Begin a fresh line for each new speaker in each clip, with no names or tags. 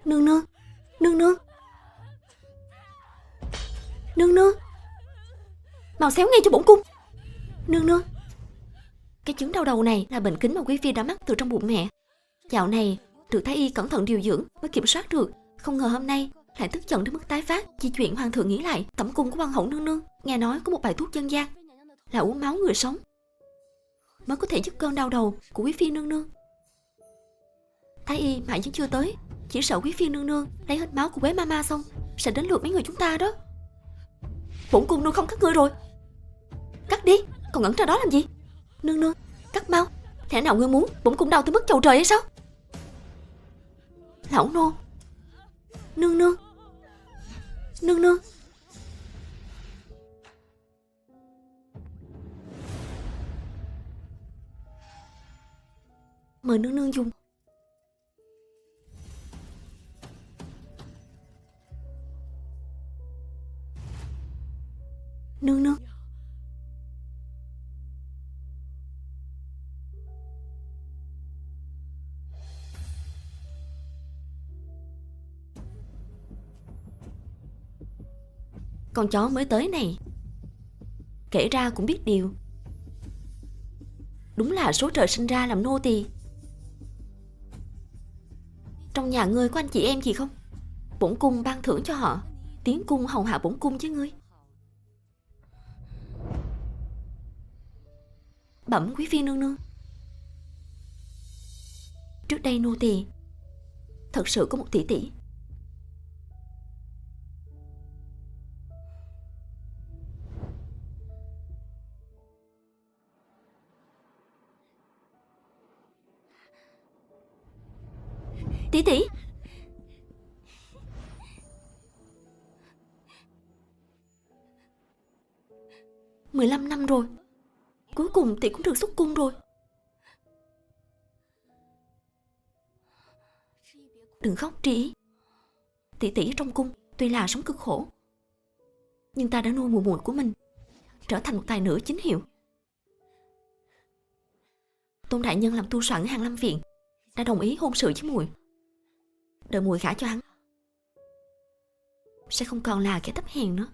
Nương nương, nương nương, nương nương, mau xéo ngay cho bổn cung. Nương nương, cái chứng đau đầu này là bệnh kính mà quý phi đã mắc từ trong bụng mẹ. Dạo này được thái y cẩn thận điều dưỡng mới kiểm soát được. Không ngờ hôm nay lại tức giận đến mức tái phát. Di chuyện hoàng thượng nghĩ lại, tẩm cung của hoàng hậu nương nương nghe nói có một bài thuốc dân gian là uống máu người sống mới có thể dứt cơn đau đầu của quý phi nương nương. Thái y mãi vẫn chưa tới, chỉ sợ quý phi nương nương lấy hết máu của Quế Mama xong sẽ đến lượt mấy người chúng ta đó. Bổn cung nương không cắt ngươi rồi. Cắt đi, còn ngẩn ra đó làm gì? Nương nương, cắt mau. Lẽ nào ngươi muốn bổn cung đau tới mức chầu trời hay sao? Lão nô. Nương nương, nương nương. Mời nương nương dùng. Nương nương. Con chó mới tới này kể ra cũng biết điều. Đúng là số trời sinh ra làm nô tỳ. Trong nhà ngươi có anh chị em gì không? Bổn cung ban thưởng cho họ, tiến cung hầu hạ bổn cung với ngươi. Bẩm quý phi nương nương, trước đây nô tỳ thật sự có một tỷ tỷ. Tỷ tỷ. "15 năm rồi, cuối cùng tỷ cũng được xuất cung rồi." Đừng khóc Tri Ý. Tỷ tỷ trong cung tuy là sống cực khổ, nhưng ta đã nuôi mùi của mình trở thành một tài nữ chính hiệu. Tôn đại nhân làm tu soạn ở Hàn Lâm viện đã đồng ý hôn sự với muội. Đợi muội gả cho hắn sẽ không còn là kẻ thấp hèn nữa.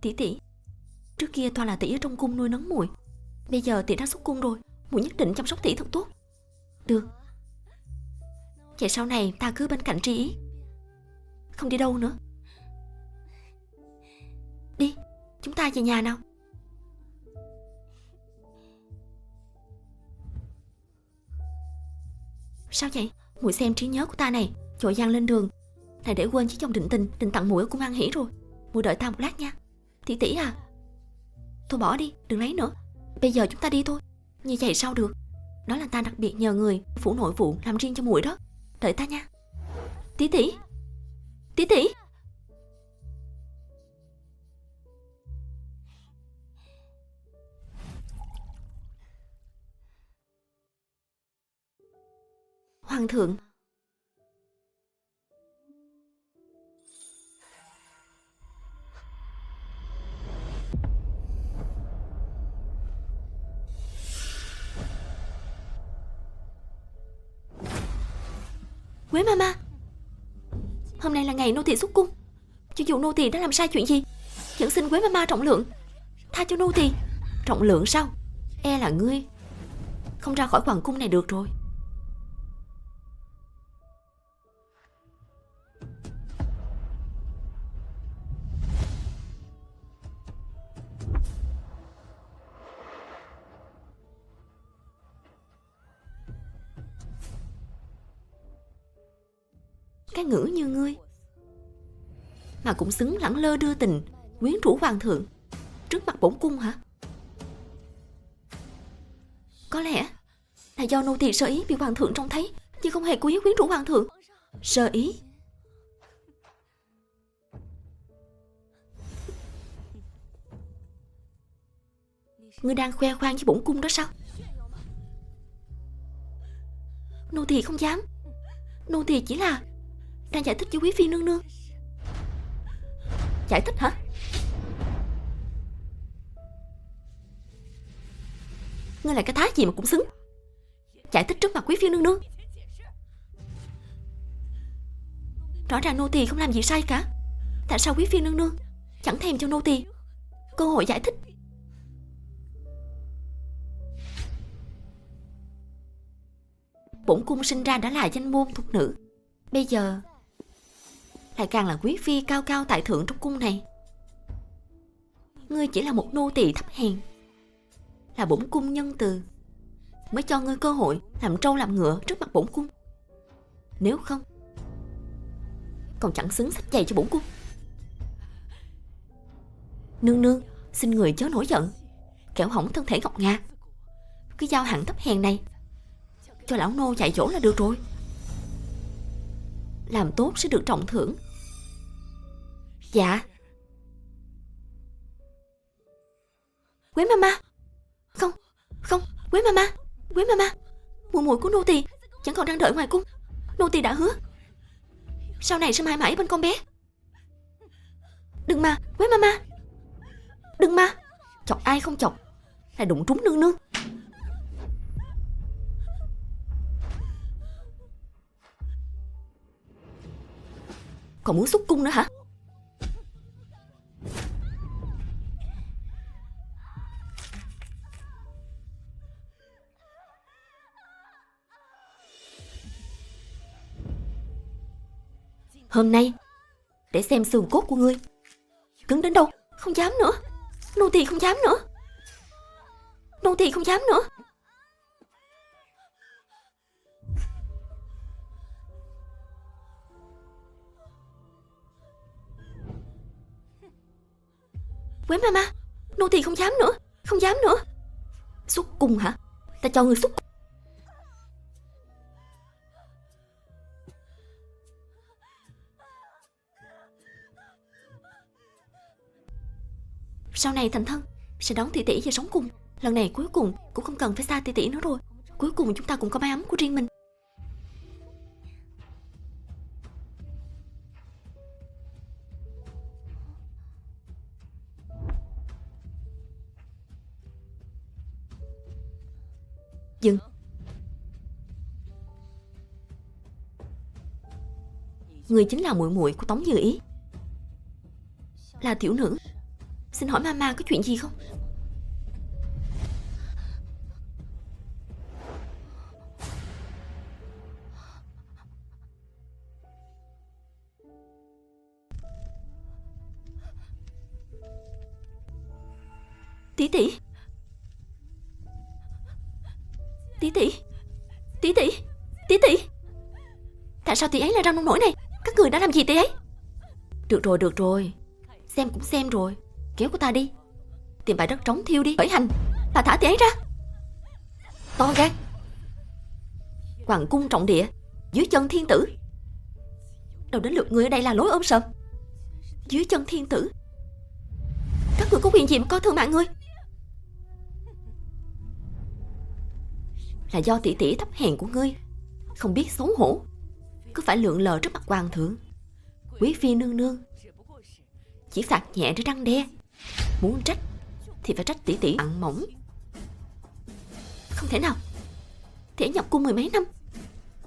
Tỷ tỷ, trước kia toàn là tỷ ở trong cung nuôi nấng muội, bây giờ tỷ đã xuất cung rồi, muội nhất định chăm sóc tỷ thật tốt. Được. Vậy sau này ta cứ bên cạnh Tri Ý, không đi đâu nữa. Đi, chúng ta về nhà nào. Sao vậy? Muội xem trí nhớ của ta này, dội vàng lên đường lại để quên chiếc vòng định tình định tặng muội ở cung An Hỷ rồi. Muội đợi ta một lát nha. Tỷ tỷ à. Thôi bỏ đi, đừng lấy nữa. Bây giờ chúng ta đi thôi. Như vậy sao được? Đó là ta đặc biệt nhờ người phủ nội vụ làm riêng cho muội đó. Đợi ta nha. Tỷ tỷ. Tỷ tỷ. Hoàng thượng. Quế Mama, hôm nay là ngày nô tỳ xuất cung. Cho dù nô tỳ đã làm sai chuyện gì, vẫn xin Quế Mama trọng lượng, tha cho nô tỳ. Trọng lượng sao? E là ngươi không ra khỏi hoàng cung này được rồi. Cái ngữ như ngươi mà cũng xứng lẳng lơ đưa tình quyến rũ hoàng thượng trước mặt bổn cung hả? Có lẽ là do nô tỳ sơ ý bị hoàng thượng trông thấy, chứ không hề cố ý quyến rũ hoàng thượng. Sơ ý? Ngươi đang khoe khoang với bổn cung đó sao? Nô tỳ không dám. Nô tỳ chỉ là đang giải thích với quý phi nương nương. giải thích hả? Ngươi là cái thá gì mà cũng xứng giải thích trước mặt quý phi nương nương? Rõ ràng nô tỳ không làm gì sai cả. Tại sao quý phi nương nương chẳng thèm cho nô tỳ cơ hội giải thích? Bổn cung sinh ra đã là danh môn thục nữ, bây giờ lại càng là quý phi cao cao tại thượng trong cung này. Ngươi chỉ là một nô tỳ thấp hèn, là bổn cung nhân từ mới cho ngươi cơ hội làm trâu làm ngựa trước mặt bổn cung. Nếu không, còn chẳng xứng xách giày cho bổn cung. Nương nương, xin người chớ nổi giận, kẻo hỏng thân thể ngọc ngà. Cái giao hạng thấp hèn này cho lão nô chạy chỗ là được rồi. Làm tốt sẽ được trọng thưởng. Dạ. Quế mama. Không, không, Quế mama, Quế mama, muội muội của nô tỳ chẳng còn đang đợi ngoài cung. Nô tỳ đã hứa sau này sẽ mãi mãi bên con bé. Đừng mà, Quế mama, đừng mà. Chọc ai không chọc, lại đụng trúng nương nương. Còn muốn xúc cung nữa hả? Hôm nay để xem xương cốt của ngươi cứng đến đâu. Không dám nữa, nô tỳ không dám nữa, nô tỳ không dám nữa. Quế mama, nô tỳ không dám nữa, không dám nữa. Xuất cung hả? Ta cho ngươi xuất cung. Sau này thành thân sẽ đón tỷ tỷ về sống cùng. Lần này cuối cùng cũng không cần phải xa tỷ tỷ nữa rồi. Cuối cùng chúng ta cũng có mái ấm của riêng mình. Dừng. Người chính là muội muội của Tống Như Ý, là tiểu nữ. Xin hỏi mama có chuyện gì không? Tỷ tỷ, tỷ tỷ, tỷ tỷ, tỷ tỷ. Tại sao tỷ ấy lại ra nông nổi này? Các người đã làm gì tỷ ấy? Được rồi, xem cũng xem rồi. Kéo cô ta đi, tìm bãi đất trống thiêu đi. Khởi hành và thả tỷ ấy ra. To gan, hoàng cung trọng địa, dưới chân thiên tử. Đâu đến lượt người ở đây là lối ôm sờm. Dưới chân thiên tử, các người có quyền gì mà coi thường mạng người? Là do tỷ tỷ thấp hèn của ngươi không biết xấu hổ, cứ phải lượn lờ trước mặt hoàng thượng. Quý phi nương nương chỉ phạt nhẹ để răn đe, muốn trách thì phải trách tỷ tỷ mặn mỏng. Không thể nào. Tỷ nhập cung 10 mấy năm,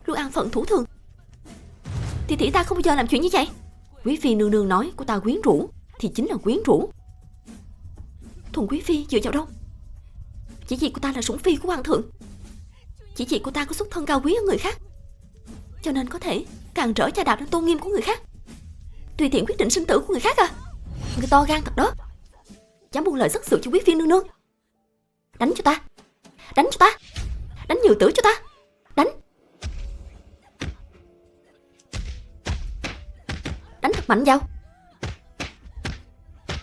luôn an phận thủ thường. Tỷ tỷ ta không bao giờ làm chuyện như vậy. Quý phi nương nương nói cô ta quyến rũ thì chính là quyến rũ. Thuần quý phi dựa vào đâu? Chỉ vì cô ta là sủng phi của hoàng thượng, chỉ vì cô ta có xuất thân cao quý hơn người khác, cho nên có thể càn trở chà đạp lên tôn nghiêm của người khác, tùy tiện quyết định sinh tử của người khác à? Người to gan thật đó, dám buông lời xét sự cho quý phi nương nương. Đánh cho ta, đánh cho ta, đánh nhiều tử cho ta, đánh, đánh thật mạnh vào,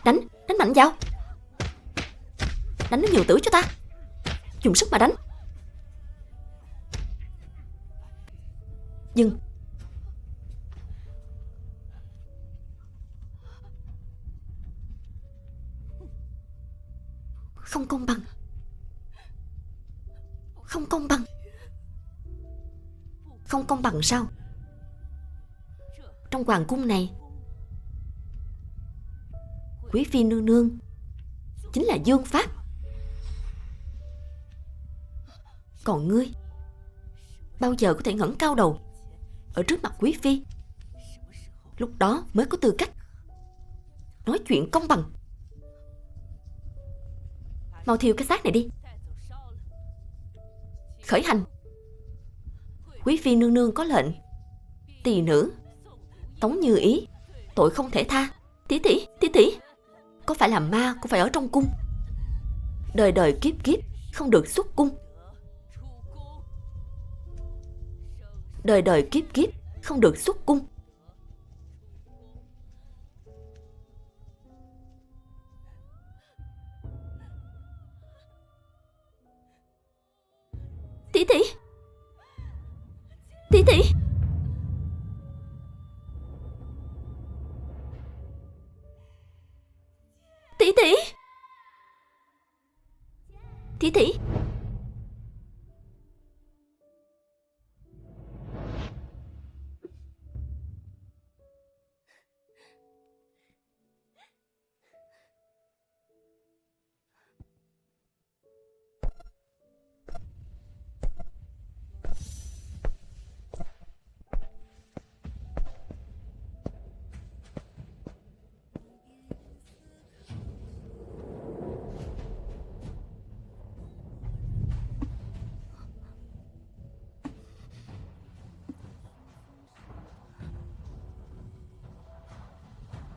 đánh mạnh vào, đánh nó nhiều tử cho ta, dùng sức mà đánh. Dừng. Không công bằng, không công bằng. Không công bằng sao? Trong hoàng cung này quý phi nương nương chính là Dương Pháp. Còn ngươi bao giờ có thể ngẩng cao đầu ở trước mặt quý phi? Lúc đó mới có tư cách nói chuyện công bằng. Mau thiêu cái xác này đi. Khởi hành. Quý phi nương nương có lệnh, tỳ nữ Tống Như Ý tội không thể tha. Tỷ tỷ, có phải làm ma cũng phải ở trong cung, đời đời kiếp kiếp không được xuất cung. Đời đời kiếp kiếp không được xuất cung. Tỷ tỷ, tỷ tỷ. Tỷ tỷ, tỷ tỷ.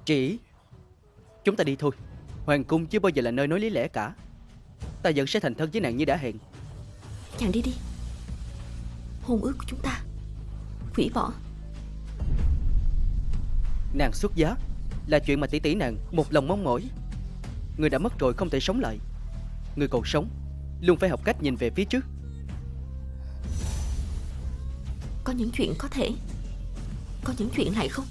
Chị, chúng ta đi thôi. Hoàng cung chưa bao giờ là nơi nói lý lẽ cả. Ta vẫn sẽ thành thân với nàng như đã hẹn.
Chàng đi đi. Hôn ước của chúng ta hủy bỏ.
Nàng xuất giá là chuyện mà tỷ tỷ nàng một lòng mong mỏi. Người đã mất rồi không thể sống lại. Người còn sống luôn phải học cách nhìn về phía trước.
Có những chuyện có thể, có những chuyện lại không.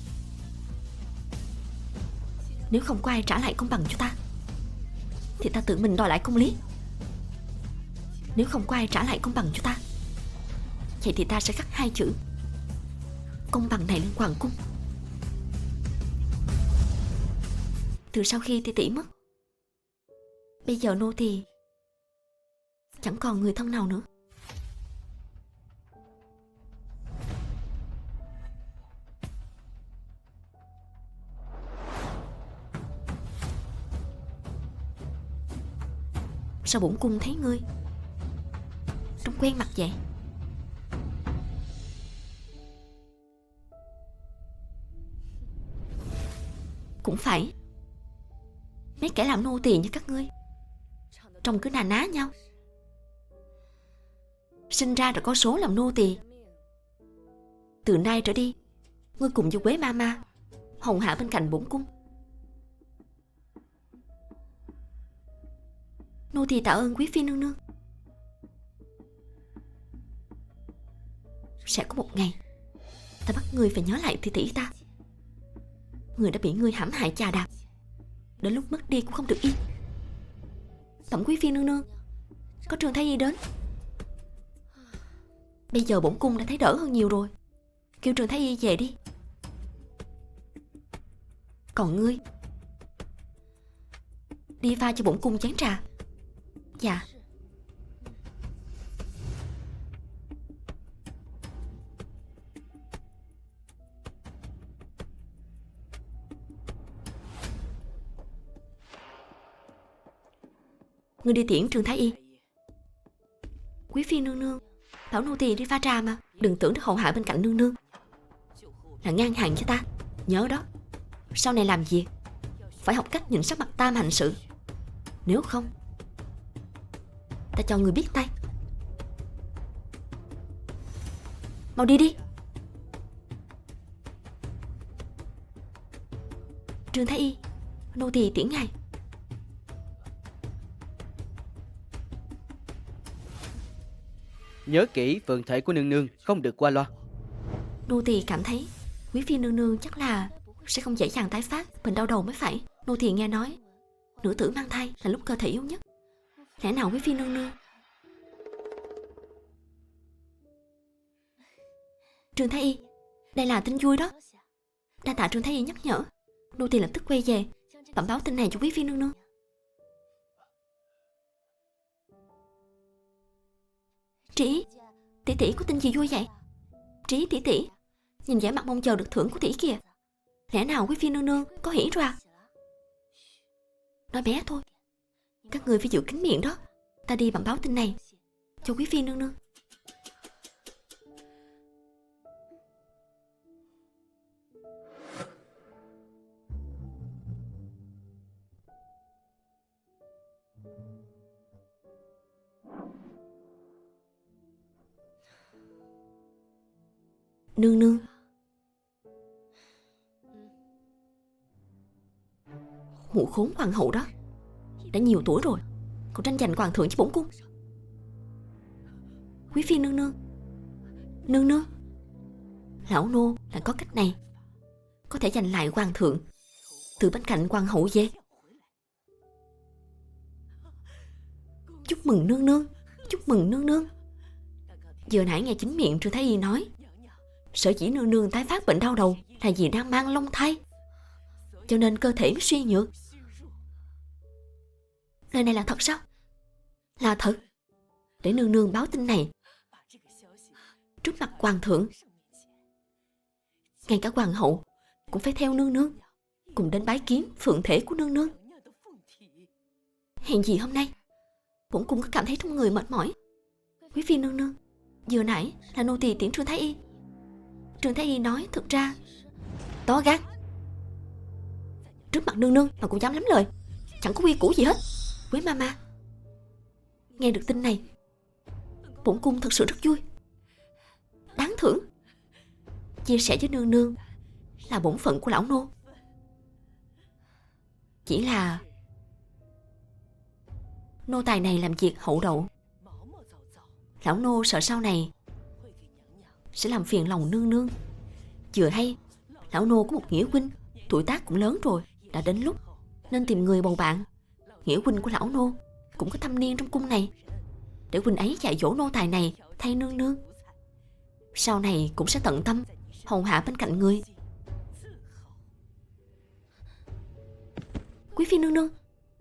Nếu không có ai trả lại công bằng cho ta thì ta tự mình đòi lại công lý. Nếu không có ai trả lại công bằng cho ta, vậy thì ta sẽ khắc hai chữ công bằng này lên hoàng cung. Từ sau khi tỷ tỷ mất, bây giờ nô tỳ chẳng còn người thân nào nữa. Sao bổn cung thấy ngươi trông quen mặt vậy? Cũng phải, mấy kẻ làm nô tỳ như các ngươi trông cứ na ná nhau. Sinh ra đã có số làm nô tỳ. Từ nay trở đi, ngươi cùng với Quế Mama hầu hạ bên cạnh bổn cung. Nô tỳ tạ ơn quý phi nương nương. Sẽ có một ngày ta bắt ngươi phải nhớ lại tỷ tỷ ta. Người đã bị ngươi hãm hại chà đạp, đến lúc mất đi cũng không được yên. Tổng quý phi nương nương, có Trường Thái Y đến. Bây giờ bổn cung đã thấy đỡ hơn nhiều rồi. Kêu Trường Thái Y về đi. Còn ngươi, đi pha cho bổn cung chén trà. Dạ. Ngươi đi tiễn Trường Thái Y. Quý phi nương nương, bảo nô tỳ đi pha trà mà. Đừng tưởng được hầu hạ bên cạnh nương nương là ngang hàng với ta. Nhớ đó, sau này làm việc phải học cách nhìn sắc mặt ta mà hành sự. Nếu không, ta cho người biết tay. Mau đi đi. Trường Thái Y, nô tỳ tiễn ngài.
Nhớ kỹ phượng thể của nương nương không được qua loa.
Nô tỳ cảm thấy quý phi nương nương chắc là sẽ không dễ dàng tái phát bệnh đau đầu mới phải. Nô tỳ nghe nói nữ tử mang thai là lúc cơ thể yếu nhất. Lẽ nào quý phi nương nương... Trường Thái Y, đây là tin vui đó. Đa tạ Trường Thái Y nhắc nhở. Nô tỳ lập tức quay về, bẩm báo tin này cho quý phi nương nương. Trí, tỷ tỷ có tin gì vui vậy? Trí tỷ tỷ, nhìn vẻ mặt mong chờ được thưởng của tỷ kìa. Lẽ nào quý phi nương nương có hỉ rồi à? Nói bé thôi, các người phải giữ kín miệng đó. Ta đi bẩm báo tin này cho quý phi nương nương. Nương nương, mụ khốn hoàng hậu đó đã nhiều tuổi rồi, còn tranh giành hoàng thượng với bổn cung. Quý phi nương nương, nương nương, lão nô là có cách này, có thể giành lại hoàng thượng từ bên cạnh hoàng hậu về. Chúc mừng nương nương, chúc mừng nương nương. Vừa nãy nghe chính miệng Trương Thái Y nói, sở dĩ nương nương tái phát bệnh đau đầu là vì đang mang long thai, cho nên cơ thể mới suy nhược. Lời này là thật sao? Là thật. Để nương nương báo tin này trước mặt hoàng thượng. Ngay cả hoàng hậu cũng phải theo nương nương cùng đến bái kiến phượng thể của nương nương. Hèn gì hôm nay bổn cung có cảm thấy trong người mệt mỏi. Quý phi nương nương, vừa nãy là nô tỳ tiễn Trương Thái Y. Trương Thái Y nói thực ra to gan, trước mặt nương nương mà cũng dám lắm lời, chẳng có quy củ gì hết. Quế mama, nghe được tin này bổn cung thật sự rất vui. Đáng thưởng. Chia sẻ với nương nương là bổn phận của lão nô. Chỉ là nô tài này làm việc hậu đậu, lão nô sợ sau này sẽ làm phiền lòng nương nương. Vừa hay lão nô có một nghĩa huynh, tuổi tác cũng lớn rồi, đã đến lúc nên tìm người bầu bạn. Nghĩa huynh của lão nô cũng có thâm niên trong cung này, để huynh ấy dạy dỗ nô tài này thay nương nương, sau này cũng sẽ tận tâm hầu hạ bên cạnh người. Quý phi nương nương,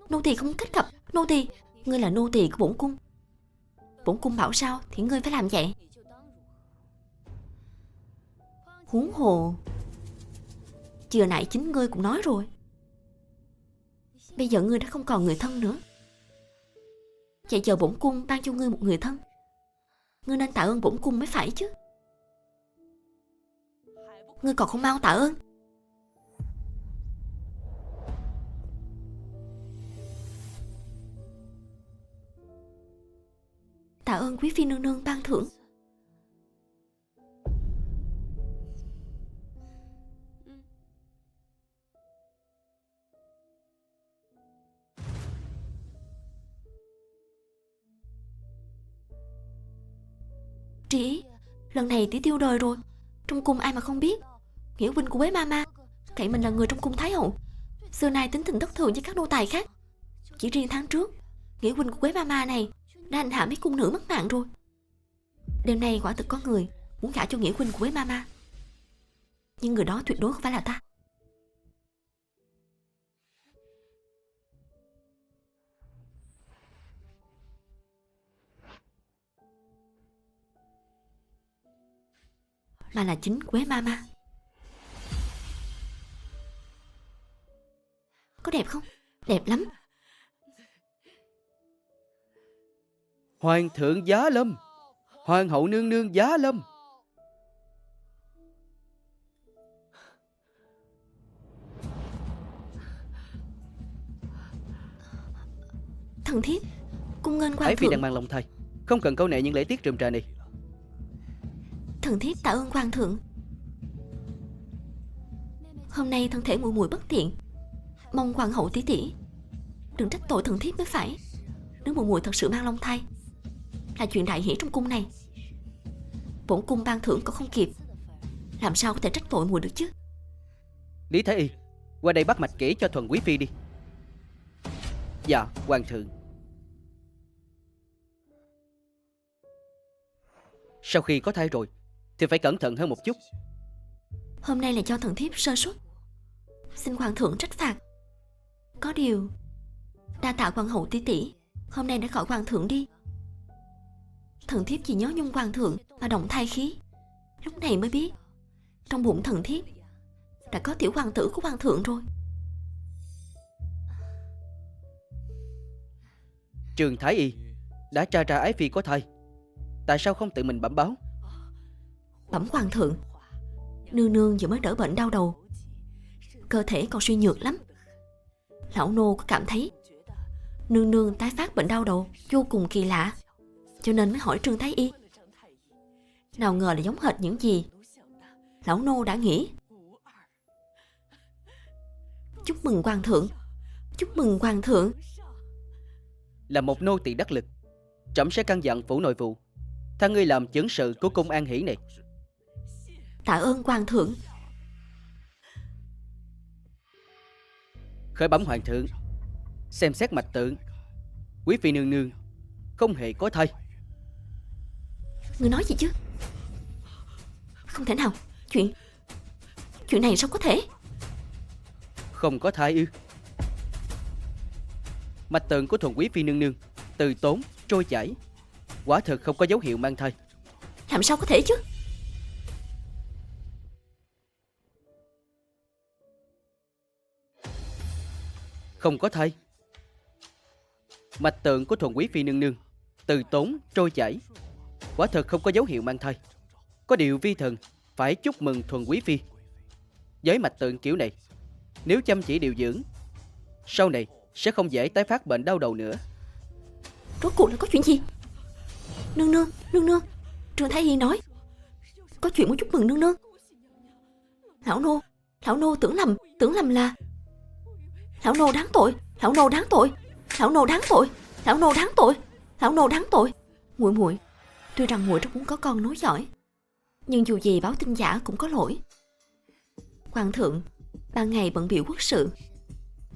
nô tỳ không cách gặp. Nô tỳ, ngươi là nô tỳ của bổn cung, bổn cung bảo sao thì ngươi phải làm vậy. Huống hồ vừa nãy chính ngươi cũng nói rồi, bây giờ ngươi đã không còn người thân nữa. Vậy giờ bổn cung ban cho ngươi một người thân, ngươi nên tạ ơn bổn cung mới phải chứ. Ngươi còn không mau tạ ơn. Tạ ơn quý phi nương nương ban thưởng. Trí, lần này tỷ tiêu đời rồi. Trong cung ai mà không biết nghĩa huynh của Quế Mama cậy mình là người trong cung Thái hậu, xưa nay tính tình thất thường với các nô tài khác. Chỉ riêng tháng trước, nghĩa huynh của Quế Mama này đã hành hạ mấy cung nữ mất mạng rồi. Đêm nay quả thực có người muốn gả cho nghĩa huynh của Quế Mama, nhưng người đó tuyệt đối không phải là ta. Mà là chính Quế Mama. Có đẹp không? Đẹp lắm.
Hoàng thượng giá lâm, hoàng hậu nương nương giá lâm.
Thần thiếp cung nghênh hoàng
Ái phi
thượng.
đang mang lòng thai, không cần câu nệ những lễ tiết rườm rà này.
Thần thiếp tạ ơn hoàng thượng. Hôm nay thân thể muội muội bất tiện, mong hoàng hậu tỷ tỷ đừng trách tội thần thiếp mới phải. Nếu muội muội thật sự mang long thai là chuyện đại hỷ trong cung này, bổn cung ban thưởng còn không kịp, làm sao có thể trách tội muội được chứ.
Lý Thái Y, qua đây bắt mạch kỹ cho Thuần quý phi đi. Dạ, hoàng thượng. Sau khi có thai rồi thì phải cẩn thận hơn một chút.
Hôm nay là do thần thiếp sơ suất, xin hoàng thượng trách phạt. Có điều, đa tạ hoàng hậu tỷ tỷ, hôm nay đã gọi hoàng thượng đi. Thần thiếp chỉ nhớ nhung hoàng thượng mà động thai khí, lúc này mới biết trong bụng thần thiếp đã có tiểu hoàng tử của hoàng thượng rồi.
Trường Thái Y đã tra ra ái phi có thai, tại sao không tự mình bẩm báo?
Bẩm hoàng thượng, nương nương vừa mới đỡ bệnh đau đầu, cơ thể còn suy nhược lắm. Lão nô có cảm thấy nương nương tái phát bệnh đau đầu vô cùng kỳ lạ, cho nên mới hỏi Trương Thái Y. Nào ngờ là giống hệt những gì lão nô đã nghĩ. Chúc mừng hoàng thượng, chúc mừng hoàng thượng.
Là một nô tỳ đắc lực, trẫm sẽ căn dặn phủ nội vụ thay ngươi làm chưởng sự của cung An Hỷ này.
Tạ ơn hoàng thượng.
Khởi bẩm hoàng thượng, xem xét mạch tượng, quý phi nương nương không hề có thai.
Ngươi nói gì chứ? Không thể nào. Chuyện này sao có thể?
Không có thai ư? Mạch tượng của thuần quý phi nương nương từ tốn trôi chảy, quả thực không có dấu hiệu mang thai.
Làm sao có thể chứ?
Không có thai. Mạch tượng của thuần quý phi nương nương từ tốn trôi chảy, quả thực không có dấu hiệu mang thai. Có điều vi thần phải chúc mừng thuần quý phi. Với mạch tượng kiểu này, nếu chăm chỉ điều dưỡng, sau này sẽ không dễ tái phát bệnh đau đầu nữa.
Rốt cuộc là có chuyện gì? Nương nương, Trương Thái Y nói có chuyện muốn chúc mừng nương nương. Lão nô tưởng lầm là lão nô đáng tội. Muội, tuy rằng muội rất muốn có con nối dõi, nhưng dù gì báo tin giả cũng có lỗi. Hoàng thượng ban ngày bận bịu quốc sự,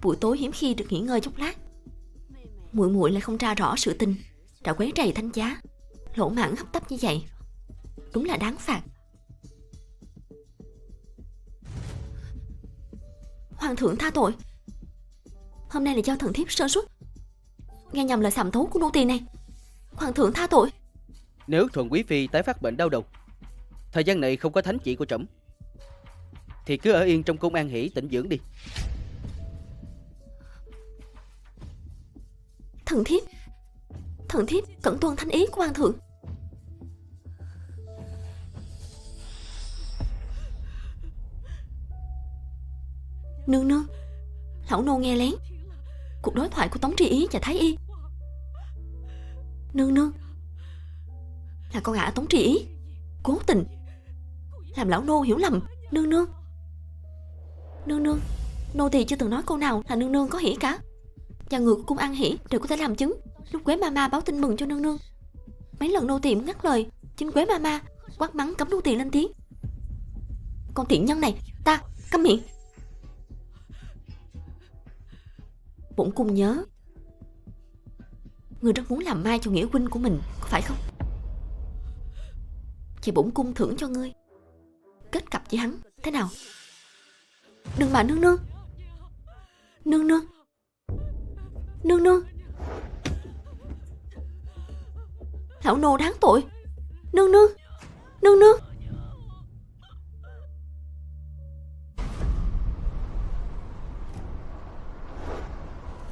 buổi tối hiếm khi được nghỉ ngơi chốc lát. Muội lại không tra rõ sự tình, đã quấy rầy thánh giá, lỗ mãng hấp tấp như vậy, đúng là đáng phạt. Hoàng thượng tha tội. Hôm nay là do thần thiếp sơ suất, nghe nhầm lời sàm thấu của nô tỳ này. Hoàng thượng tha tội.
Nếu thuần quý phi tái phát bệnh đau đầu, thời gian này không có thánh chỉ của trẫm, thì cứ ở yên trong cung An Hỷ tĩnh dưỡng đi.
Thần thiếp cẩn tuân thánh ý của hoàng thượng. Nương, lão nô nghe lén cuộc đối thoại của Tống Tri Ý và Thái Y. Nương, là con ả Tống Tri Ý cố tình làm lão nô hiểu lầm. Nương, nô tỳ chưa từng nói câu nào là nương có hỉ cả, và người của cung An Hỷ đều có thể làm chứng. Lúc Quế Mama báo tin mừng cho nương, mấy lần nô tỳ muốn ngắt lời, chính Quế Mama quát mắng cấm nô tỳ lên tiếng. Con tiện nhân này, ta câm miệng. Bổn cung nhớ ngươi rất muốn làm mai cho nghĩa huynh của mình, có phải không? Thì bổn cung thưởng cho ngươi kết cặp với hắn, thế nào? Đừng mà nương. Lão nô đáng tội. Nương.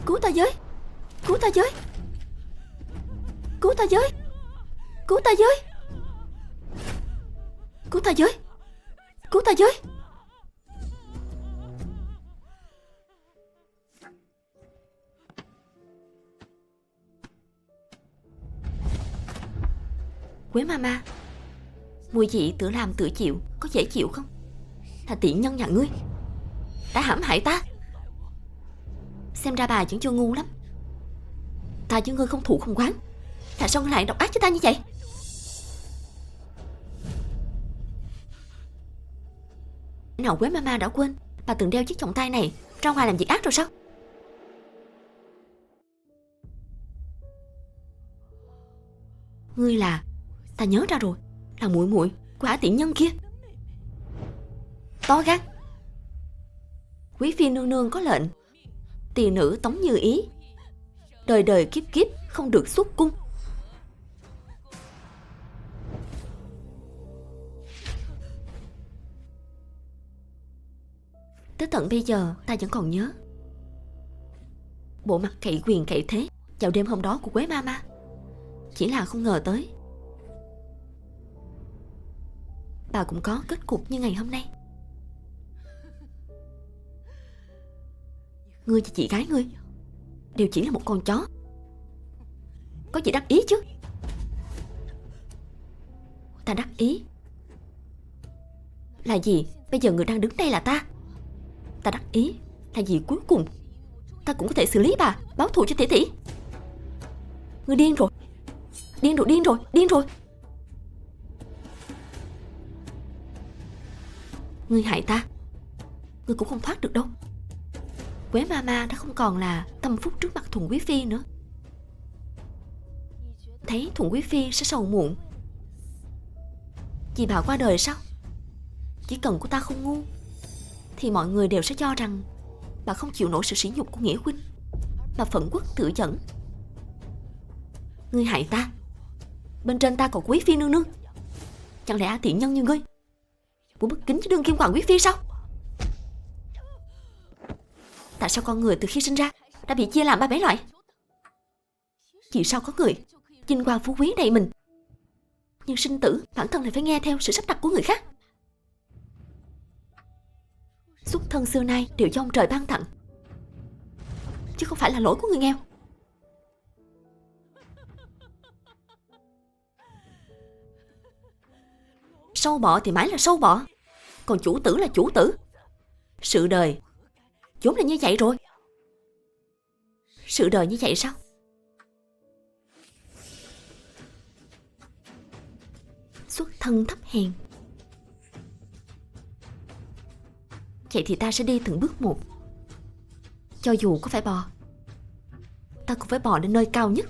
Cứu ta với. Quế Mama, mùi vị tự làm tự chịu có dễ chịu không? Là tiện nhân nhà ngươi đã hãm hại ta. Xem ra bà vẫn chưa ngu lắm. Ta với ngươi không thù không oán, tại sao ngươi lại độc ác với ta như vậy? Nào Quế Mama đã quên bà từng đeo chiếc vòng tay này ra ngoài làm việc ác rồi sao? Ngươi là, ta nhớ ra rồi, là muội của ả tiện nhân kia. To gan. Quý phi nương có lệnh Tỳ nữ Tống Như Ý, đời đời kiếp kiếp không được xuất cung. Tới tận bây giờ ta vẫn còn nhớ bộ mặt cậy quyền cậy thế vào đêm hôm đó của Quế Mama. Chỉ là không ngờ tới bà cũng có kết cục như ngày hôm nay. Ngươi và chị gái ngươi đều chỉ là một con chó. Có gì đắc ý chứ? Ta đắc ý là gì? Bây giờ người đang đứng đây là ta. Ta đắc ý là gì? Cuối cùng ta cũng có thể xử lý bà, báo thù cho tỷ tỷ. Ngươi điên rồi. Điên rồi, điên rồi, điên rồi. Ngươi hại ta, ngươi cũng không thoát được đâu. Quế Mama đã không còn là tâm phúc trước mặt Thuần Quý Phi nữa. Thấy Thuần Quý Phi sẽ sầu muộn vì bà qua đời sao? Chỉ cần của ta không ngu thì mọi người đều sẽ cho rằng bà không chịu nổi sự sỉ nhục của Nghĩa huynh mà phẫn quốc tự dẫn. Ngươi hại ta, bên trên ta còn Quý Phi nương nương. Chẳng lẽ tiện nhân như ngươi muốn bất kính với đương kim hoàng Quý Phi sao? Tại sao con người từ khi sinh ra đã bị chia làm 3-7 loại? Vì sao có người vinh quang phú quý đầy mình, nhưng sinh tử bản thân lại phải nghe theo sự sắp đặt của người khác? Xuất thân xưa nay đều do ông trời ban tặng, chứ không phải là lỗi của người nghèo. Sâu bọ thì mãi là sâu bọ, còn chủ tử là chủ tử. Sự đời vốn là như vậy rồi. Sự đời như vậy sao? Xuất thân thấp hèn. Vậy thì ta sẽ đi từng bước một. Cho dù có phải bò, ta cũng phải bò đến nơi cao nhất.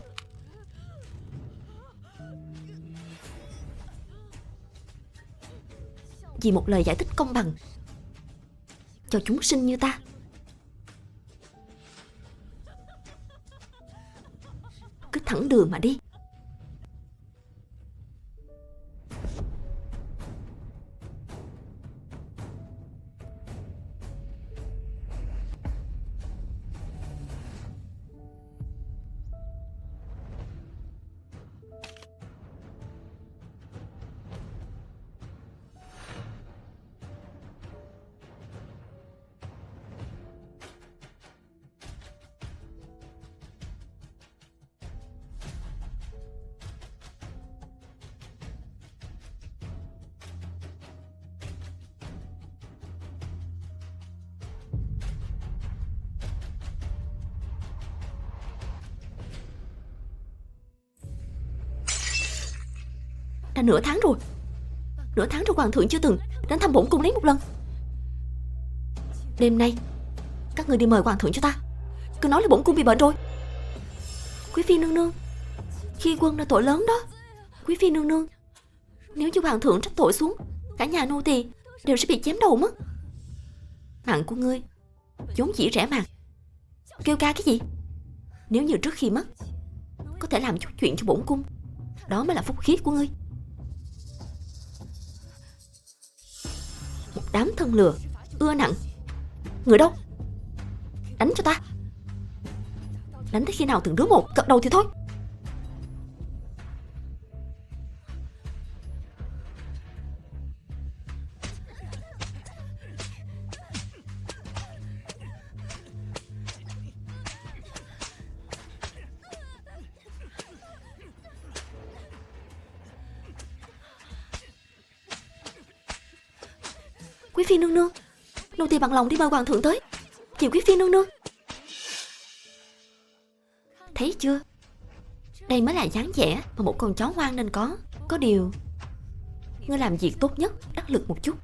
Vì một lời giải thích công bằng cho chúng sinh như ta. Cứ thẳng đường mà đi. Đã nửa tháng rồi. Nửa tháng rồi hoàng thượng chưa từng đến thăm bổn cung lấy một lần. Đêm nay các người đi mời hoàng thượng cho ta. Cứ nói là bổn cung bị bệnh rồi. Quý phi nương nương, khi quân là tội lớn đó. Quý phi nương nương, nếu như hoàng thượng trách tội xuống, cả nhà nô tỳ đều sẽ bị chém đầu mất. Mạng của ngươi vốn dĩ rẻ mạt, kêu ca cái gì? Nếu như trước khi mất có thể làm chút chuyện cho bổn cung, đó mới là phúc khí của ngươi. Một đám thân lừa, ưa nặng. Người đâu? Đánh cho ta. Đánh tới khi nào từng đứa một cật đầu thì thôi. Quý phi nương nương, nô tỳ bằng lòng đi mời hoàng thượng tới. Chiều quý phi nương nương. Thấy chưa? Đây mới là dáng vẻ mà một con chó ngoan nên có. Có điều ngươi làm việc tốt nhất đắc lực một chút.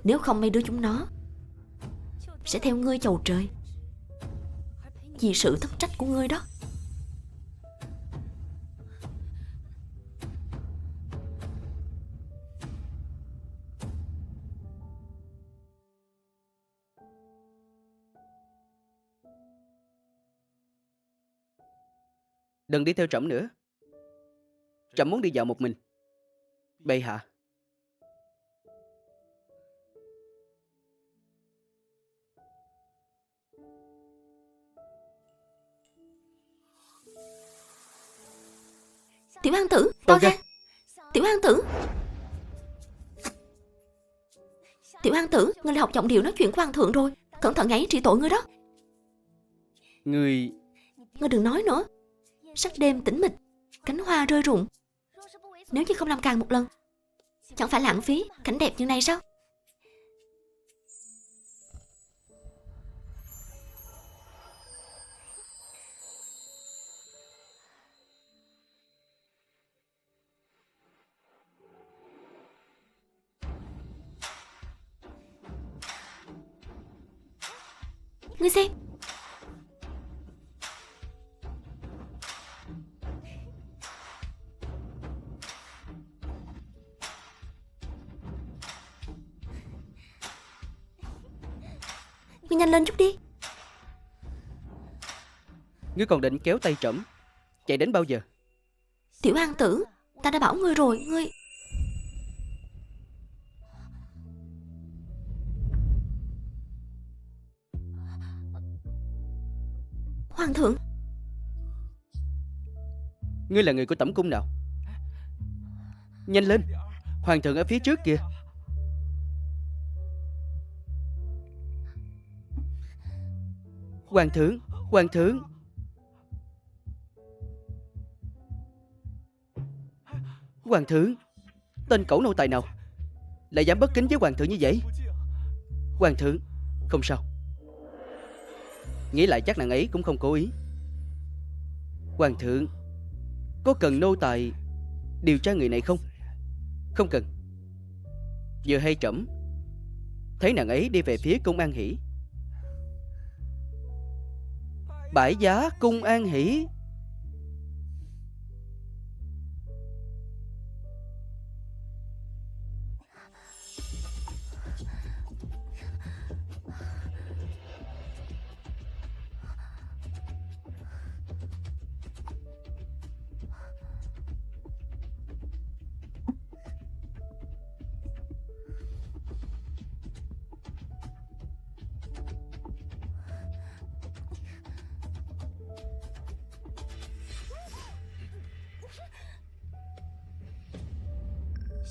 Nếu không mấy đứa chúng nó sẽ theo ngươi chầu trời, vì sự thất trách của ngươi đó.
Đừng đi theo trẫm nữa. Trẫm muốn đi dạo một mình. Bệ hạ.
Tiểu hoàng tử, to gan. Tiểu hoàng tử. Tiểu hoàng tử, ngươi lại học giọng điệu nói chuyện của hoàng thượng rồi. Cẩn thận ấy trị tội ngươi đó.
Ngươi
Ngươi đừng nói nữa. Sắc đêm tĩnh mịch, cánh hoa rơi rụng. Nếu như không làm càng một lần, chẳng phải lãng phí cảnh đẹp như này sao? Ngươi xem. Ngươi nhanh lên chút đi.
Ngươi còn định kéo tay trẫm chạy đến bao giờ?
Tiểu hoàng tử, ta đã bảo ngươi rồi, ngươi... Hoàng thượng.
Ngươi là người của Tẩm cung nào? Nhanh lên, hoàng thượng ở phía trước kìa. Hoàng thượng, hoàng thượng. Hoàng thượng, tên cẩu nô tài nào lại dám bất kính với hoàng thượng như vậy? Hoàng thượng, không sao. Nghĩ lại chắc nàng ấy cũng không cố ý. Hoàng thượng, có cần nô tài điều tra người này không? Không cần. Vừa hay trẫm thấy nàng ấy đi về phía cung An Hỷ. Bãi giá cung An Hỷ.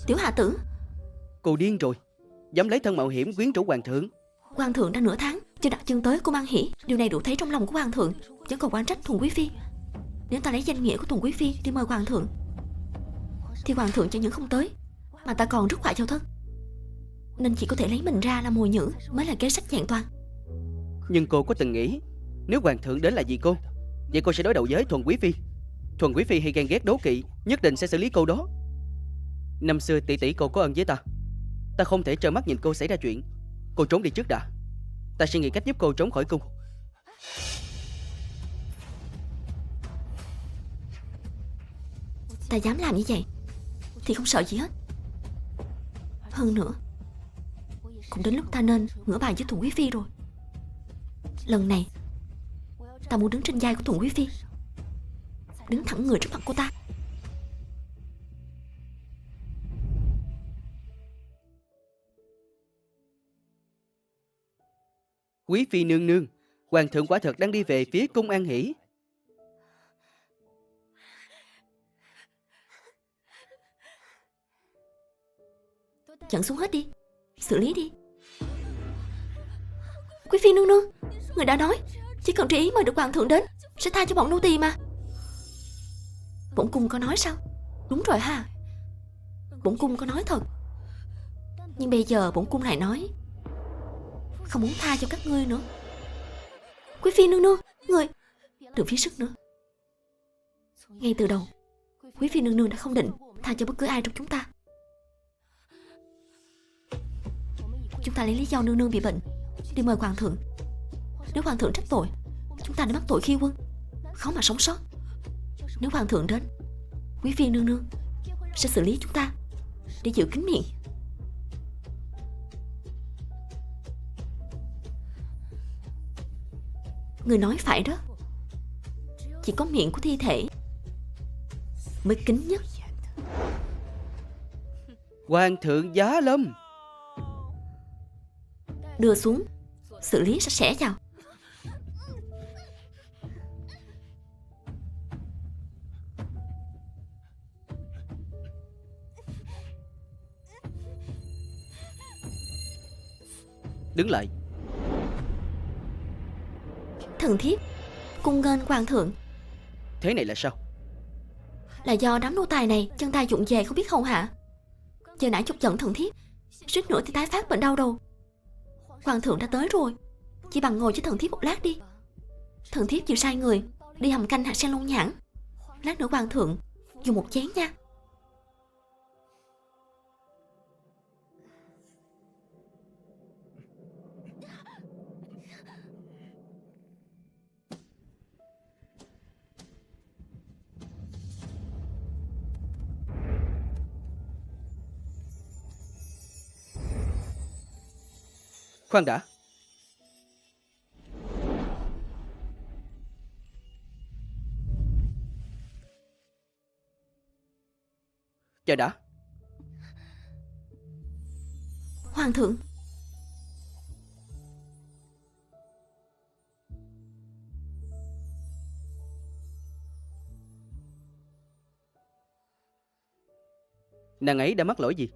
Tiểu hạ tử.
Cô điên rồi, dám lấy thân mạo hiểm quyến rũ hoàng thượng.
Hoàng thượng đã nửa tháng chưa đặt chân tới cung An Hỷ. Điều này đủ thấy trong lòng của hoàng thượng vẫn còn oán trách Thuần quý phi. Nếu ta lấy danh nghĩa của Thuần quý phi đi mời hoàng thượng, thì hoàng thượng chẳng những không tới, mà ta còn rước họa vào thân. Nên chỉ có thể lấy mình ra làm mồi nhử mới là kế sách vẹn toàn.
Nhưng cô có từng nghĩ, nếu hoàng thượng đến là vì cô, vậy cô sẽ đối đầu với Thuần quý phi. Thuần quý phi hay ghen ghét đố kỵ, nhất định sẽ xử lý cô đó. Năm xưa tỷ tỷ cô có ân với ta, ta không thể trơ mắt nhìn cô xảy ra chuyện. Cô trốn đi trước đã, ta sẽ nghĩ cách giúp cô trốn khỏi cung.
Ta dám làm như vậy thì không sợ gì hết. Hơn nữa, cũng đến lúc ta nên ngửa bài với Thuần quý phi rồi. Lần này ta muốn đứng trên vai của Thuần quý phi, đứng thẳng người trước mặt cô ta.
Quý phi nương nương, hoàng thượng quả thật đang đi về phía cung An Hỷ.
Dẫn xuống hết đi, xử lý đi. Quý phi nương nương, người đã nói chỉ cần tri ý mời được hoàng thượng đến sẽ tha cho bọn nô tỳ mà. Bổn cung có nói sao? Đúng rồi ha, bổn cung có nói thật. Nhưng bây giờ bổn cung lại nói không muốn tha cho các ngươi nữa. Quý phi nương nương, người đừng phí sức nữa. Ngay từ đầu, quý phi nương nương đã không định tha cho bất cứ ai trong chúng ta. Chúng ta lấy lý do nương nương bị bệnh đi mời hoàng thượng. Nếu hoàng thượng trách tội, chúng ta đã mắc tội khi quân, khó mà sống sót. Nếu hoàng thượng đến, quý phi nương nương sẽ xử lý chúng ta để giữ kín miệng. Người nói phải đó. Chỉ có miệng của thi thể mới kính nhất.
Hoàng thượng giá lâm.
Đưa xuống, xử lý sạch sẽ vào.
Đứng lại.
Thần thiếp cung nghênh hoàng thượng.
Thế này là sao?
Là do đám nô tài này chân tay vụng về không biết hầu hạ. Giờ nãy chọc giận thần thiếp, suýt nữa thì tái phát bệnh đau đầu. Hoàng thượng đã tới rồi, chỉ bằng ngồi cho thần thiếp một lát đi. Thần thiếp chịu sai người đi hầm canh hạt sen lông nhãn. Lát nữa hoàng thượng dùng một chén nha.
Khoan đã. Chờ đã.
Hoàng thượng.
Nàng ấy đã mắc lỗi gì?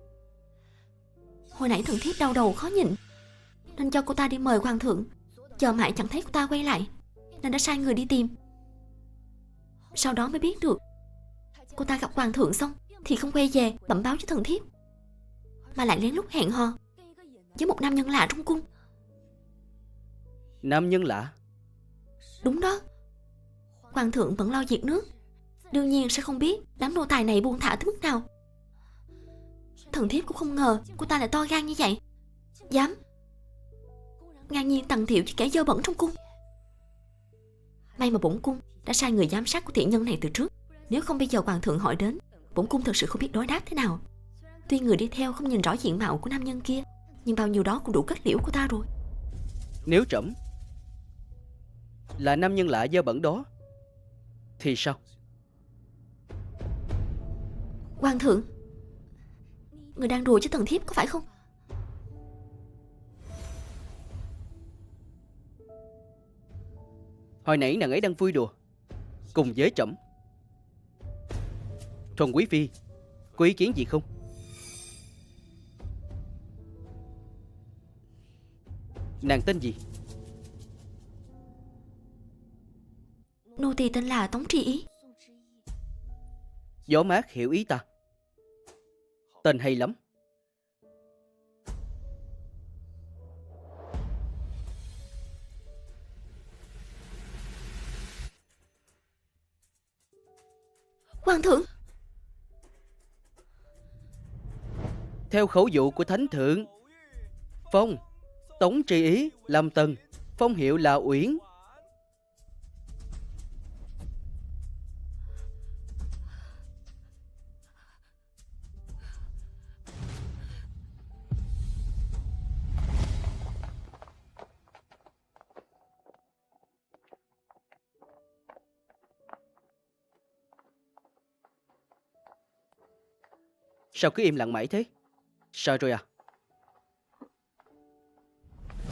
Hồi nãy thần thiếp đau đầu khó nhịn, nên cho cô ta đi mời hoàng thượng. Chờ mãi chẳng thấy cô ta quay lại, nên đã sai người đi tìm. Sau đó mới biết được cô ta gặp hoàng thượng xong thì không quay về bẩm báo cho thần thiếp, mà lại lén lút hẹn hò với một nam nhân lạ trong cung.
Nam nhân lạ?
Đúng đó. Hoàng thượng vẫn lo việc nước, đương nhiên sẽ không biết đám nô tài này buông thả tới mức nào. Thần thiếp cũng không ngờ cô ta lại to gan như vậy, dám ngang nhiên tằng tiệu với kẻ dơ bẩn trong cung. May mà bổn cung đã sai người giám sát của thiện nhân này từ trước, nếu không bây giờ hoàng thượng hỏi đến, bổn cung thật sự không biết đối đáp thế nào. Tuy người đi theo không nhìn rõ diện mạo của nam nhân kia, nhưng bao nhiêu đó cũng đủ kết liễu của ta rồi.
Nếu trẫm là nam nhân lạ dơ bẩn đó thì sao?
Hoàng thượng, người đang đùa với thần thiếp có phải không?
Hồi nãy nàng ấy đang vui đùa cùng với trẫm. Thuần quý phi có ý kiến gì không? Nàng tên gì?
Nô tỳ tên là Tống Tri Ý.
Gió mát hiểu ý ta. Tên hay lắm.
Hoàng thượng.
Theo khẩu dụ của thánh thượng, phong Tống Tri Ý làm tần, phong hiệu là Uyển. Sao cứ im lặng mãi thế? Sợ rồi à?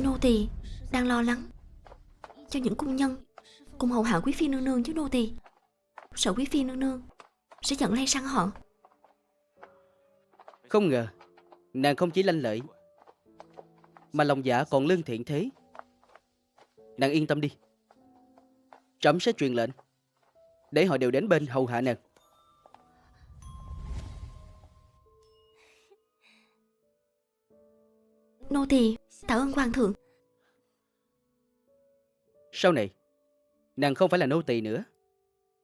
Nô tỳ đang lo lắng cho những cung nhân cùng hầu hạ quý phi nương nương với nô tỳ, sợ quý phi nương nương sẽ giận lây sang họ.
Không ngờ nàng không chỉ lanh lợi mà lòng dạ còn lương thiện thế. Nàng yên tâm đi, trẫm sẽ truyền lệnh để họ đều đến bên hầu hạ nàng.
Nô tỳ tạ ơn hoàng thượng.
Sau này nàng không phải là nô tỳ nữa,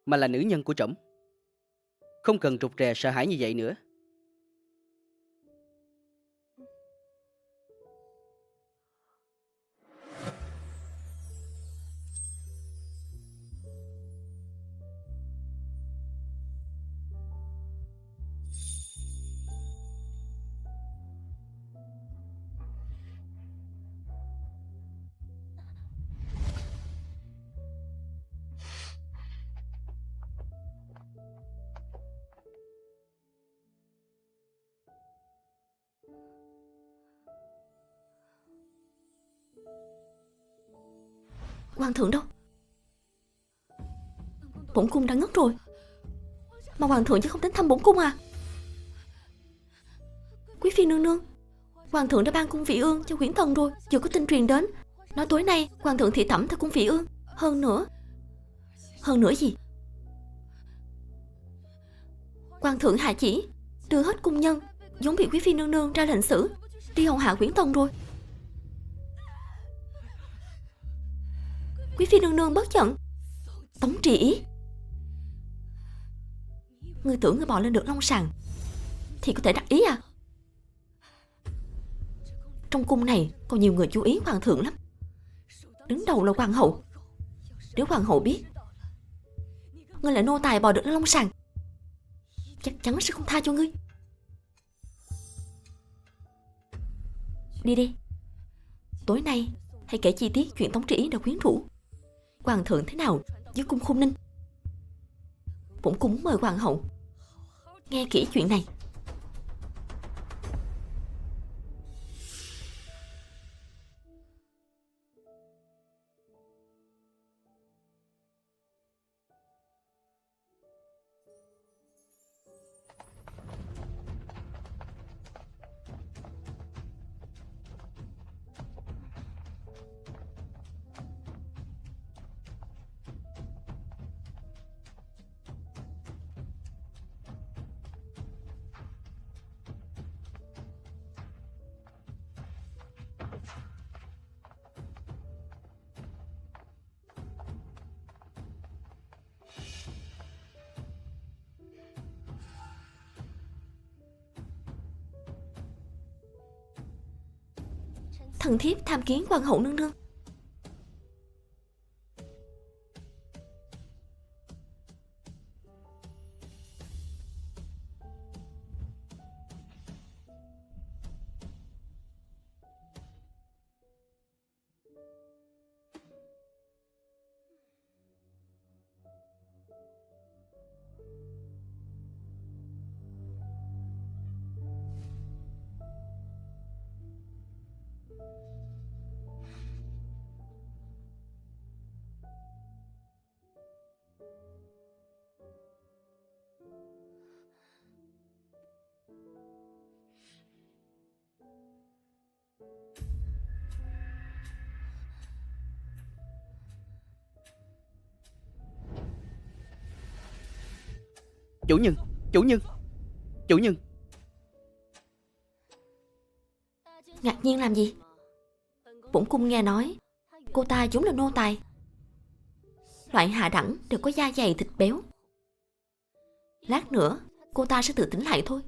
mà là nữ nhân của trẫm. Không cần rụt rè sợ hãi như vậy nữa.
Hoàng thượng đâu? Bổn cung đã ngất rồi. Mà hoàng thượng chứ không đến thăm bổn cung à? Quý phi nương nương, hoàng thượng đã ban cung vị ương cho Huyễn Thần rồi. Vừa có tin truyền đến, nói tối nay hoàng thượng thị tẩm theo cung vị ương. Hơn nữa gì? Hoàng thượng hạ chỉ đưa hết cung nhân giống bị quý phi nương nương ra lệnh xử, đi hầu hạ Huyễn Thần rồi. Quý phi nương nương bất giận. Tống Trì Ý, ngươi tưởng ngươi bò lên được long sàng thì có thể đắc ý à? Trong cung này còn nhiều người chú ý hoàng thượng lắm. Đứng đầu là hoàng hậu. Nếu hoàng hậu biết ngươi là nô tài bò được lên long sàng, chắc chắn sẽ không tha cho ngươi. Đi đi. Tối nay hãy kể chi tiết chuyện Tống Trì Ý đã quyến rũ hoàng thượng thế nào với cung Khôn Ninh. Bổn cung muốn mời hoàng hậu nghe kỹ chuyện này. Thần thiếp tham kiến hoàng hậu nương nương.
Chủ nhân, chủ nhân, chủ nhân.
Ngạc nhiên làm gì? Bổn cung nghe nói cô ta vốn là nô tài. Loại hạ đẳng đều có da dày thịt béo. Lát nữa cô ta sẽ tự tỉnh lại thôi.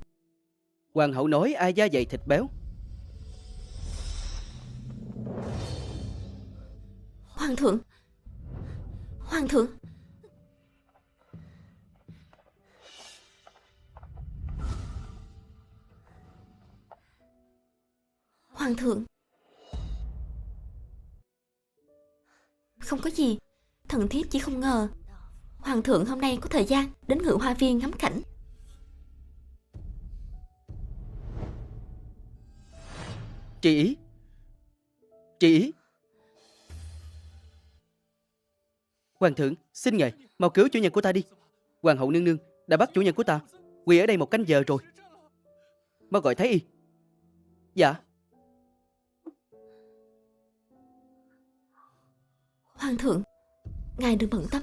Hoàng hậu nói ai da dày thịt béo?
Hoàng thượng, hoàng thượng. Hoàng thượng. Không có gì. Thần thiếp chỉ không ngờ hoàng thượng hôm nay có thời gian đến Ngự Hoa Viên ngắm cảnh.
Trì Ý, Trì Ý. Hoàng thượng, xin ngài mau cứu chủ nhân của ta đi. Hoàng hậu nương nương đã bắt chủ nhân của ta quỳ ở đây 1 canh giờ rồi. Mau gọi thái y. Dạ.
Hoàng thượng, ngài đừng bận tâm.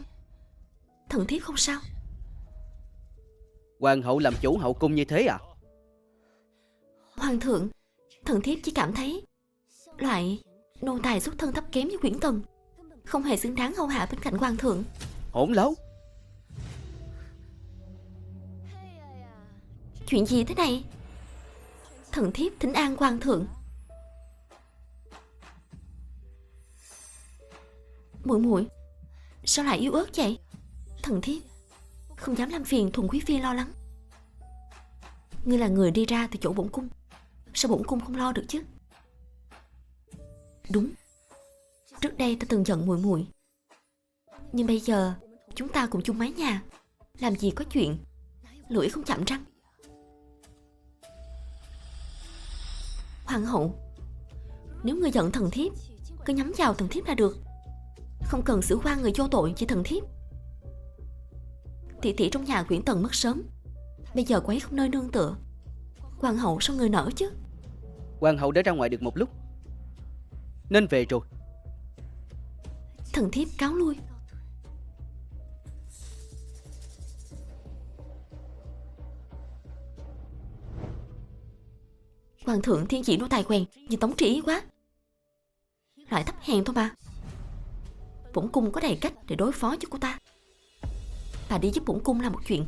Thần thiếp không sao.
Hoàng hậu làm chủ hậu cung như thế à?
Hoàng thượng, thần thiếp chỉ cảm thấy loại nô tài xuất thân thấp kém như Huyễn Thần không hề xứng đáng hầu hạ bên cạnh hoàng thượng.
Hỗn láo.
Chuyện gì thế này? Thần thiếp thỉnh an hoàng thượng. Muội muội, sao lại yếu ớt vậy? Thần thiếp không dám làm phiền Thuần quý phi lo lắng. Ngươi là người đi ra từ chỗ bổn cung, sao bổn cung không lo được chứ? Đúng, trước đây ta từng giận muội muội, nhưng bây giờ chúng ta cùng chung mái nhà, làm gì có chuyện lưỡi không chạm răng. Hoàng hậu, nếu ngươi giận thần thiếp cứ nhắm vào thần thiếp là được. Không cần xử oan người vô tội chỉ thần thiếp. Tỷ tỷ trong nhà Uyển Tần mất sớm, bây giờ cô ấy không nơi nương tựa. Hoàng hậu sao người nỡ chứ?
Hoàng hậu đã ra ngoài được một lúc, nên về rồi.
Thần thiếp cáo lui. Hoàng thượng thiên vị nô tài quèn vì Tống Trị Ý quá. Loại thấp hèn thôi mà. Bổn cung có đầy cách để đối phó với cô ta. Bà đi giúp bổn cung là một chuyện.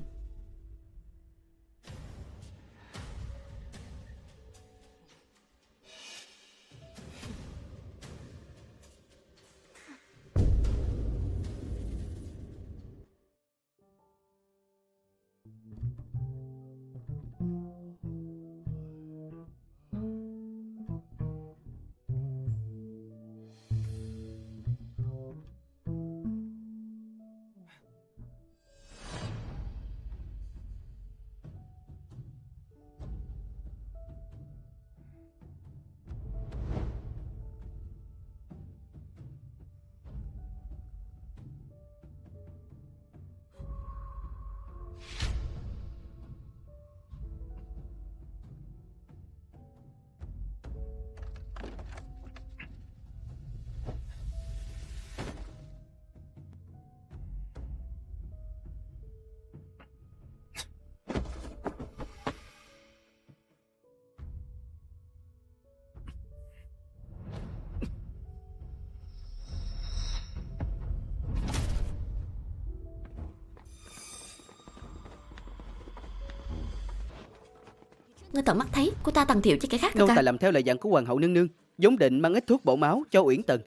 Ngươi tận mắt thấy cô ta tằng tiệu với kẻ khác
Nô
được
tài
à?
làm theo lời dặn của hoàng hậu nương nương, vốn định mang ít thuốc bổ máu cho Uyển Tần.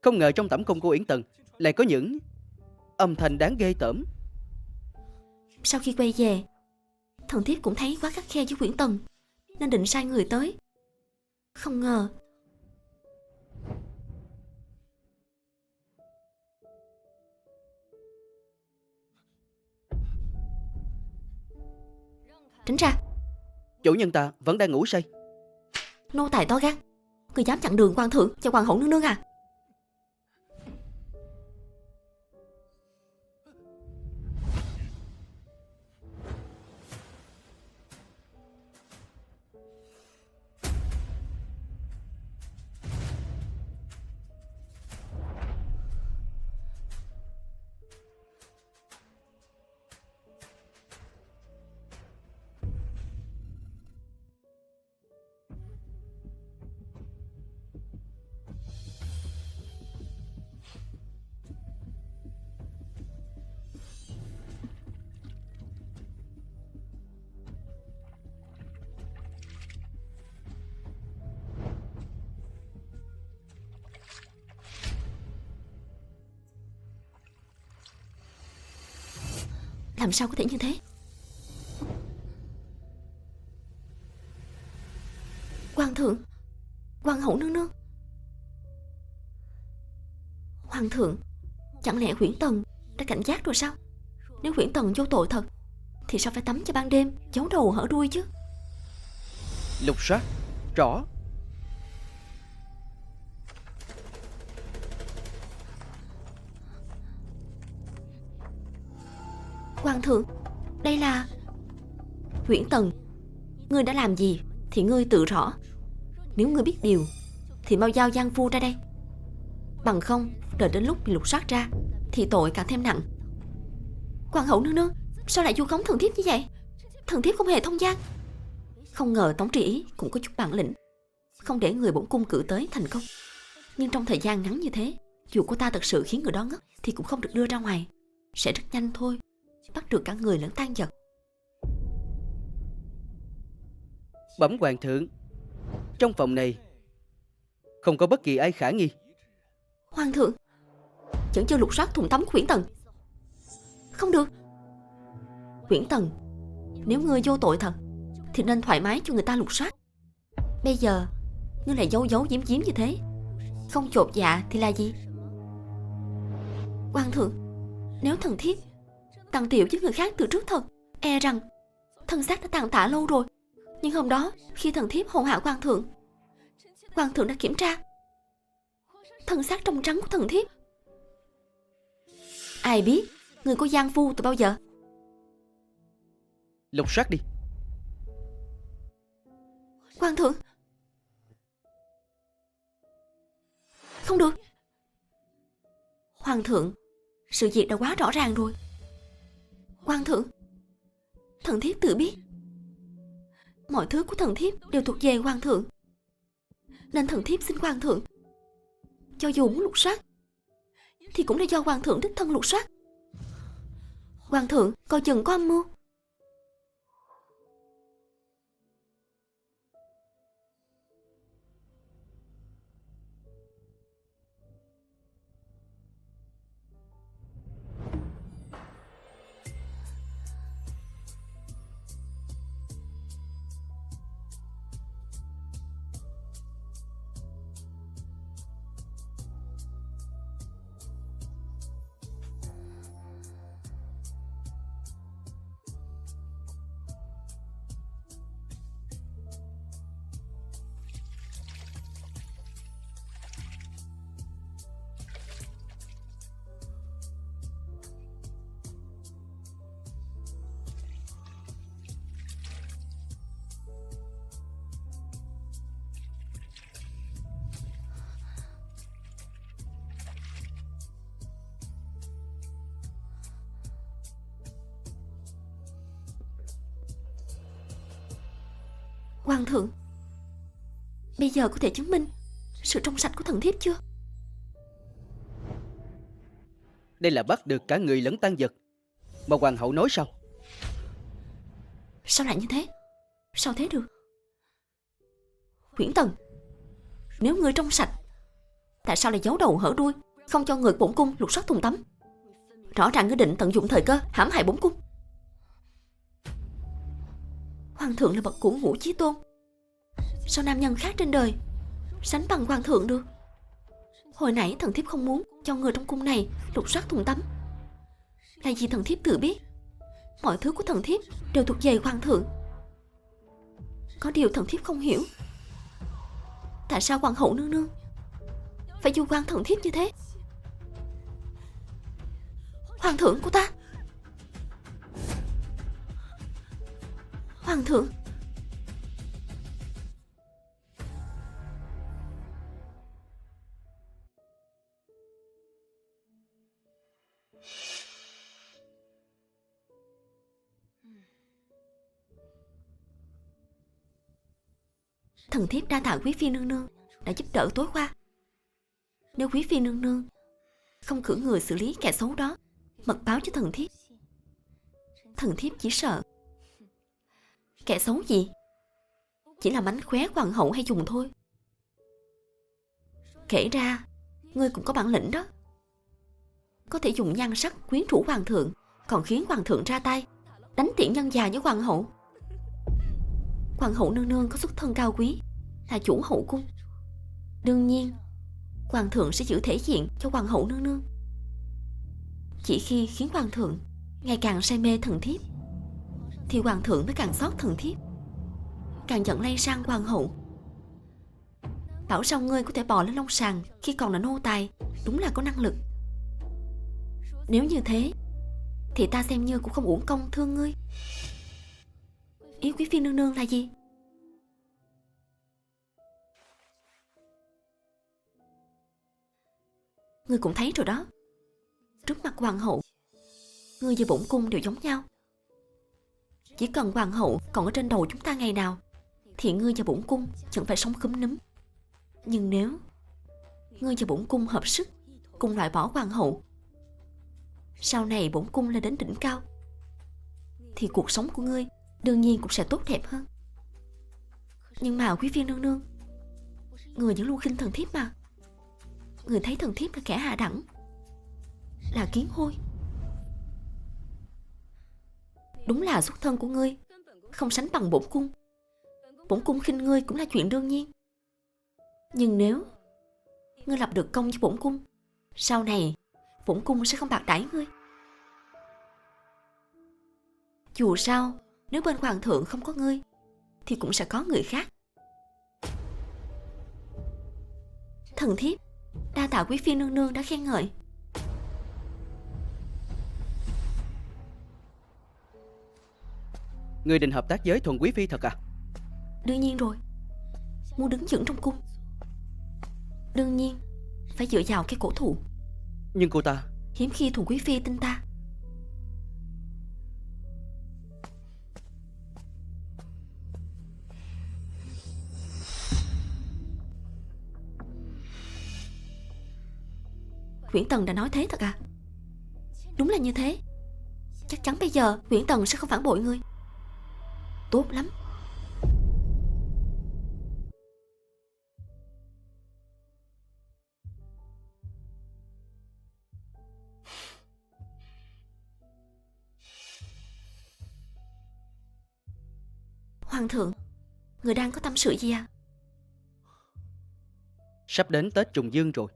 Không ngờ trong tẩm cung của Uyển Tần lại có những âm thanh đáng ghê tởm.
Sau khi quay về, thần thiếp cũng thấy quá khắt khe với Uyển Tần, nên định sai người tới. Không ngờ tránh ra.
Chủ nhân ta vẫn đang ngủ say.
Nô tài to gan, người dám chặn đường hoàng thượng và hoàng hậu nương nương à? Làm sao có thể như thế? Hoàng thượng, hoàng hậu nương nương. Hoàng thượng, chẳng lẽ Uyển Tần đã cảnh giác rồi sao? Nếu Uyển Tần vô tội thật thì sao phải tắm cho ban đêm, giấu đầu hở đuôi chứ?
Lục soát rõ.
Hoàng thượng, đây là... Uyển Tần, ngươi đã làm gì thì ngươi tự rõ. Nếu ngươi biết điều thì mau giao Giang Phu ra đây. Bằng không, đợi đến lúc bị lục soát ra thì tội càng thêm nặng. Hoàng hậu nương nương, sao lại vu khống thần thiếp như vậy? Thần thiếp không hề thông gian. Không ngờ Tống Tri Ý cũng có chút bản lĩnh, không để người bổn cung cử tới thành công. Nhưng trong thời gian ngắn như thế, dù cô ta thật sự khiến người đó ngất thì cũng không được đưa ra ngoài. Sẽ rất nhanh thôi, bắt được cả người lẫn tang vật.
Bẩm hoàng thượng, trong phòng này không có bất kỳ ai khả nghi.
Hoàng thượng, vẫn chưa lục soát thùng tắm của Uyển Tần. Không được. Uyển Tần, nếu ngươi vô tội thật thì nên thoải mái cho người ta lục soát. Bây giờ ngươi lại giấu giấu giếm giếm như thế, không chột dạ thì là gì? Hoàng thượng, nếu thần thiếp tằng tiệu với người khác từ trước thật, e rằng thân xác đã tàn tạ lâu rồi. Nhưng hôm đó khi thần thiếp hầu hạ hoàng thượng đã kiểm tra, thân xác trong trắng của thần thiếp. Ai biết người có gian phu từ bao giờ?
Lục soát đi.
Hoàng thượng, không được. Hoàng thượng, sự việc đã quá rõ ràng rồi. Hoàng thượng, thần thiếp tự biết. Mọi thứ của thần thiếp đều thuộc về hoàng thượng, nên thần thiếp xin hoàng thượng, cho dù muốn lục soát thì cũng là do hoàng thượng đích thân lục soát. Hoàng thượng coi chừng có âm mưu. Hoàng thượng, bây giờ có thể chứng minh sự trong sạch của thần thiếp chưa?
Đây là bắt được cả người lẫn tang vật, mà hoàng hậu nói sao?
Sao lại như thế? Sao thế được? Huyễn Tần, nếu ngươi trong sạch, tại sao lại giấu đầu hở đuôi, không cho người bổn cung lục soát thùng tắm? Rõ ràng ngươi định tận dụng thời cơ hãm hại bổn cung. Hoàng thượng là bậc của ngũ chí tôn, sao nam nhân khác trên đời sánh bằng hoàng thượng được? Hồi nãy thần thiếp không muốn cho người trong cung này lục soát thùng tắm, là vì thần thiếp tự biết mọi thứ của thần thiếp đều thuộc về hoàng thượng. Có điều thần thiếp không hiểu, tại sao hoàng hậu nương nương phải du quan thần thiếp như thế? Hoàng thượng của ta, hoàng thượng. Thần thiếp đa tạ quý phi nương nương đã giúp đỡ tối qua. Nếu quý phi nương nương không cử người xử lý kẻ xấu đó, mật báo cho thần thiếp chỉ sợ kẻ xấu gì chỉ là mánh khóe hoàng hậu hay dùng thôi. Kể ra ngươi cũng có bản lĩnh đó, có thể dùng nhan sắc quyến rũ hoàng thượng, còn khiến hoàng thượng ra tay đánh tiện nhân già với hoàng hậu. Hoàng hậu nương nương có xuất thân cao quý, là chủ hậu cung, đương nhiên hoàng thượng sẽ giữ thể diện cho hoàng hậu nương nương. Chỉ khi khiến hoàng thượng ngày càng say mê thần thiếp, thì hoàng thượng mới càng xót thần thiếp, càng giận lây sang hoàng hậu. Bảo sao ngươi có thể bò lên long sàng khi còn là nô tài, đúng là có năng lực. Nếu như thế thì ta xem như cũng không uổng công thương ngươi. Ý quý phi nương nương là gì? Ngươi cũng thấy rồi đó, trước mặt hoàng hậu, ngươi và bổn cung đều giống nhau. Chỉ cần hoàng hậu còn ở trên đầu chúng ta ngày nào, thì ngươi và bổn cung chẳng phải sống khúm núm. Nhưng nếu ngươi và bổn cung hợp sức cùng loại bỏ hoàng hậu, sau này bổn cung lên đến đỉnh cao, thì cuộc sống của ngươi đương nhiên cũng sẽ tốt đẹp hơn. Nhưng mà quý phi nương nương, người vẫn luôn khinh thần thiếp mà. Người thấy thần thiếp là kẻ hạ đẳng, là kiến hôi. Đúng là xuất thân của ngươi không sánh bằng bổn cung. Bổn cung khinh ngươi cũng là chuyện đương nhiên. Nhưng nếu ngươi lập được công với bổn cung, sau này bổn cung sẽ không bạc đãi ngươi. Dù sao, nếu bên hoàng thượng không có ngươi, thì cũng sẽ có người khác. Thần thiếp Đa tạ quý phi nương nương đã khen ngợi.
Ngươi định hợp tác với Thuần quý phi thật à?
Đương nhiên rồi. Muốn đứng vững trong cung, đương nhiên phải dựa vào cái cổ thụ.
Nhưng cô ta...
Hiếm khi Thuần quý phi tin ta. Uyển Tần đã nói thế thật à? Đúng là như thế. Chắc chắn bây giờ Uyển Tần sẽ không phản bội ngươi. Tốt lắm. Hoàng thượng, người đang có tâm sự gì à?
Sắp đến Tết Trùng Dương rồi.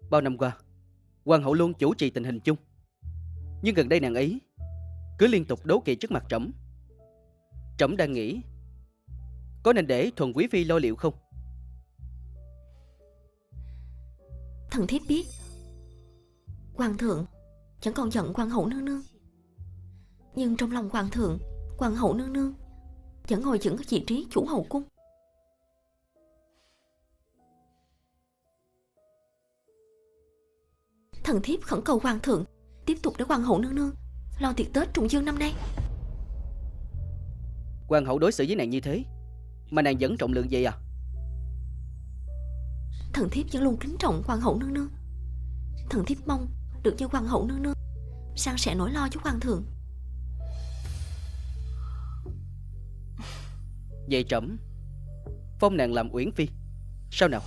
Bao năm qua, hoàng hậu luôn chủ trì tình hình chung. Nhưng gần đây nàng ấy cứ liên tục đố kỵ trước mặt trẫm. Trẫm đang nghĩ có nên để Thuần quý phi lo liệu không?
Thần thiếp biết hoàng thượng vẫn còn giận hoàng hậu nương nương, nhưng trong lòng hoàng thượng, hoàng hậu nương nương vẫn ngồi vững ở vị trí chủ hậu cung. Thần thiếp khẩn cầu hoàng thượng tiếp tục để hoàng hậu nương nương lo tiệc Tết Trùng Dương năm nay.
Hoàng hậu đối xử với nàng như thế mà nàng vẫn trọng lượng vậy à?
Thần thiếp vẫn luôn kính trọng hoàng hậu nương nương. Thần thiếp mong được như hoàng hậu nương nương san sẻ nỗi lo cho hoàng thượng.
Vậy trẫm phong nàng làm Uyển phi, sao nào?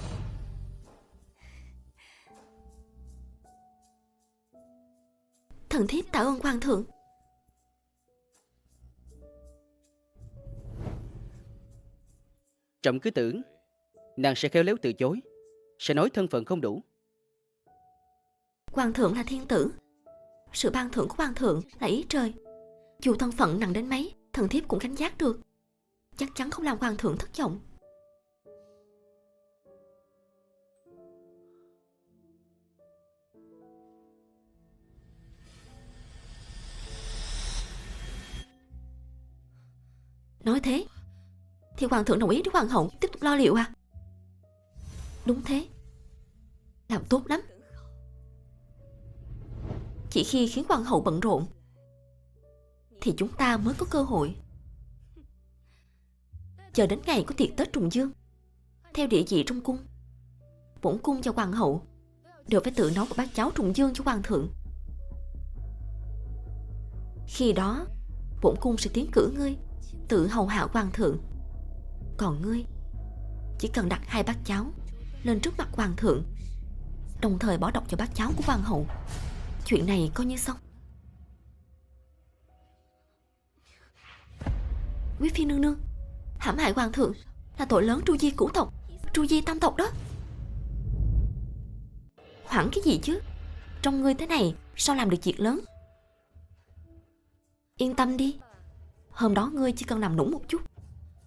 Thần thiếp tạ ơn hoàng thượng.
Trẫm cứ tưởng nàng sẽ khéo léo từ chối, sẽ nói thân phận không đủ.
Hoàng thượng là thiên tử, sự ban thưởng của hoàng thượng là ý trời. Dù thân phận nặng đến mấy, thần thiếp cũng gánh vác được, chắc chắn không làm hoàng thượng thất vọng. Nói thế thì hoàng thượng đồng ý để hoàng hậu tiếp tục lo liệu à? Đúng thế, làm tốt lắm. Chỉ khi khiến hoàng hậu bận rộn thì chúng ta mới có cơ hội. Chờ đến ngày có tiệc Tết Trùng Dương, theo địa vị trong cung, bổn cung và hoàng hậu đều phải tự nấu một bát cháo trùng dương cho hoàng thượng. Khi đó bổn cung sẽ tiến cử ngươi tự hầu hạ hoàng thượng, còn ngươi chỉ cần đặt 2 bát cháo lên trước mặt hoàng thượng, đồng thời bỏ độc vào bát cháo của hoàng hậu. Chuyện này coi như xong. Quý phi nương nương, hãm hại hoàng thượng là tội lớn tru di cửu tộc, tru di tam tộc đó. Hoảng cái gì chứ, trong ngươi thế này sao làm được việc lớn. Yên tâm đi, hôm đó ngươi chỉ cần làm nũng một chút,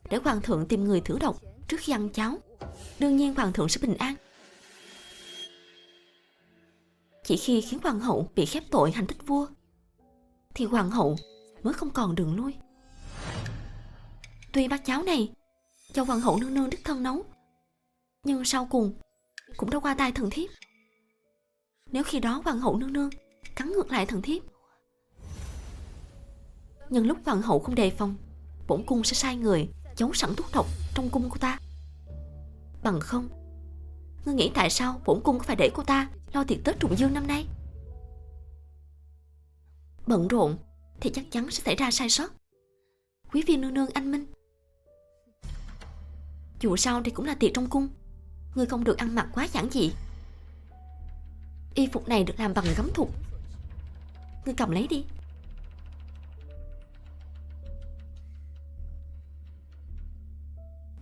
để hoàng thượng tìm người thử độc trước khi ăn cháo, đương nhiên hoàng thượng sẽ bình an. Chỉ khi khiến hoàng hậu bị khép tội hành thích vua thì hoàng hậu mới không còn đường lui. Tuy bát cháo này do hoàng hậu nương nương đích thân nấu, nhưng sau cùng cũng đã qua tay thần thiếp. Nếu khi đó hoàng hậu nương nương cắn ngược lại thần thiếp, nhân lúc hoàng hậu không đề phòng, bổn cung sẽ sai người giấu sẵn thuốc độc trong cung của ta. Bằng không, ngươi nghĩ tại sao bổn cung có phải để cô ta lo tiệc Tết Trùng Dương năm nay? Bận rộn thì chắc chắn sẽ xảy ra sai sót. Quý phi nương nương anh minh. Dù sao thì cũng là tiệc trong cung, ngươi không được ăn mặc quá giản dị. Y phục này được làm bằng gấm thục, ngươi cầm lấy đi.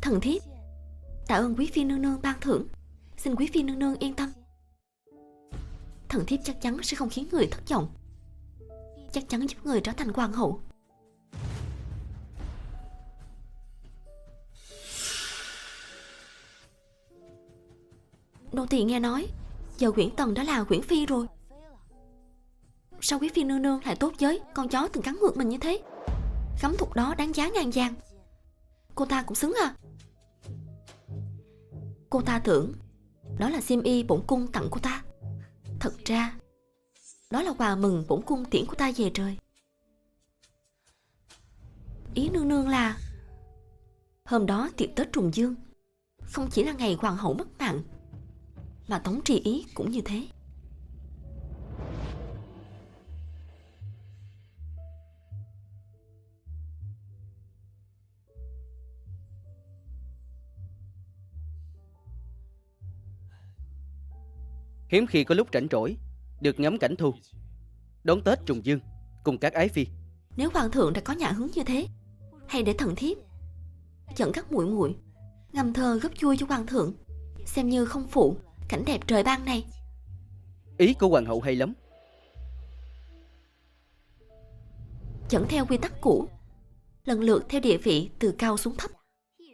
Thần thiếp tạ ơn quý phi nương nương ban thưởng, xin quý phi nương nương yên tâm. Thần thiếp chắc chắn sẽ không khiến người thất vọng, chắc chắn giúp người trở thành hoàng hậu. Nô tỳ nghe nói Giờ Uyển Tần đã là Uyển Phi rồi. Sao quý phi nương nương lại tốt với con chó từng cắn ngược mình như thế? Cấm thuật đó đáng giá ngàn vàng. Cô ta cũng xứng à? Cô ta tưởng đó là xiêm y bổn cung tặng cô ta. Thật ra đó là quà mừng bổn cung tiễn cô ta về trời. Ý nương nương là hôm đó tiệc Tết Trùng Dương không chỉ là ngày hoàng hậu mất mạng, mà Tống Tri Ý cũng như thế.
Hiếm khi có lúc rảnh rỗi được ngắm cảnh thu, đón Tết Trùng Dương cùng các ái phi.
Nếu hoàng thượng đã có nhã hứng như thế, hay để thần thiếp dẫn các muội muội ngâm thơ góp vui cho hoàng thượng, xem như không phụ cảnh đẹp trời ban này.
Ý của hoàng hậu hay lắm.
Dẫn theo quy tắc cũ, lần lượt theo địa vị từ cao xuống thấp,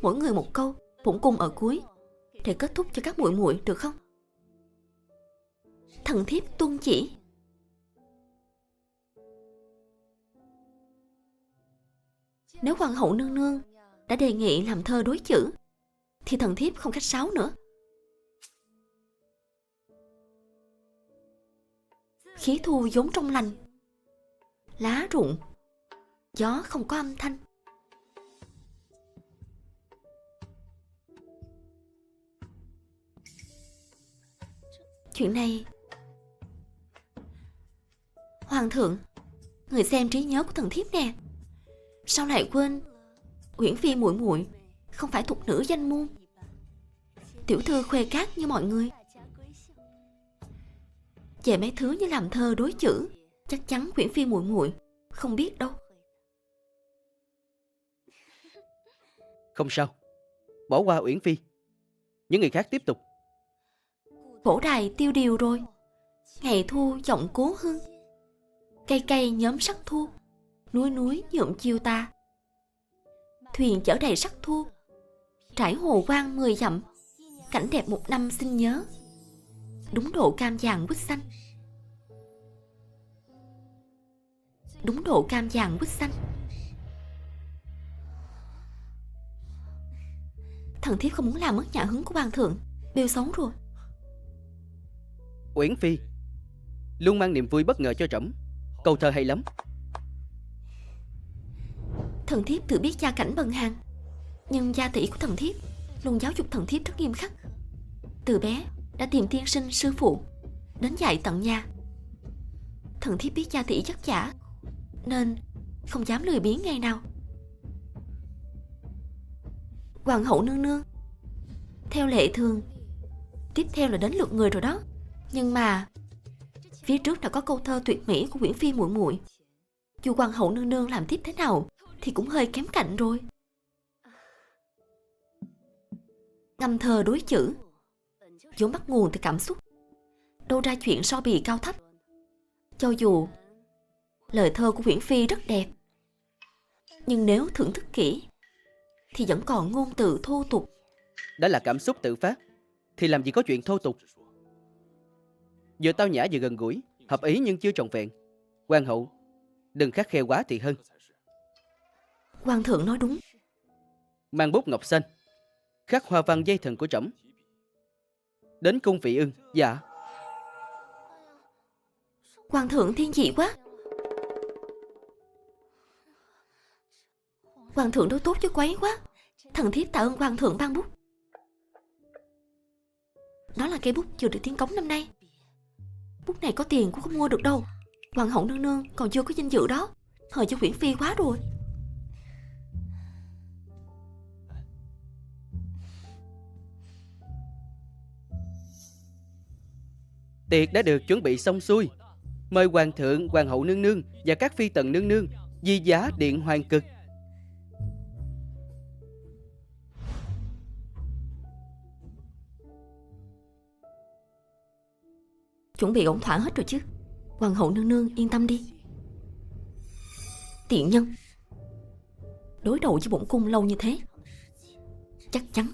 mỗi người một câu, bổn cung ở cuối, để kết thúc cho các muội muội được không? Thần thiếp tuân chỉ. Nếu hoàng hậu nương nương đã đề nghị làm thơ đối chữ, thì thần thiếp không khách sáo nữa. Khí thu vốn trong lành, lá rụng, gió không có âm thanh. Chuyện này, hoàng thượng, người xem trí nhớ của thần thiếp nè, sao lại quên Uyển Phi muội muội không phải thục nữ danh môn, tiểu thư khuê cát như mọi người. Về mấy thứ như làm thơ đối chữ, chắc chắn Uyển Phi muội muội không biết đâu.
Không sao, bỏ qua Uyển Phi, những người khác tiếp tục.
Phổ đài tiêu điều rồi, ngày thu giọng cố hương, cây cây nhóm sắc thu, núi núi nhuộm chiều ta. Thuyền chở đầy sắc thu, trải hồ quang 10 dặm, cảnh đẹp một năm xin nhớ, đúng độ cam vàng quýt xanh. Đúng độ cam vàng quýt xanh. Thần thiếp không muốn làm mất nhã hứng của hoàng thượng, bêu xấu rồi.
Uyển Phi luôn mang niềm vui bất ngờ cho trẫm. Câu thơ hay lắm.
Thần thiếp tự biết gia cảnh bần hàn, nhưng gia tỷ của thần thiếp luôn giáo dục thần thiếp rất nghiêm khắc. Từ bé đã tìm tiên sinh sư phụ đến dạy tận nhà. Thần thiếp biết gia tỷ vất vả, nên không dám lười biếng ngày nào. Hoàng hậu nương nương, theo lệ thường, tiếp theo là đến lượt người rồi đó. Nhưng mà phía trước đã có câu thơ tuyệt mỹ của Uyển Phi muội muội, dù hoàng hậu nương nương làm tiếp thế nào thì cũng hơi kém cạnh rồi. Ngâm thơ đối chữ vốn bắt nguồn từ cảm xúc, đâu ra chuyện so bì cao thấp. Cho dù lời thơ của Uyển Phi rất đẹp, nhưng nếu thưởng thức kỹ thì vẫn còn ngôn từ thô tục.
Đã là cảm xúc tự phát thì làm gì có chuyện thô tục. Vừa tao nhã vừa gần gũi, hợp ý nhưng chưa trọn vẹn. Hoàng hậu đừng khắt khe quá thì hơn.
Hoàng thượng nói đúng.
Mang bút ngọc xanh khắc hoa văn dây thần của trẫm. Đến cung vị ưng. Dạ.
Hoàng thượng thiên vị quá. Hoàng thượng đối tốt với quấy quá. Thần thiếp tạ ơn hoàng thượng ban bút. Đó là cây bút vừa được tiến cống năm nay. Bút này có tiền cũng không mua được đâu. Hoàng hậu nương nương còn chưa có danh dự đó, hời cho Uyển Phi quá rồi.
Tiệc đã được chuẩn bị xong xuôi. Mời hoàng thượng, hoàng hậu nương nương và các phi tần nương nương di giá điện hoàng cực.
Chuẩn bị ổn thỏa hết rồi chứ? Hoàng hậu nương nương yên tâm đi. Tiện nhân, đối đầu với bổn cung lâu như thế, chắc chắn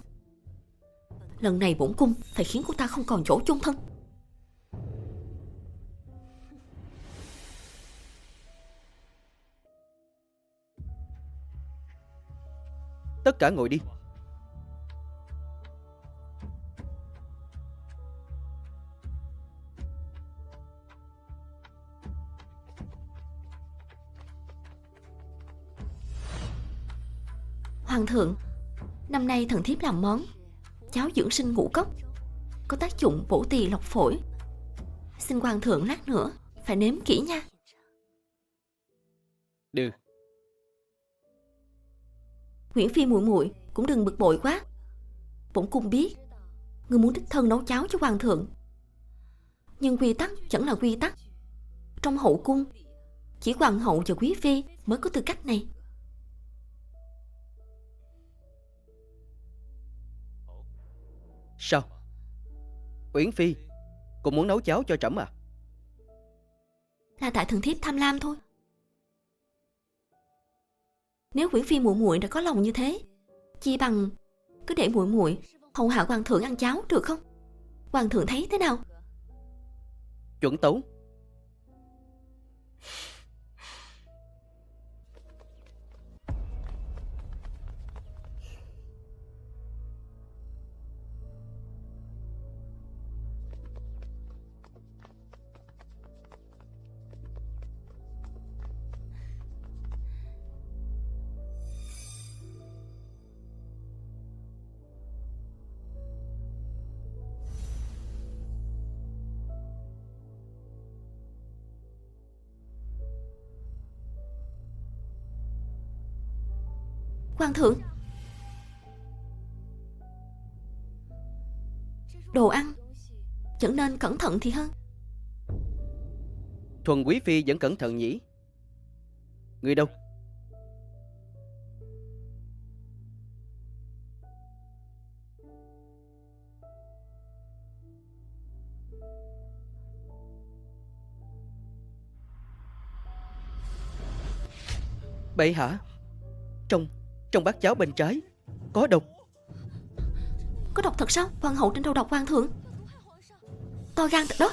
lần này bổn cung phải khiến cô ta không còn chỗ chôn thân.
Tất cả ngồi đi.
Hoàng thượng, năm nay thần thiếp làm món cháo dưỡng sinh ngũ cốc, có tác dụng bổ tỳ lọc phổi. Xin hoàng thượng lát nữa phải nếm kỹ nha.
Được.
Nguyễn phi muội muội cũng đừng bực bội quá. Bổn cung biết ngươi muốn đích thân nấu cháo cho hoàng thượng, nhưng quy tắc vẫn là quy tắc. Trong hậu cung chỉ hoàng hậu và quý phi mới có tư cách này.
Sao? Uyển Phi cũng muốn nấu cháo cho trẫm à?
Là tại thần thiếp tham lam thôi. Nếu Uyển phi muội muội đã có lòng như thế, chi bằng cứ để muội muội hầu hạ hoàng thượng ăn cháo được không? Hoàng thượng thấy thế nào?
Chuẩn tấu.
Hoàng thượng, đồ ăn vẫn nên cẩn thận thì hơn.
Thuần quý phi vẫn cẩn thận nhỉ? Người đâu? Bệ hạ, trong bát cháo bên trái có độc.
Có độc thật sao? Hoàng hậu trên đầu độc hoàng thượng. To gan thật đó,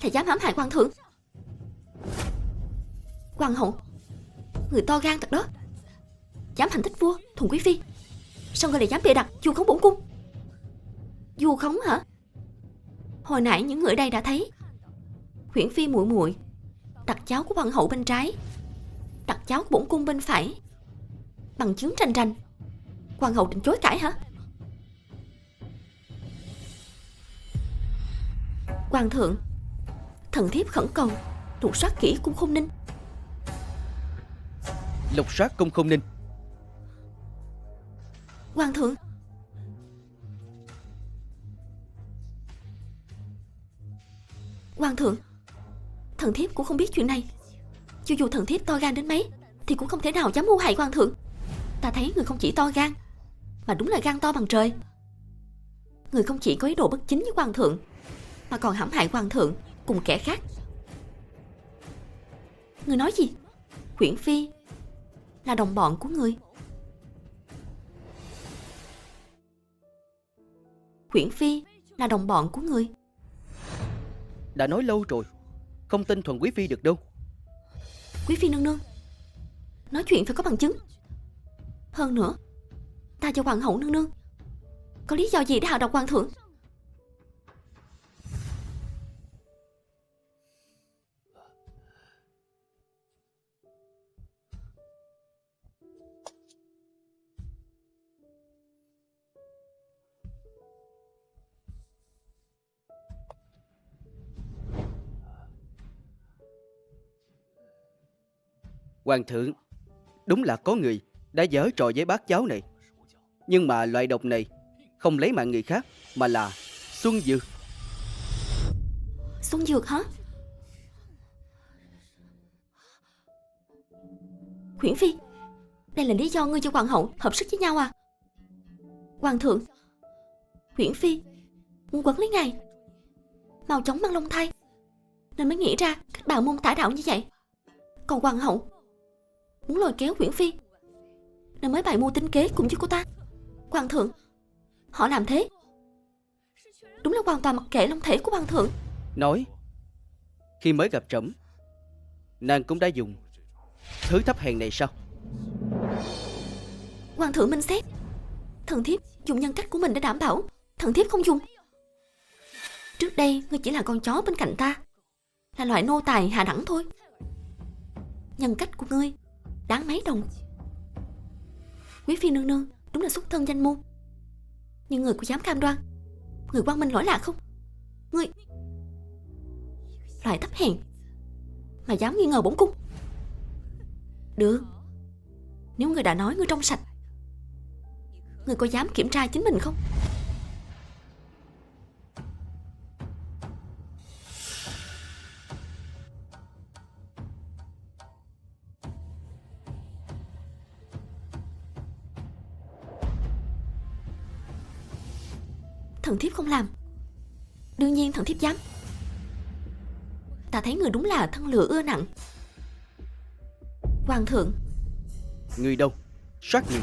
thà dám hãm hại hoàng thượng. Hoàng hậu, người to gan thật đó, dám hành thích vua Thuần quý phi. Sao người lại dám bịa đặt vu khống bổn cung? Vu khống hả? Hồi nãy những người ở đây đã thấy Uyển phi muội muội đặt cháo của hoàng hậu bên trái, đặt cháo của bổn cung bên phải, bằng chứng rành rành. Hoàng hậu định chối cãi hả? Hoàng thượng, thần thiếp khẩn cầu lục soát kỹ cung Khôn Ninh.
Lục soát cung Khôn Ninh?
Hoàng thượng, hoàng thượng, thần thiếp cũng không biết chuyện này. Cho dù thần thiếp to gan đến mấy thì cũng không thể nào dám mưu hại hoàng thượng. Ta thấy người không chỉ to gan, mà đúng là gan to bằng trời. Người không chỉ có ý đồ bất chính với hoàng thượng, mà còn hãm hại hoàng thượng cùng kẻ khác. Người nói gì? Uyển phi là đồng bọn của người. Uyển phi là đồng bọn của người.
Đã nói lâu rồi, không tin Thuần quý phi được đâu.
Quý phi nương nương, nói chuyện phải có bằng chứng. Hơn nữa, ta cho hoàng hậu nương nương có lý do gì để hạ độc hoàng thượng?
Hoàng thượng, đúng là có người đã giở trò với bát cháo này. Nhưng mà loại độc này không lấy mạng người khác, mà là Xuân Dược.
Xuân Dược hả? Uyển phi, đây là lý do ngươi cho hoàng hậu hợp sức với nhau à? Hoàng thượng, Uyển phi muốn quấn lấy ngài, mau chóng mang long thai, nên mới nghĩ ra cách bào môn tả đạo như vậy. Còn hoàng hậu muốn lôi kéo Uyển phi, nên mới bày mưu tính kế cùng với cô ta. Hoàng thượng, họ làm thế đúng là hoàn toàn mặc kệ long thể của hoàng thượng.
Nói, khi mới gặp trẫm, nàng cũng đã dùng thứ thấp hèn này sao?
Hoàng thượng minh xét, Thần thiếp dùng nhân cách của mình để đảm bảo. Thần thiếp không dùng. Trước đây ngươi chỉ là con chó bên cạnh ta, là loại nô tài hạ đẳng thôi. Nhân cách của ngươi đáng mấy đồng. Quý phi nương nương đúng là xuất thân danh môn, nhưng người có dám cam đoan người quang minh lỗi lạc không? Ngươi loại thấp hèn mà dám nghi ngờ bổn cung. Được, nếu người đã nói ngươi trong sạch, người có dám kiểm tra chính mình không? Thần thiếp không làm. Đương nhiên thần thiếp dám. Ta thấy người đúng là thân lửa ưa nặng. Hoàng thượng.
Người đâu? Sát người.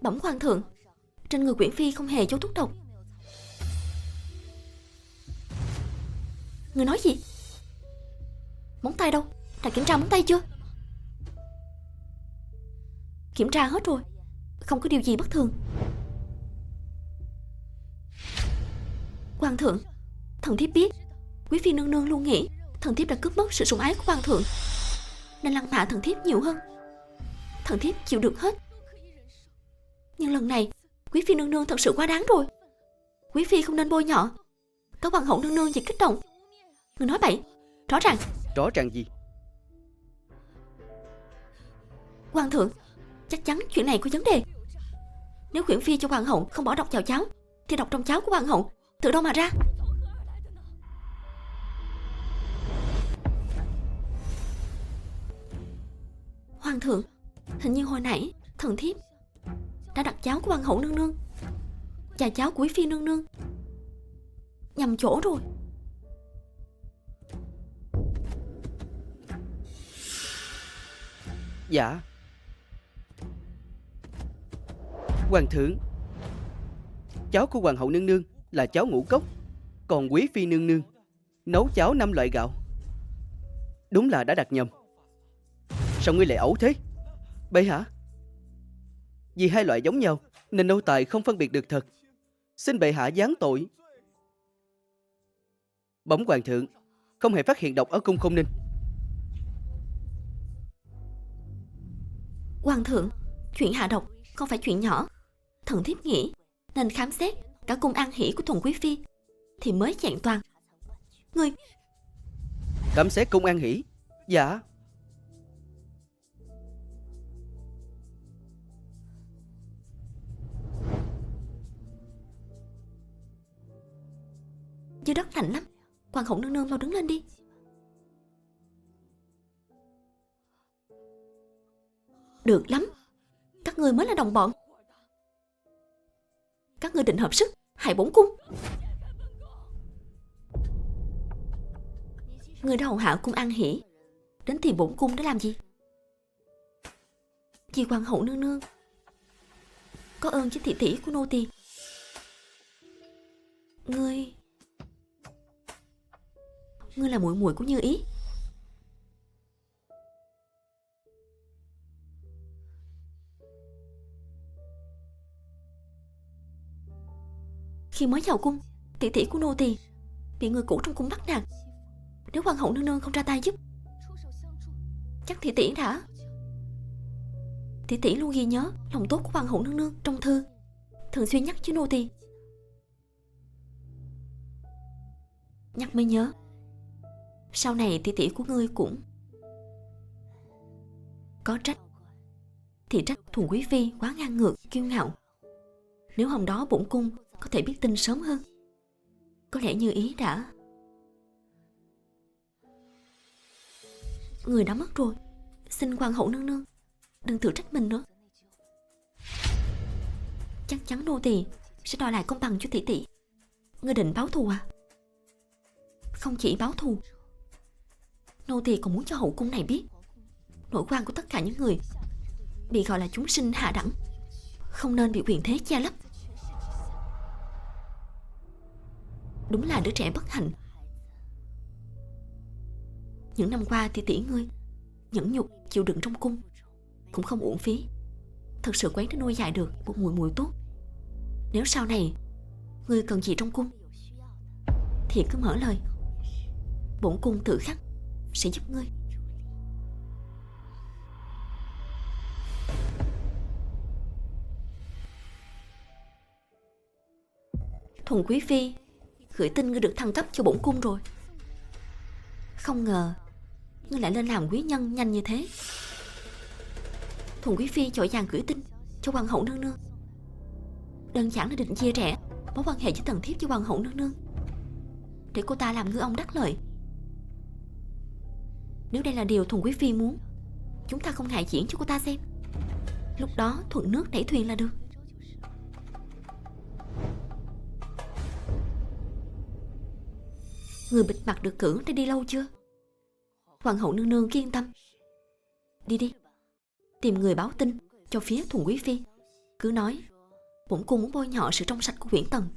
Bẩm hoàng thượng, trên người Quyển Phi không hề dấu thuốc độc. Người nói gì? Móng tay đâu? Đã kiểm tra móng tay chưa? Kiểm tra hết rồi, không có điều gì bất thường. Hoàng thượng, thần thiếp biết Quý phi nương nương luôn nghĩ thần thiếp đã cướp mất sự sủng ái của hoàng thượng, nên lăng mạ thần thiếp nhiều hơn. Thần thiếp chịu được hết. Nhưng lần này quý phi nương nương thật sự quá đáng rồi. Quý phi không nên bôi nhọ. Có hoàng hậu nương nương gì kích động. Người nói bậy. Rõ ràng.
Rõ ràng gì?
Hoàng thượng, chắc chắn chuyện này có vấn đề. Nếu Quyển Phi cho hoàng hậu không bỏ độc vào cháo, thì độc trong cháo của hoàng hậu từ đâu mà ra? Hoàng thượng, hình như hồi nãy thần thiếp đã đặt cháo của hoàng hậu nương nương và cháo của Quý phi nương nương nhầm chỗ rồi.
Dạ. Hoàng thượng, cháo của hoàng hậu nương nương là cháo ngũ cốc, còn Quý phi nương nương nấu cháo 5 loại gạo. Đúng là đã đặt nhầm. Sao ngươi lại ẩu thế? Bệ hạ, vì hai loại giống nhau nên nô tài không phân biệt được thật. Xin bệ hạ giáng tội. Bẩm hoàng thượng, không hề phát hiện độc ở cung Không Ninh.
Hoàng thượng, chuyện hạ độc không phải chuyện nhỏ. Thần thiếp nghĩ nên khám xét cả cung An Hỷ của Thuần Quý phi thì mới vẹn toàn. Ngươi
Khám xét cung An Hỷ? Dạ.
dưới đất lạnh lắm. Hoàng hậu nương nương mau đứng lên đi. Được lắm, các ngươi mới là đồng bọn. Các ngươi định hợp sức hại bổn cung. Ngươi đã hầu hạ cung An Hỷ đến tìm bổn cung để làm gì? Vì hoàng hậu nương nương có ơn với tỷ tỷ của nô tỳ. Ngươi là muội muội của Như Ý. Khi mới vào cung, tỷ tỷ của nô tỳ bị người cũ trong cung bắt nạt. Nếu hoàng hậu nương nương không ra tay giúp, chắc tỷ tỷ đã. Tỷ tỷ luôn ghi nhớ lòng tốt của hoàng hậu nương nương trong thư, thường xuyên nhắc với nô tỳ. Nhắc mới nhớ, sau này tỷ tỷ của ngươi cũng có trách, thì trách Thuần Quý phi quá ngang ngược, kiêu ngạo. Nếu hôm đó bổn cung có thể biết tin sớm hơn, có lẽ Như Ý đã... Người đã mất rồi. Xin hoàng hậu nương nương đừng tự trách mình nữa. Chắc chắn nô tỳ sẽ đòi lại công bằng cho tỷ tỷ. Ngươi định báo thù à? Không chỉ báo thù Nô tỳ còn muốn cho hậu cung này biết nỗi oan của tất cả những người bị gọi là chúng sinh hạ đẳng không nên bị quyền thế che lấp. Đúng là đứa trẻ bất hạnh. Những năm qua thì tỷ ngươi nhẫn nhục chịu đựng trong cung cũng không uổng phí. Thật sự quán để nuôi dạy được một muội muội tốt. Nếu sau này ngươi cần gì trong cung thì cứ mở lời, bổn cung tự khắc sẽ giúp ngươi. Thuần quý phi gửi tin ngươi được thăng cấp cho bổn cung rồi. Không ngờ ngươi lại lên làm quý nhân nhanh như thế. Thuần quý phi vội vàng gửi tin cho hoàng hậu nương nương, đơn giản là định chia rẽ mối quan hệ với Tần thiếp với hoàng hậu nương nương, để cô ta làm ngư ông đắc lợi. Nếu đây là điều Thuần quý phi muốn, chúng ta không ngại diễn cho cô ta xem. Lúc đó thuận nước đẩy thuyền là được. Người bịt mặt được cử đã đi lâu chưa? Hoàng hậu nương nương yên tâm. Đi đi, tìm người báo tin cho phía Thuần quý phi. Cứ nói bổn cung muốn bôi nhọ sự trong sạch của Uyển Tần.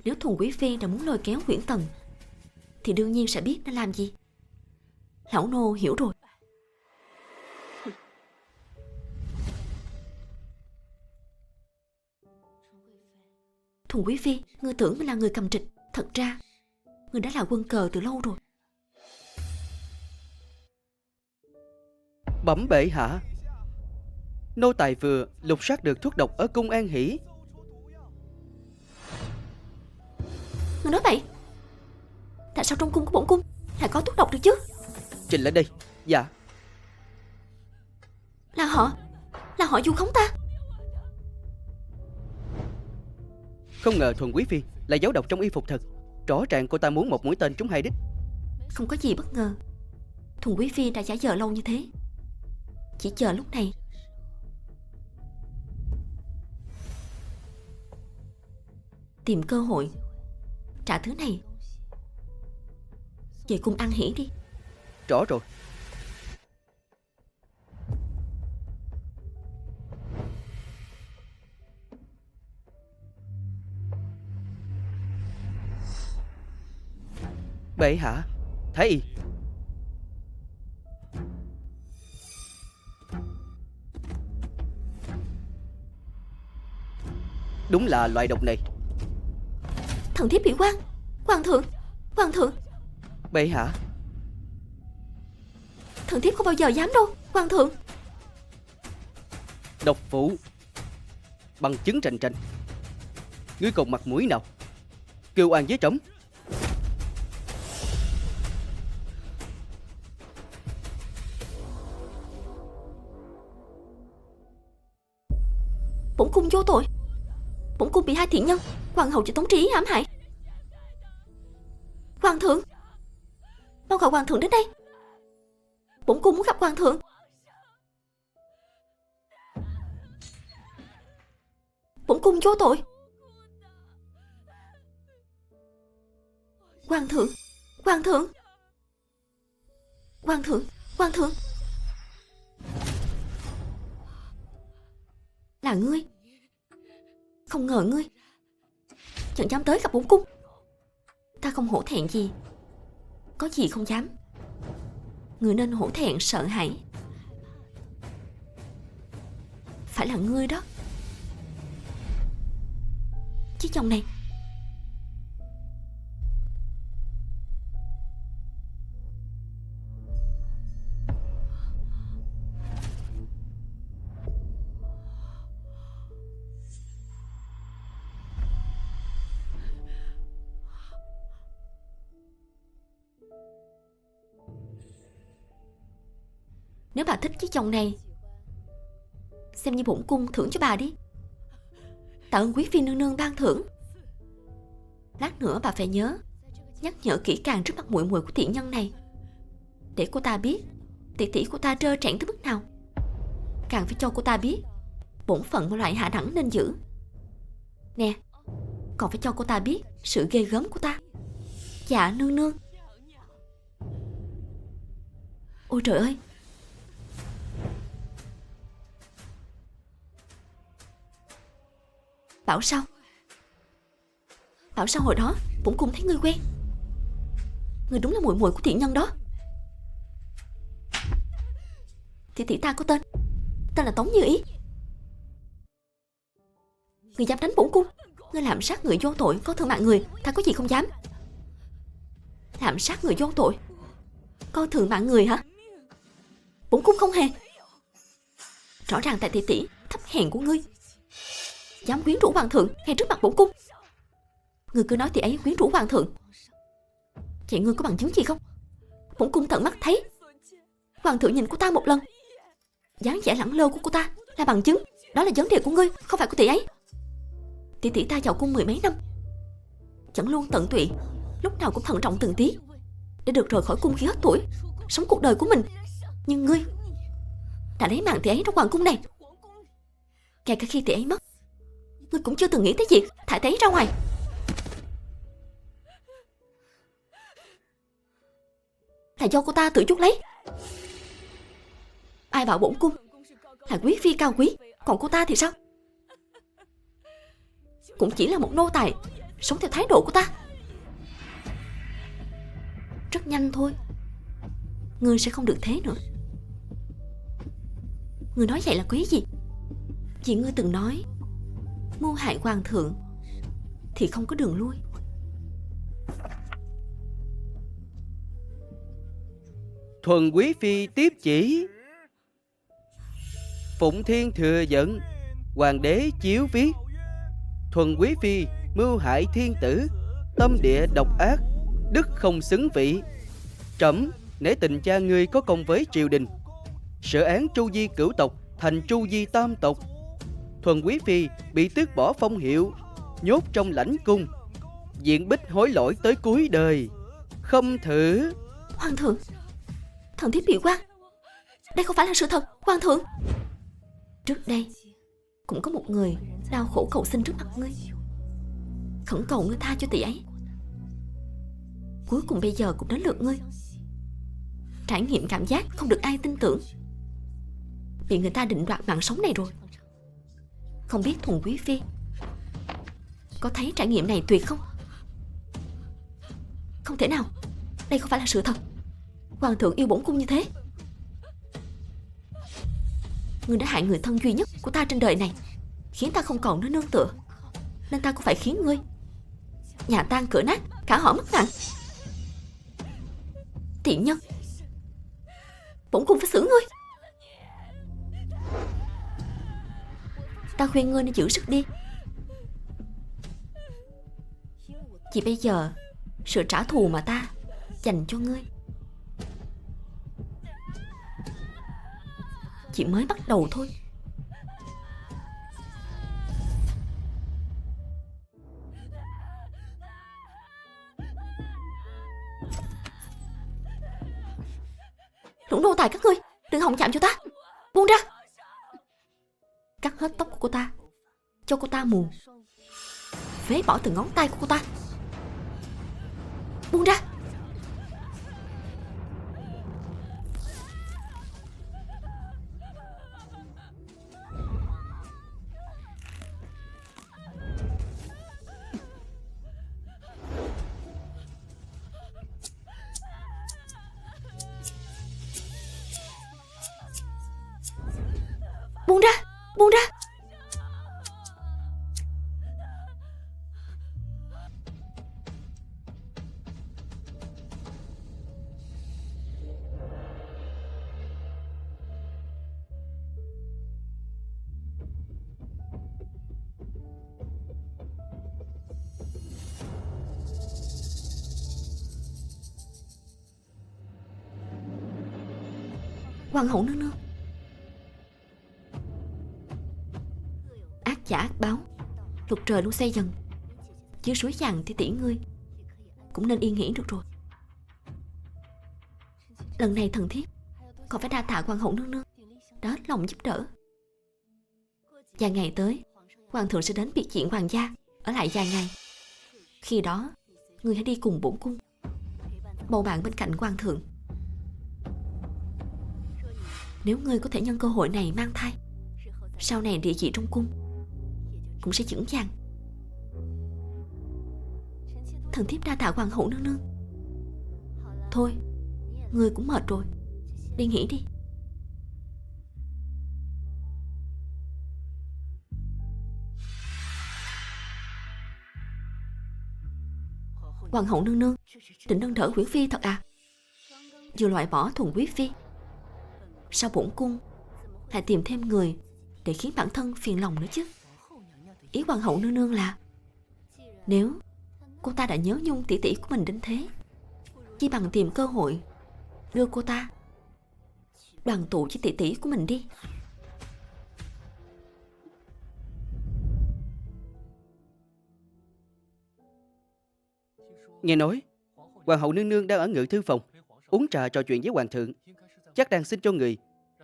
Nếu Thuần quý phi đã muốn lôi kéo Uyển Tần thì đương nhiên sẽ biết nên làm gì. Lão nô hiểu rồi. Thuần quý phi, ngươi tưởng mình là người cầm trịch, thật ra ngươi đã là quân cờ từ lâu rồi.
Bẩm bệ hạ, nô tài vừa lục soát được thuốc độc ở cung An Hỷ.
Ngươi nói bậy. Tại sao trong cung của bổn cung lại có thuốc độc được chứ?
Trình lên đây. Dạ.
Là họ vu khống ta.
Không ngờ Thuần quý phi lại giấu độc trong y phục thật. Rõ ràng cô ta muốn một mũi tên trúng hai đích.
Không có gì bất ngờ. Thuần quý phi đã giả vờ lâu như thế, chỉ chờ lúc này. Tìm cơ hội trả thứ này. Về cung An Hỷ đi.
Rõ rồi. Bệ hạ, Thái y. Đúng là loại độc này.
Thần thiếp bị quan. Hoàng thượng.
Bệ hạ.
Thần thiếp không bao giờ dám đâu, hoàng thượng.
Độc phụ, bằng chứng rành rành. Ngươi còn mặt mũi nào kêu oan với trẫm?
Bổn cung vô tội. Bổn cung bị hai thiện nhân hoàng hậu và Tống Trí hãm hại. Hoàng thượng, mau gọi hoàng thượng đến đây. Bổn cung muốn gặp hoàng thượng. Bổn cung vô tội. Hoàng thượng. Là ngươi. Không ngờ ngươi chẳng dám tới gặp bổn cung. Ta không hổ thẹn gì, có gì không dám. Người nên hổ thẹn sợ hãi phải là ngươi đó. Chiếc vòng này nếu bà thích chiếc vòng này, xem như bổn cung thưởng cho bà đi. Tạ ơn quý phi nương nương ban thưởng. Lát nữa bà phải nhớ nhắc nhở kỹ càng trước mặt muội muội của thiện nhân này, để cô ta biết tỷ tỷ của ta trơ trẽn tới mức nào. Càng phải cho cô ta biết bổn phận một loại hạ đẳng nên giữ. Nè, còn phải cho cô ta biết sự ghê gớm của ta. Dạ nương nương. Ôi trời ơi! Bảo sao? Bảo sao hồi đó bổn cung thấy ngươi quen? Ngươi đúng là muội muội của thiện nhân đó. Tỷ ta có tên là Tống Như Ý. Ngươi dám đánh bổn cung? Ngươi làm sát người vô tội, có thường mạng người, ta có gì không dám. Làm sát người vô tội, coi thường mạng người hả? Bổn cung không hề. Rõ ràng tại tỷ thấp hèn của ngươi dám quyến rũ hoàng thượng ngay trước mặt bổn cung. Ngươi cứ nói tỷ ấy quyến rũ hoàng thượng, vậy ngươi có bằng chứng gì không? Bổn cung tận mắt thấy hoàng thượng nhìn cô ta một lần, dáng vẻ lẳng lơ của cô ta là bằng chứng. Đó là vấn đề của ngươi, không phải của tỷ ấy. Tỷ ta vào cung 10 mấy năm, vẫn luôn tận tụy, lúc nào cũng thận trọng từng tí, để được rời khỏi cung khi hết tuổi, sống cuộc đời của mình. Nhưng ngươi đã lấy mạng tỷ ấy trong hoàng cung này. Ngay cả khi tỷ ấy mất, ngươi cũng chưa từng nghĩ tới việc thải tỷ ấy ra ngoài. Là do cô ta tự chuốc lấy. Ai bảo bổn cung là quý phi cao quý, còn cô ta thì sao? Cũng chỉ là một nô tài, sống theo thái độ của ta. Rất nhanh thôi, ngươi sẽ không được thế nữa. Ngươi nói vậy là có ý gì? Vì ngươi từng nói mưu hại hoàng thượng thì không có đường lui.
Thuần quý phi tiếp chỉ. Phụng Thiên thừa giận, hoàng đế chiếu viết. Thuần quý phi mưu hại thiên tử, tâm địa độc ác, đức không xứng vị. Trẫm nể tình cha ngươi có công với triều đình, sở án tru di cửu tộc thành tru di tam tộc. Thuần quý phi bị tước bỏ phong hiệu, nhốt trong lãnh cung, diện bích hối lỗi tới cuối đời. Không thử.
Hoàng thượng, thần thiếp bị oan. Đây không phải là sự thật, hoàng thượng. Trước đây cũng có một người đau khổ cầu xin trước mặt ngươi, khẩn cầu ngươi tha cho tỷ ấy. Cuối cùng bây giờ cũng đến lượt ngươi trải nghiệm cảm giác không được ai tin tưởng, bị người ta định đoạt mạng sống này rồi. Không biết Thuần quý phi có thấy trải nghiệm này tuyệt không? Không thể nào, đây không phải là sự thật. Hoàng thượng yêu bổn cung như thế. Ngươi đã hại người thân duy nhất của ta trên đời này, khiến ta không còn nơi nương tựa, nên ta cũng phải khiến ngươi nhà tan cửa nát, cả họ mất mạng. Tiện nhân, bổn cung phải xử ngươi. Ta khuyên ngươi nên giữ sức đi. Chỉ bây giờ sự trả thù mà ta dành cho ngươi chỉ mới bắt đầu thôi. Lũ nô tài các ngươi, đừng hòng chạm cho ta. Buông ra. Cắt hết tóc của cô ta, cho cô ta mù, phế bỏ từng ngón tay của cô ta. Buông ra. Buông ra, buông ra. Hoàng hậu nương nương, ác giả ác báo, luật trời luôn xây dần. Dưới suối vàng thì tỷ ngươi cũng nên yên nghỉ được rồi. Lần này thần thiếp còn phải đa tạ hoàng hậu nương nương đã hết lòng giúp đỡ. Vài ngày tới, hoàng thượng sẽ đến biệt viện hoàng gia ở lại vài ngày. Khi đó ngươi hãy đi cùng bổn cung, bầu bạn bên cạnh hoàng thượng. Nếu ngươi có thể nhân cơ hội này mang thai, sau này địa vị trong cung cũng sẽ vững vàng. Thần thiếp đa tạ hoàng hậu nương nương. Thôi, ngươi cũng mệt rồi, đi nghỉ đi. Hoàng hậu nương nương định nâng đỡ Uyển Phi thật à? Vừa loại bỏ Thuần Quý Phi, sao bổn cung lại tìm thêm người để khiến bản thân phiền lòng nữa chứ? Ý hoàng hậu nương nương là nếu cô ta đã nhớ nhung tỷ tỷ của mình đến thế, chỉ bằng tìm cơ hội đưa cô ta đoàn tụ với tỷ tỷ của mình đi.
Nghe nói hoàng hậu nương nương đang ở ngự thư phòng uống trà trò chuyện với hoàng thượng, chắc đang xin cho người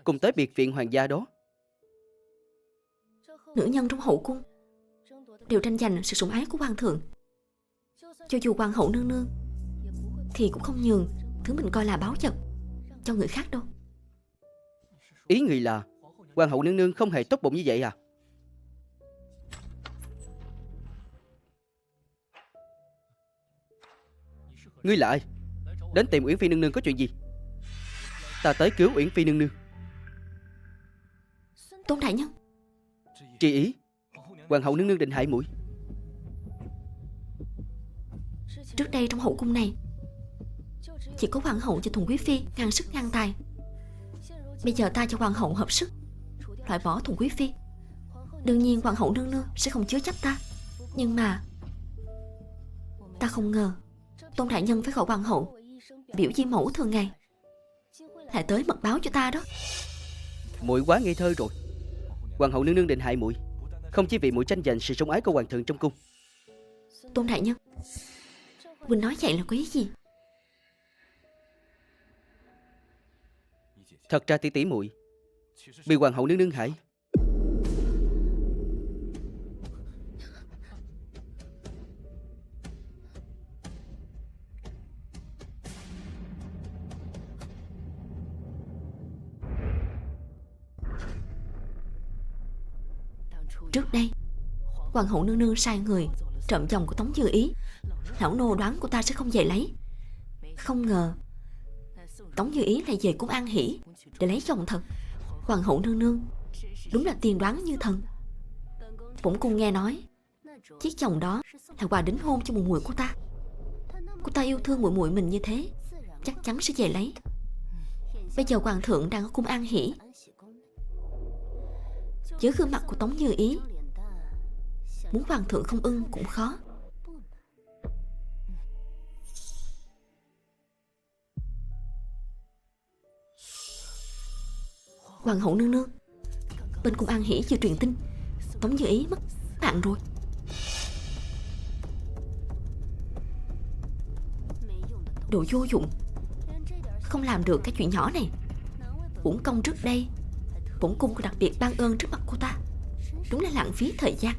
cùng tới biệt viện hoàng gia đó.
Nữ nhân trong hậu cung đều tranh giành sự sủng ái của hoàng thượng. Cho dù hoàng hậu nương nương thì cũng không nhường thứ mình coi là báu vật cho người khác đâu.
Ý người là hoàng hậu nương nương không hề tốt bụng như vậy à? Ngươi là ai? Đến tìm Uyển Phi nương nương có chuyện gì? Ta tới cứu Uyển Phi nương nương.
Tôn đại nhân,
Tri ý hoàng hậu nương nương định hại muội.
trước đây trong hậu cung này chỉ có hoàng hậu và Thuần Quý Phi ngang sức ngang tài. Bây giờ ta cho hoàng hậu hợp sức loại bỏ Thuần Quý Phi, đương nhiên hoàng hậu nương nương sẽ không chứa chấp ta. Nhưng mà ta không ngờ Tôn đại nhân phải gọi hoàng hậu biểu di mẫu thường ngày lại tới mật báo cho ta đó.
Muội quá ngây thơ rồi. Hoàng hậu nương nương định hại muội không chỉ vì muội tranh giành sự sủng ái của hoàng thượng trong cung.
Tôn đại nhân, huynh nói vậy là có ý gì?
Thật ra tỷ tỷ muội bị hoàng hậu nương nương hại.
Trước đây hoàng hậu nương nương sai người trộm chồng của Tống Như Ý. Lão nô đoán cô ta sẽ không về lấy. Không ngờ Tống Như Ý lại về cung An Hỷ để lấy chồng thật. Hoàng hậu nương nương đúng là tiên đoán như thần. Bổn cung nghe nói chiếc chồng đó là quà đính hôn cho muội muội của ta. Cô ta yêu thương muội muội mình như thế, chắc chắn sẽ về lấy. Bây giờ hoàng thượng đang ở cung An Hỷ, với gương mặt của Tống Như Ý, muốn hoàng thượng không ưng cũng khó. Hoàng hậu nương nương, bên cung An Hỷ vừa truyền tin Tống Như Ý mất mạng rồi. Đồ vô dụng, không làm được cái chuyện nhỏ này. Uổng công trước đây bổn cung có đặc biệt ban ơn trước mặt cô ta, đúng là lãng phí thời gian.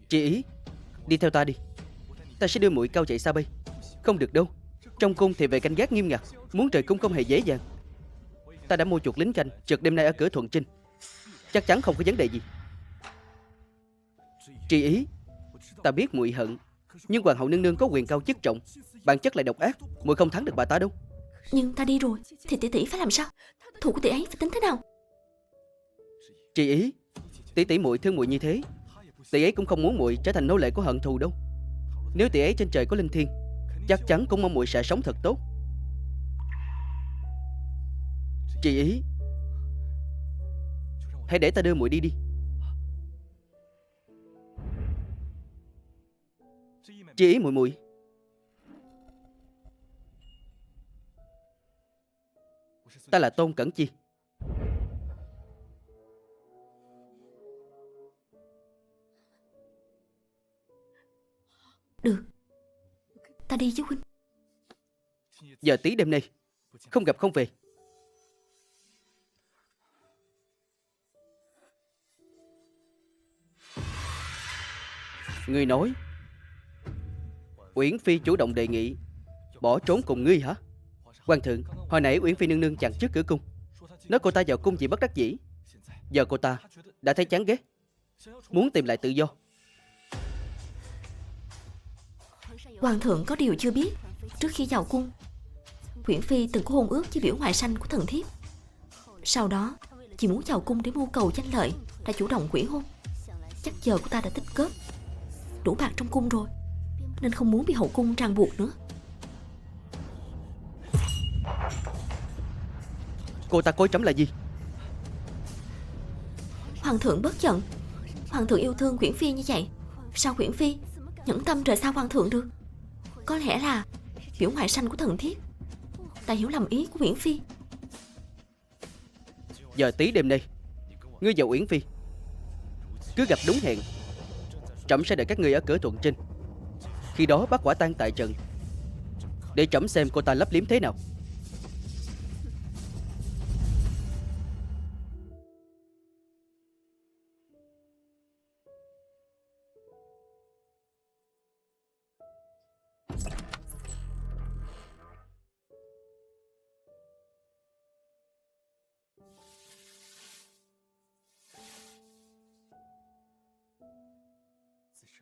Tri ý, đi theo ta đi. Ta sẽ đưa muội cao chạy xa bay. Không được đâu, trong cung thì về canh gác nghiêm ngặt, muốn rời cung không hề dễ dàng. Ta đã mua chuột lính canh chợt đêm nay ở cửa Thuận Trinh, chắc chắn không có vấn đề gì. Tri ý, ta biết muội hận, nhưng hoàng hậu nương nương có quyền cao chức trọng, bản chất lại độc ác, muội không thắng được bà ta đâu.
Nhưng ta đi rồi thì tỷ tỷ phải làm sao? Thù của tỷ ấy phải tính thế nào?
Tri ý, tỷ tỷ muội thương muội như thế, tỷ ấy cũng không muốn muội trở thành nô lệ của hận thù đâu. Nếu tỷ ấy trên trời có linh thiêng, chắc chắn cũng mong muội sẽ sống thật tốt. Tri ý, hãy để ta đưa muội đi đi. Tri ý muội muội. Ta là Tôn Cẩn Chi.
Được, ta đi với huynh.
Giờ tí đêm nay không gặp không về. Ngươi nói Uyển Phi chủ động đề nghị bỏ trốn cùng ngươi hả? Hoàng thượng, hồi nãy Uyển Phi nương nương chặn trước cửa cung, nói cô ta vào cung vì bất đắc dĩ. Giờ cô ta đã thấy chán ghét, muốn tìm lại tự do.
Hoàng thượng có điều chưa biết, trước khi vào cung, Uyển Phi từng có hôn ước với biểu ngoại sanh của thần thiếp. Sau đó, chỉ muốn vào cung để mưu cầu danh lợi, đã chủ động hủy hôn. Chắc giờ cô ta đã tích góp đủ bạc trong cung rồi, nên không muốn bị hậu cung ràng buộc nữa.
Cô ta coi trẫm là gì?
Hoàng thượng bớt giận. Hoàng thượng yêu thương Uyển Phi như vậy, sao Uyển Phi nhẫn tâm rời xa hoàng thượng được? Có lẽ là biểu ngoại sanh của thần thiếp đã hiểu lầm ý của Uyển Phi.
Giờ tí đêm nay, ngươi và Uyển Phi cứ gặp đúng hẹn, trẫm sẽ đợi các ngươi ở cửa Thuận Trinh. Khi đó bắt quả tang tại trận, để trẫm xem cô ta lấp liếm thế nào.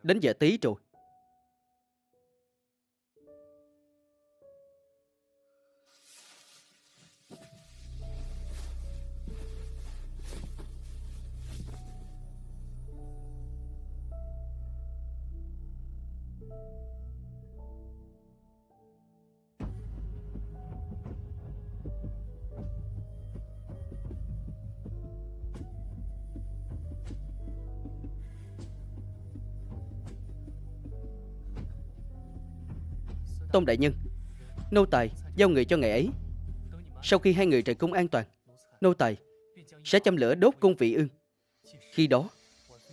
Đến giờ tí rồi. Tôn đại nhân, nô tài giao người cho ngày ấy. Sau khi hai người rời cung an toàn, nô tài sẽ châm lửa đốt cung Vị Ương. Khi đó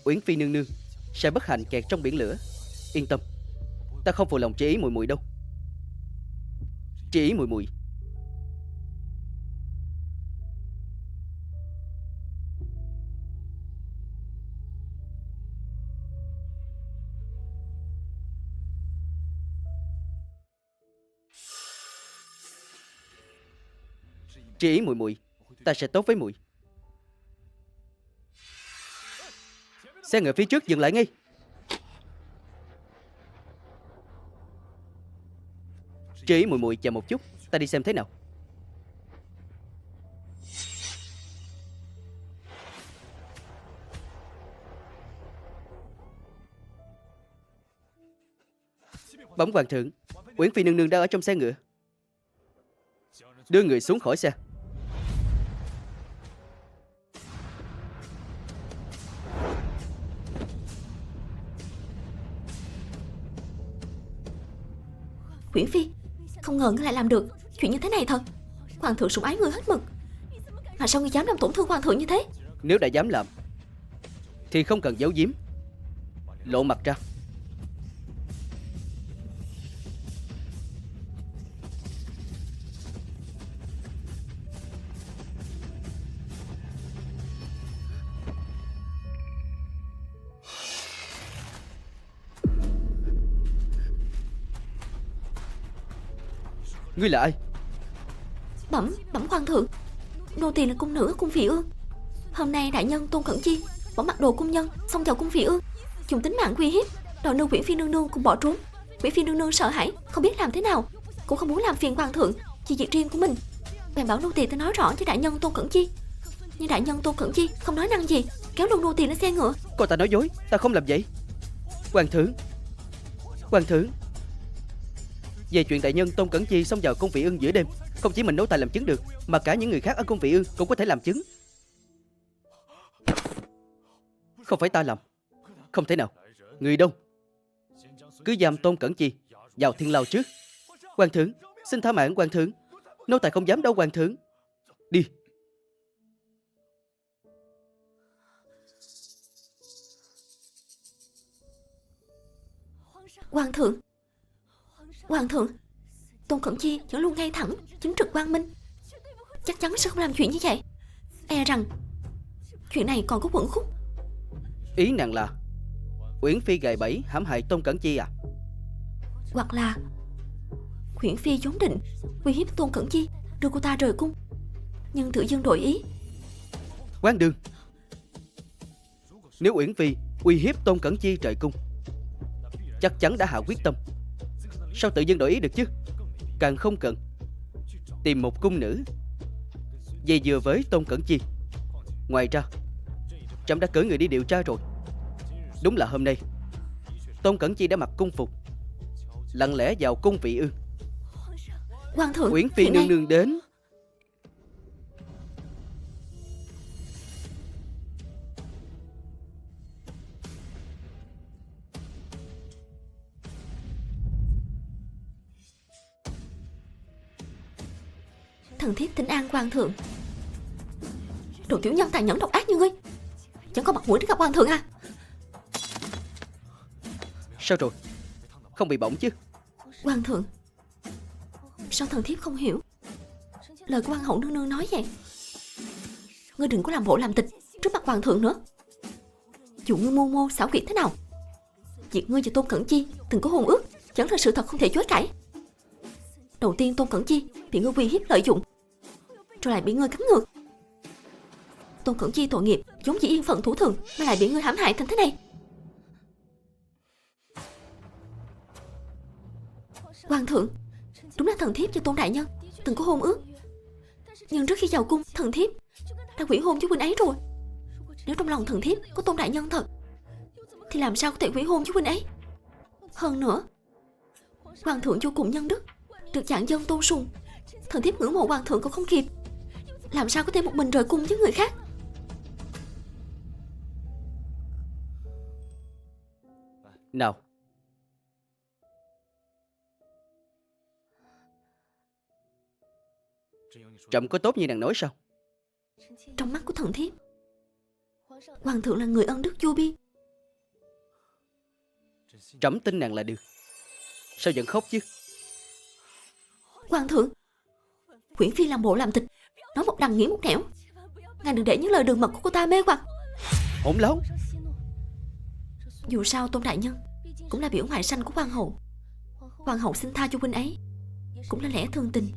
Uyển Phi nương nương sẽ bất hạnh kẹt trong biển lửa. Yên tâm, ta không phụ lòng Tri Ý muội muội đâu. Tri Ý muội muội, Tri Ý muội muội, ta sẽ tốt với muội. Xe ngựa phía trước dừng lại ngay. Tri Ý muội muội chờ một chút, ta đi xem thế nào. Bẩm hoàng thượng, Uyển Phi nương nương đang ở trong xe ngựa. Đưa người xuống khỏi xe.
Uyển Phi, không ngờ ngươi lại làm được chuyện như thế này thật. Hoàng thượng sủng ái ngươi hết mực, mà sao ngươi dám làm tổn thương hoàng thượng như thế?
Nếu đã dám làm thì không cần giấu giếm, lộ mặt ra. Ngươi là ai?
Bẩm hoàng thượng, nô tỳ là cung nữ ở cung Vị Ương. Hôm nay đại nhân Tôn Cẩn Chi bỏ mặc đồ cung nhân xông vào cung Vị Ương, dùng tính mạng uy hiếp, đòi nô Uyển Phi nương nương cùng bỏ trốn. Uyển Phi nương nương sợ hãi, không biết làm thế nào, cũng không muốn làm phiền hoàng thượng vì việc riêng của mình, bèn bảo nô tỳ tới nói rõ với đại nhân Tôn Cẩn Chi. Nhưng đại nhân Tôn Cẩn Chi không nói năng gì, kéo luôn nô tỳ lên xe ngựa.
Cô ta nói dối, ta không làm vậy. Hoàng thượng, hoàng thượng, về chuyện đại nhân Tôn Cẩn Chi xông vào cung Vị Ương giữa đêm, không chỉ mình nô tài làm chứng được, mà cả những người khác ở cung Vị Ương cũng có thể làm chứng. Không phải ta làm, không thể nào. Người đâu? Cứ giam Tôn Cẩn Chi vào thiên lao trước. Hoàng thượng, xin tha mạng hoàng thượng, nô tài không dám đâu hoàng thượng. Đi.
Hoàng thượng, hoàng thượng, Tôn Cẩn Chi vẫn luôn ngay thẳng, chính trực quang minh, chắc chắn sẽ không làm chuyện như vậy. E rằng chuyện này còn có uẩn khúc.
Ý nàng là Uyển Phi gài bẫy hãm hại Tôn Cẩn Chi à?
Hoặc là Uyển Phi vốn định uy hiếp Tôn Cẩn Chi, đưa cô ta rời cung, nhưng tự dưng đổi ý.
Quán đương, nếu Uyển Phi uy hiếp Tôn Cẩn Chi rời cung, chắc chắn đã hạ quyết tâm. Sao tự dưng đổi ý được chứ? Càng không cần tìm một cung nữ dây dừa với Tôn Cẩn Chi. Ngoài ra, trẫm đã cử người đi điều tra rồi. Đúng là hôm nay Tôn Cẩn Chi đã mặc cung phục, lặng lẽ vào cung Vị Ương.
Hoàng thượng,
Uyển Phi
chuyện này...
nương nương đến.
Thần thiếp thỉnh an hoàng thượng. Đồ tiểu nhân tàn nhẫn độc ác như ngươi, chẳng có mặt mũi để gặp hoàng thượng à?
Sao rồi? Không bị bỏng chứ?
Hoàng thượng, sao thần thiếp không hiểu lời của hoàng hậu nương nương nói vậy? Ngươi đừng có làm bộ làm tịch trước mặt hoàng thượng nữa. Dù ngươi mưu mô xảo quyệt thế nào, việc ngươi và Tôn Cẩn Chi từng có hôn ước chẳng là sự thật không thể chối cãi. Đầu tiên Tôn Cẩn Chi bị ngươi uy hiếp lợi dụng, rồi lại bị ngươi cắn ngược. Tôn Cẩn Chi tội nghiệp vốn chỉ yên phận thủ thường, mà lại bị ngươi hãm hại thành thế này. Hoàng thượng, đúng là thần thiếp và Tôn đại nhân từng có hôn ước, nhưng trước khi vào cung, thần thiếp đã hủy hôn với huynh ấy rồi. Nếu trong lòng thần thiếp có Tôn đại nhân thật, thì làm sao có thể hủy hôn với huynh ấy? Hơn nữa, hoàng thượng vô cùng nhân đức, được vạn dân tôn sùng. Thần thiếp ngưỡng mộ hoàng thượng còn không kịp, làm sao có thể một mình rời cung với người khác?
Nào, trẫm có tốt như nàng nói sao?
Trong mắt của thần thiếp, hoàng thượng là người ân đức vô biên.
Trẫm tin nàng là được. Sao vẫn khóc chứ?
Hoàng thượng, Uyển Phi làm bộ làm tịch, nói một đằng nghĩ một nẻo. Ngài đừng để những lời đường mật của cô ta mê hoặc.
Hỗn láo.
Dù sao Tôn đại nhân cũng là biểu ngoại sanh của hoàng hậu. Hoàng hậu xin tha cho huynh ấy cũng là lẽ thương tình.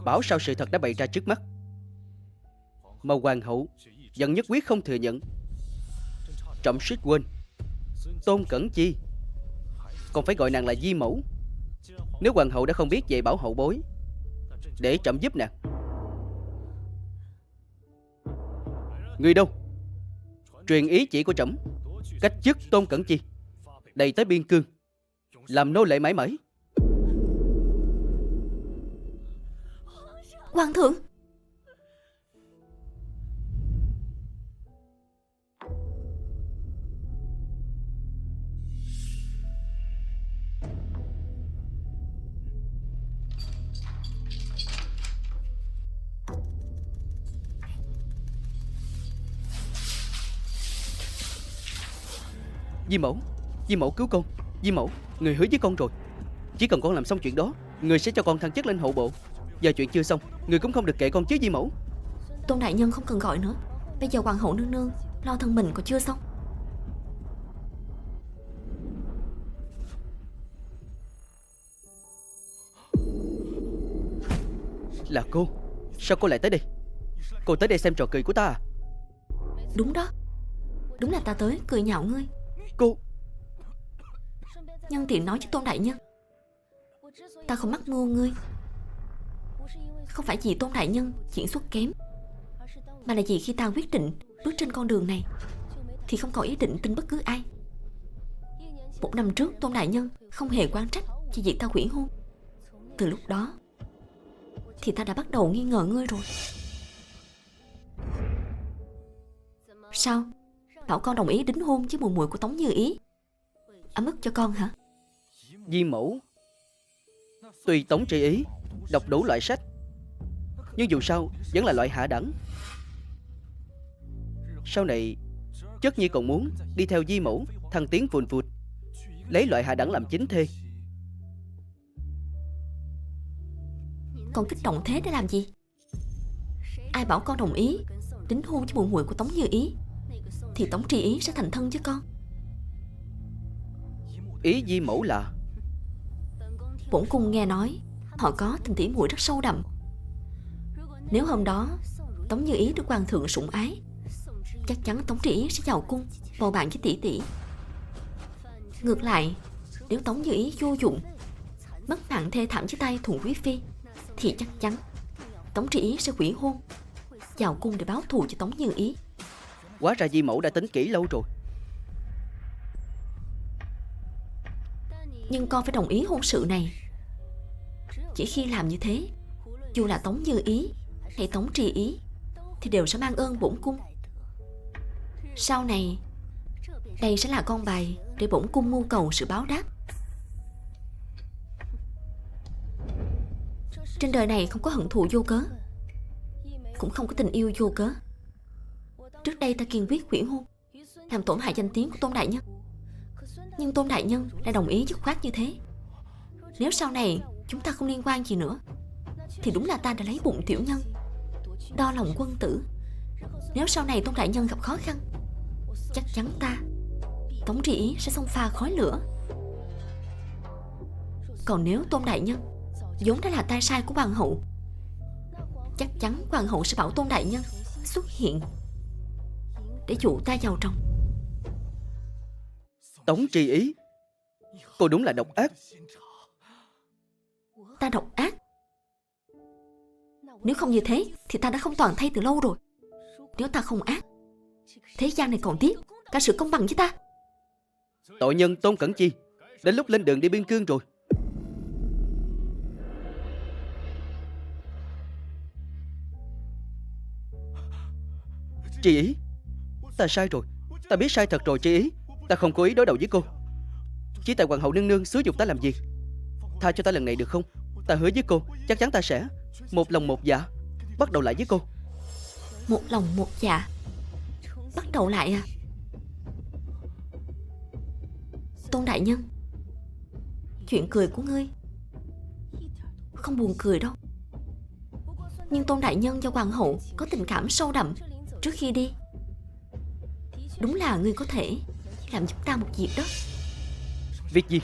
Bảo sao sự thật đã bày ra trước mắt, mà hoàng hậu vẫn nhất quyết không thừa nhận. Trẫm suýt quên, Tôn Cẩn Chi còn phải gọi nàng là di mẫu. Nếu hoàng hậu đã không biết dạy bảo hậu bối, để trẫm giúp nàng. Người đâu? Truyền ý chỉ của trẫm, cách chức Tôn Cẩn Chi, đầy tới biên cương, làm nô lệ mãi mãi.
Hoàng thượng,
Di mẫu, Di mẫu cứu con. Di mẫu, người hứa với con rồi, chỉ cần con làm xong chuyện đó, người sẽ cho con thăng chức lên hậu bộ. Giờ chuyện chưa xong, người cũng không được kệ con chứ Di mẫu.
Tôn đại nhân không cần gọi nữa. Bây giờ hoàng hậu nương nương lo thân mình còn chưa xong.
Là cô? Sao cô lại tới đây? Cô tới đây xem trò cười của ta à?
Đúng đó, đúng là ta tới cười nhạo ngươi.
Cô...
Nhân tiện nói với Tôn đại nhân, ta không mắc mưu ngươi, không phải vì Tôn đại nhân diễn xuất kém, mà là vì khi ta quyết định bước trên con đường này thì không còn ý định tin bất cứ ai. 1 năm trước Tôn đại nhân không hề oán trách vì việc ta hủy hôn. Từ lúc đó thì ta đã bắt đầu nghi ngờ ngươi rồi. Sao? Bảo con đồng ý đính hôn với mùi mùi của Tống Như Ý, ấm ức cho con hả?
Di mẫu, tuy Tống Tri Ý đọc đủ loại sách, nhưng dù sao vẫn là loại hạ đẳng. Sau này Chất Nhi còn muốn đi theo Di mẫu thăng tiến vùn vụt, lấy loại hạ đẳng làm chính thê.
Con kích động thế để làm gì? Ai bảo con đồng ý đính hôn với mùi mùi của Tống Như Ý? thì Tống Tri Ý sẽ thành thân với con.
Ý Di Mẫu là
Bổn cung nghe nói họ có tình tỉ muội rất sâu đậm. Nếu hôm đó Tống Như Ý được hoàng thượng sủng ái, chắc chắn Tống Tri Ý sẽ vào cung bầu bạn với tỷ tỷ. Ngược lại, nếu Tống Như Ý vô dụng, mất mạng thê thảm dưới tay Thuận Quý Phi, thì chắc chắn Tống Tri Ý sẽ hủy hôn, vào cung để báo thù cho Tống Như Ý.
Hóa ra Di Mẫu đã tính kỹ lâu rồi.
Nhưng con phải đồng ý hôn sự này. Chỉ khi làm như thế, dù là Tống Như Ý hay Tống Tri Ý thì đều sẽ mang ơn bổn cung. Sau này, đây sẽ là con bài để bổn cung mưu cầu sự báo đáp. Trên đời này không có hận thù vô cớ, cũng không có tình yêu vô cớ. Trước đây ta kiên quyết hủy hôn, làm tổn hại danh tiếng của Tôn đại nhân. Nhưng Tôn đại nhân đã đồng ý dứt khoát như thế. Nếu sau này chúng ta không liên quan gì nữa, thì đúng là ta đã lấy bụng tiểu nhân, đo lòng quân tử. Nếu sau này Tôn đại nhân gặp khó khăn, chắc chắn ta, Tống Tri Ý sẽ xông pha khói lửa. Còn nếu Tôn đại nhân vốn đã là tay sai của hoàng hậu, chắc chắn hoàng hậu sẽ bảo Tôn đại nhân xuất hiện để dụ ta vào trong.
Tống Tri Ý, cô đúng là độc ác.
Ta độc ác? Nếu không như thế thì ta đã không toàn thây từ lâu rồi. Nếu ta không ác, thế gian này còn tiếc cả sự công bằng với ta.
Tội nhân Tôn Cẩn Chi đến lúc lên đường đi biên cương rồi. Tri Ý, ta sai rồi. Ta biết sai thật rồi Tri Ý. Ta không cố ý đối đầu với cô. Chỉ tại hoàng hậu nương nương xúi giục ta làm gì. Tha cho ta lần này được không? Ta hứa với cô, chắc chắn ta sẽ một lòng một dạ bắt đầu lại với cô.
Một lòng một dạ bắt đầu lại à? Tôn đại nhân, chuyện cười của ngươi không buồn cười đâu. Nhưng Tôn đại nhân và hoàng hậu có tình cảm sâu đậm. Trước khi đi, đúng là ngươi có thể làm giúp ta một việc đó.
Việc gì?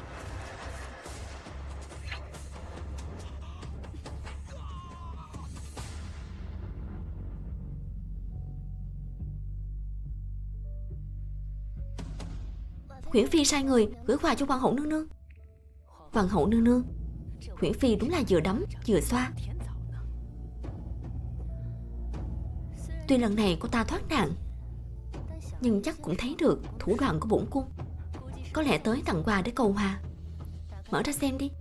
Huyễn Phi sai người gửi quà cho hoàng hậu nương nương. Hoàng hậu nương nương, Huyễn Phi đúng là vừa đấm vừa xoa. Tuy lần này cô ta thoát nạn, nhưng chắc cũng thấy được thủ đoạn của bổn cung. Có lẽ tới tặng quà để cầu hòa. Mở ra xem đi.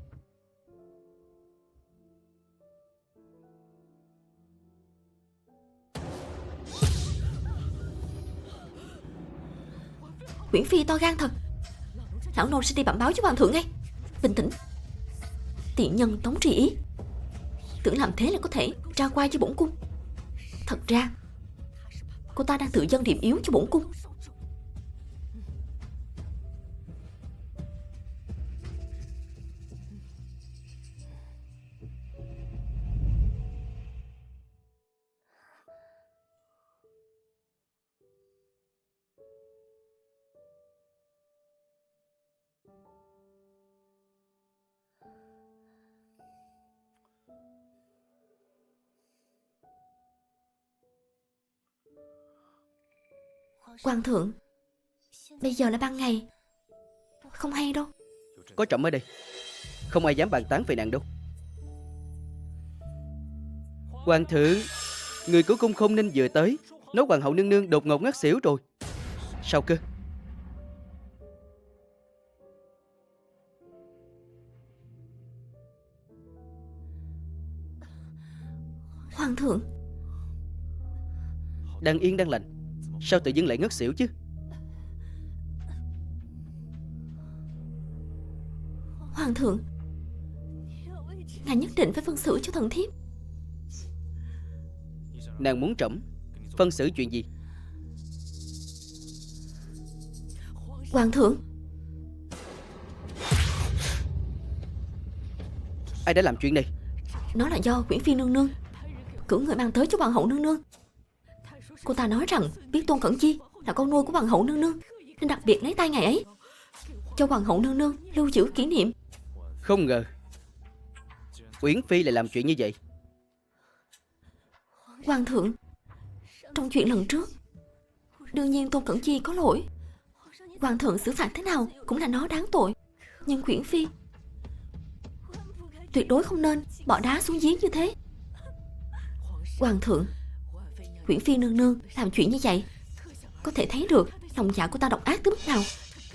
Huyễn Phi to gan thật. Lão nô sẽ đi bẩm báo với hoàng thượng ngay. Bình tĩnh. Tiện nhân Tống Tri Ý tưởng làm thế là có thể ra quay với bổn cung. Thật ra cô ta đang tự dâng điểm yếu cho bổn cung. Hoàng thượng, bây giờ là ban ngày, không hay đâu.
Có trẫm ở đây, không ai dám bàn tán về nàng đâu. Hoàng thượng, người của cung không nên vừa tới nói hoàng hậu nương nương đột ngột ngất xỉu rồi. Sao cơ?
Hoàng thượng,
đang yên đang lành, sao tự dưng lại ngất xỉu chứ?
Hoàng thượng, ngài nhất định phải phân xử cho thần thiếp.
Nàng muốn trẫm phân xử chuyện gì?
Hoàng thượng,
Ai đã làm chuyện này?
nó là do Huyễn Phi nương nương cử người mang tới cho hoàng hậu nương nương. Cô ta nói rằng biết Tôn Cẩn Chi là con nuôi của hoàng hậu nương nương, nên đặc biệt lấy tay ngày ấy cho hoàng hậu nương nương lưu giữ kỷ niệm.
Không ngờ Uyển Phi lại làm chuyện như vậy.
Hoàng thượng, trong chuyện lần trước, đương nhiên Tôn Cẩn Chi có lỗi. Hoàng thượng xử phạt thế nào cũng là nó đáng tội. Nhưng Uyển Phi tuyệt đối không nên bỏ đá xuống giếng như thế. Hoàng thượng, Uyển Phi nương nương làm chuyện như vậy, có thể thấy được lòng dạ của ta độc ác tới mức nào.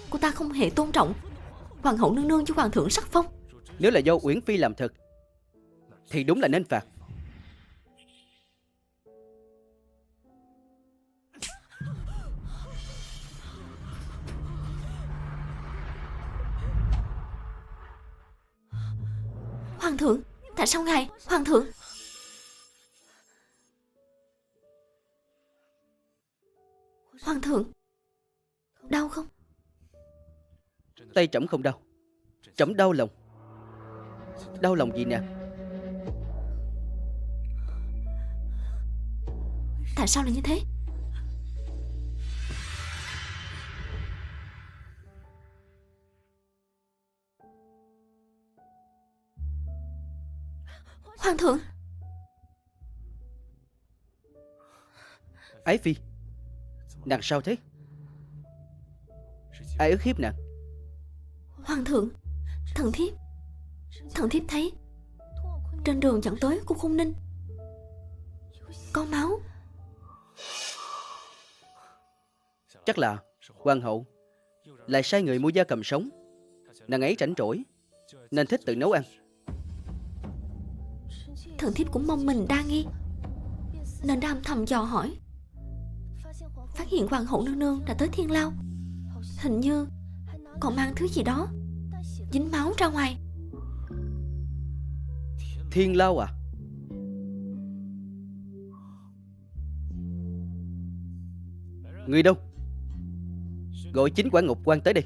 Cô ta không hề tôn trọng hoàng hậu nương nương cho hoàng thượng sắc phong.
Nếu là do Uyển Phi làm thật thì đúng là nên phạt.
Hoàng thượng, tại sao ngài? Hoàng thượng, hoàng thượng, đau không?
Tay trẫm không đau, trẫm đau lòng. Đau lòng gì nè?
Tại sao lại như thế? Hoàng thượng,
Ái Phi, nàng sao thế? Ai ức hiếp nàng?
hoàng thượng, thần thiếp thấy trên đường dẫn tới cung Khôn Ninh có máu.
Chắc là hoàng hậu lại sai người mua gia cầm sống. Nàng ấy rảnh rỗi nên thích tự nấu ăn.
Thần thiếp cũng mong mình đa nghi, nên đã âm thầm dò hỏi. Phát hiện hoàng hậu nương nương đã tới Thiên Lao, hình như còn mang thứ gì đó dính máu ra ngoài.
Thiên Lao à? Người đâu? Gọi chính quản ngục quan tới đây.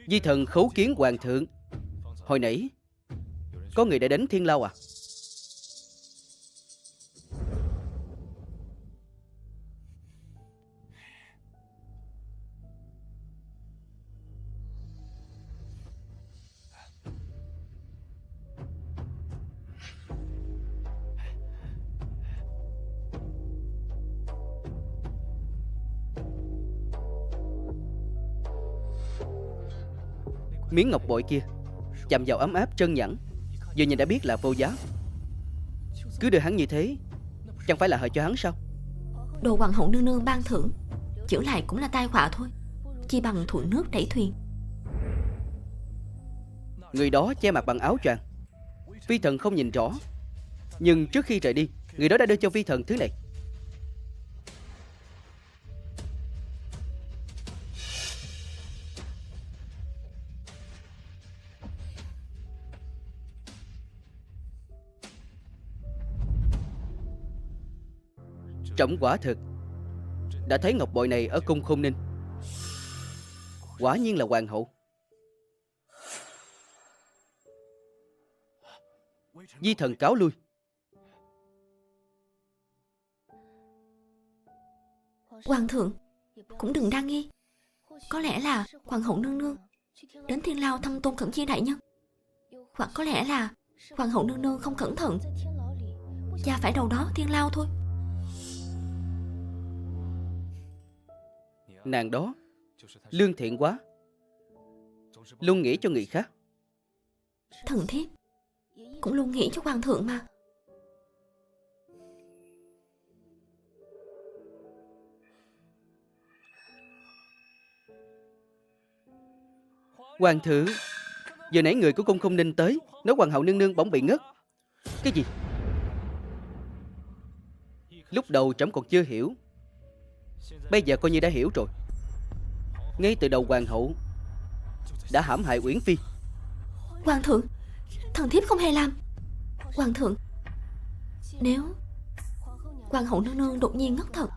Di thần khấu kiến hoàng thượng. Hồi nãy có người đã đến Thiên Lao à? Miếng ngọc bội kia chạm vào ấm áp trơn nhẵn, giờ nhìn đã biết là vô giá. Cứ đưa hắn như thế, chẳng phải là hại cho hắn sao?
Đồ hoàng hậu nương nương ban thưởng, giữ lại cũng là tai họa thôi, chi bằng thuận nước đẩy thuyền.
Người đó che mặt bằng áo choàng, phi thần không nhìn rõ. Nhưng trước khi rời đi, người đó đã đưa cho phi thần thứ này. Trẫm quả thực đã thấy ngọc bội này ở cung Khôn Ninh. Quả nhiên là hoàng hậu. Di thần cáo lui.
Hoàng thượng cũng đừng đa nghi, có lẽ là hoàng hậu nương nương đến Thiên Lao thăm Tôn Cẩn Chi đại nhân, hoặc có lẽ là hoàng hậu nương nương không cẩn thận cha phải đầu đó Thiên Lao thôi.
Nàng đó lương thiện quá, luôn nghĩ cho người khác.
Thần thiếp cũng luôn nghĩ cho hoàng thượng mà.
Hoàng thượng, giờ nãy người của cung Khôn Ninh tới, nói hoàng hậu nương nương bỗng bị ngất. Cái gì? Lúc đầu trẫm còn chưa hiểu, bây giờ coi như đã hiểu rồi. Ngay từ đầu hoàng hậu đã hãm hại Uyển Phi.
Hoàng thượng, thần thiếp không hề làm. Hoàng thượng, nếu hoàng hậu nương nương đột nhiên ngất thật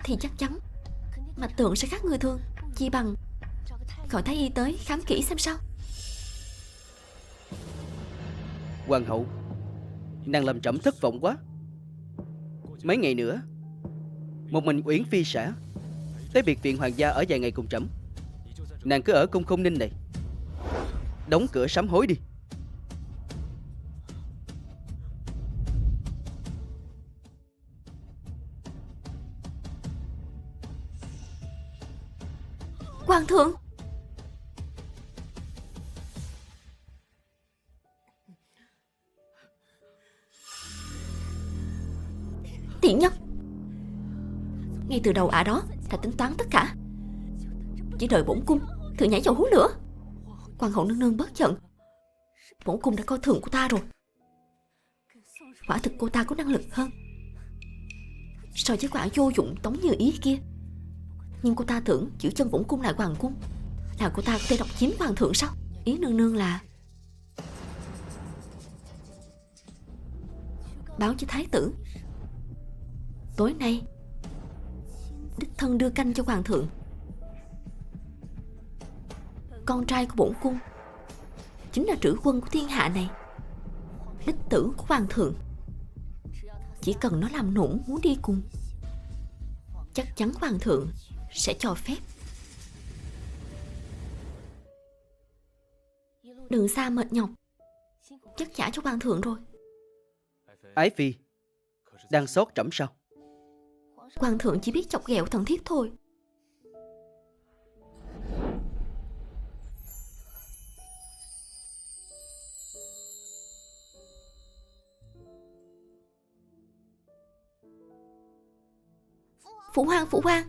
thì chắc chắn mạch tượng sẽ khác người thường. Chi bằng gọi thái y tới khám kỹ xem sao.
Hoàng hậu Nàng làm trẫm thất vọng quá. Mấy ngày nữa, một mình Uyển Phi sẽ tới biệt viện hoàng gia ở vài ngày cùng trẫm. Nàng cứ ở cung Khôn Ninh này, đóng cửa sám hối đi.
Hoàng thượng. Tiện nhân. Ngay từ đầu ả đó đã tính toán tất cả, chỉ đợi bổn cung thử nhảy vào hố lửa. Hoàng hậu nương nương bớt giận, bổn cung đã coi thường cô ta rồi. Quả thực cô ta có năng lực hơn so với quả vô dụng Tống Như Ý kia. Nhưng cô ta tưởng giữ chân bổn cung lại hoàng cung là cô ta có thể độc chiếm hoàng thượng sao? Ý nương nương là báo với thái tử tối nay đích thân đưa canh cho hoàng thượng. Con trai của bổn cung chính là trữ quân của thiên hạ này, đích tử của hoàng thượng. Chỉ cần nó làm nũng muốn đi cùng, chắc chắn hoàng thượng sẽ cho phép. Đừng xa mệt nhọc, chắc trả cho hoàng thượng rồi.
Ái Phi đang sốt trẫm sao?
Hoàng thượng chỉ biết chọc ghẹo thần thiếp thôi. Phụ hoàng,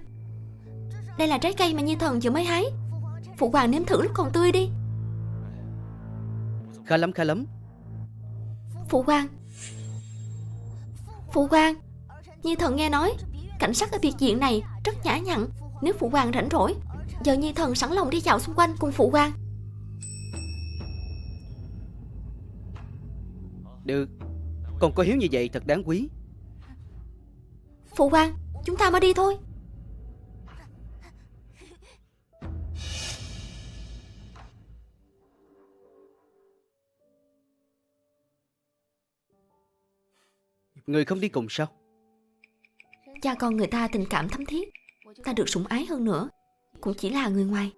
đây là trái cây mà Nhi thần vừa mới hái. Phụ hoàng nếm thử lúc còn tươi đi.
Khá lắm.
Phụ hoàng, Nhi thần nghe nói cảnh sắc ở biệt viện này rất nhã nhặn. Nếu phụ hoàng rảnh rỗi, giờ Nhi thần sẵn lòng đi dạo xung quanh cùng phụ hoàng.
Được, còn có hiếu như vậy thật đáng quý.
Phụ hoàng, chúng ta mau đi thôi.
Người không đi cùng sao?
Cha con người ta tình cảm thắm thiết, ta được sủng ái hơn nữa cũng chỉ là người ngoài,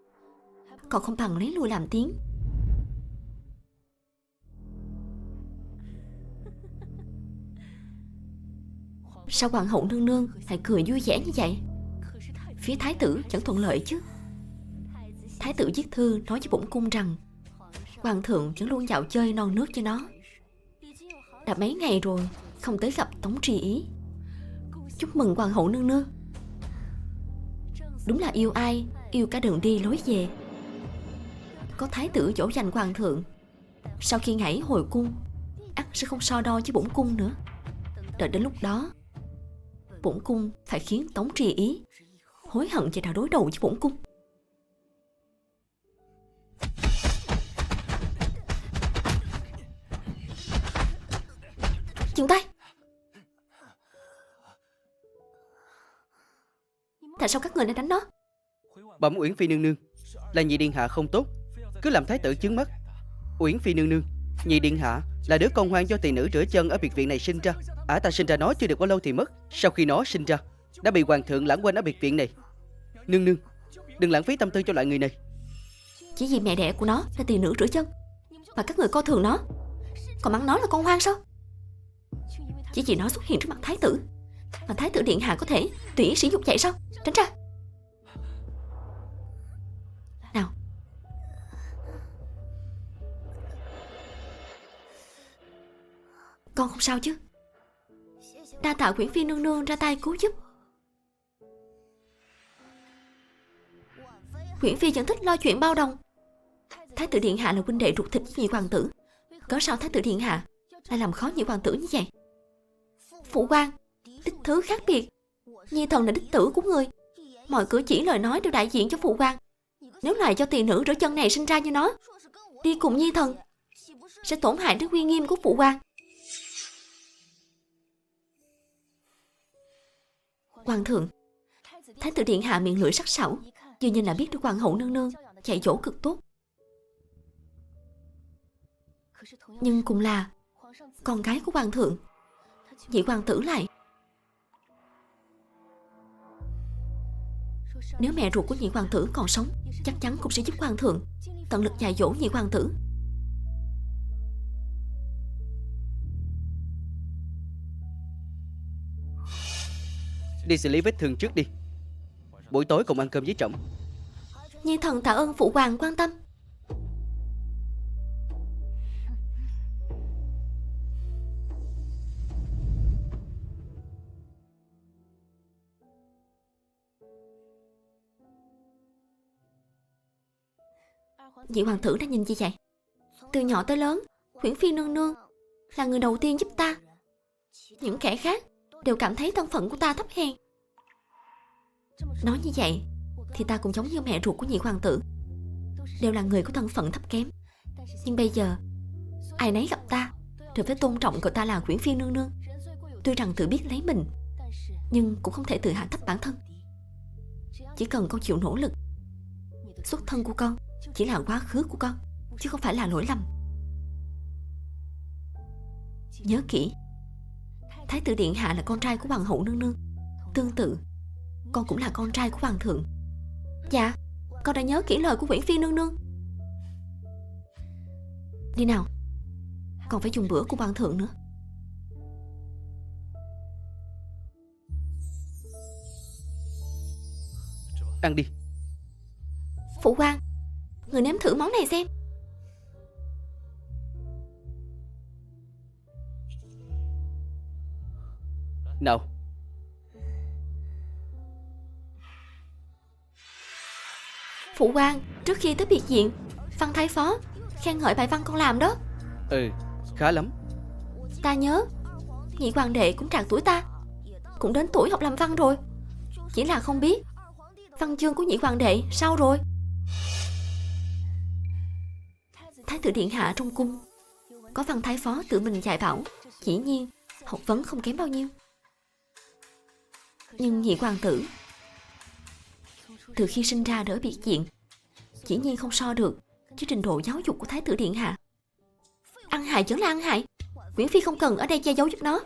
còn không bằng lấy lui làm tiếng. Sao hoàng hậu nương nương lại cười vui vẻ như vậy? Phía thái tử chẳng thuận lợi chứ? Thái tử viết thư nói với bổn cung rằng hoàng thượng vẫn luôn dạo chơi non nước cho nó. Đã mấy ngày rồi không tới gặp Tống Tri Ý. Chúc mừng hoàng hậu nương nương. Đúng là yêu ai yêu cả đường đi lối về. Có thái tử dỗ dành hoàng thượng, sau khi ngảy hồi cung ắt sẽ không so đo với bổn cung nữa. Đợi đến lúc đó, bổn cung phải khiến Tống Tri Ý hối hận về đã đối đầu với bổn cung. Dừng tay. Tại sao các người lại đánh nó?
Bẩm Uyển Phi nương nương, là nhị điện hạ không tốt, cứ làm thái tử chướng mắt. Uyển Phi nương nương, nhị điện hạ là đứa con hoang do tỳ nữ rửa chân ở biệt viện này sinh ra. Ả ta sinh ra nó chưa được bao lâu thì mất. Sau khi nó sinh ra đã bị hoàng thượng lãng quên ở biệt viện này. Nương nương, đừng lãng phí tâm tư cho loại người này.
Chỉ vì mẹ đẻ của nó là tỳ nữ rửa chân mà các người coi thường nó, còn mắng nó là con hoang sao? Chỉ vì nó xuất hiện trước mặt thái tử mà thái tử điện hạ có thể tùy ý sử dụng vậy sao? Tránh ra. Nào. Con không sao chứ? Đa tạ Uyển Phi nương nương ra tay cứu giúp. Uyển Phi vẫn thích lo chuyện bao đồng. Thái tử điện hạ là huynh đệ ruột thịt với nhị hoàng tử, cớ sao thái tử điện hạ lại làm khó nhị hoàng tử như vậy? Phụ quan, đích thứ khác biệt. Nhi thần là đích tử của người, mọi cử chỉ lời nói đều đại diện cho phụ quan. Nếu lại cho tỳ nữ rửa chân này sinh ra như nó đi cùng Nhi thần, sẽ tổn hại đến uy nghiêm của phụ quan. Hoàng thượng, thái tử điện hạ miệng lưỡi sắc sảo, vừa nhìn là biết được hoàng hậu nương nương dạy dỗ cực tốt. Nhưng cùng là con gái của hoàng thượng. Nhị hoàng tử lại. Nếu mẹ ruột của nhị hoàng tử còn sống, chắc chắn cũng sẽ giúp hoàng thượng tận lực dạy dỗ nhị hoàng tử.
Đi xử lý vết thương trước đi. Buổi tối cùng ăn cơm với trẫm.
Nhi thần tạ ơn phụ hoàng quan tâm. Nhị hoàng tử đã nhìn gì vậy? Từ nhỏ tới lớn, Huyễn Phi nương nương là người đầu tiên giúp ta. Những kẻ khác đều cảm thấy thân phận của ta thấp hèn. Nói như vậy thì ta cũng giống như mẹ ruột của nhị hoàng tử, đều là người có thân phận thấp kém. Nhưng bây giờ ai nấy gặp ta đều phải tôn trọng gọi ta là Huyễn Phi nương nương. Tuy rằng tự biết lấy mình, nhưng cũng không thể tự hạ thấp bản thân. Chỉ cần con chịu nỗ lực, xuất thân của con chỉ là quá khứ của con, chứ không phải là lỗi lầm. Nhớ kỹ, Thái tử điện hạ là con trai của hoàng hậu nương nương. Tương tự, con cũng là con trai của hoàng thượng. Dạ, con đã nhớ kỹ lời của Huyễn Phi nương nương. Đi nào, còn phải dùng bữa của hoàng thượng nữa.
Ăn đi.
Phụ hoàng, người nếm thử món này xem.
Nào.
Phụ hoàng, trước khi tới biệt viện, Văn thái phó khen ngợi bài văn con làm đó.
Ừ, khá lắm.
Ta nhớ nhị hoàng đệ cũng trạc tuổi ta, cũng đến tuổi học làm văn rồi. Chỉ là không biết văn chương của nhị hoàng đệ sao rồi. Thái tử điện hạ trong cung có Văn thái phó tự mình dạy bảo, dĩ nhiên học vấn không kém bao nhiêu. Nhưng nhị hoàng tử từ khi sinh ra đã ở biệt viện, dĩ nhiên không so được với trình độ giáo dục của Thái tử điện hạ. Ăn hại vẫn là ăn hại. Nguyễn Phi không cần ở đây che giấu giúp nó.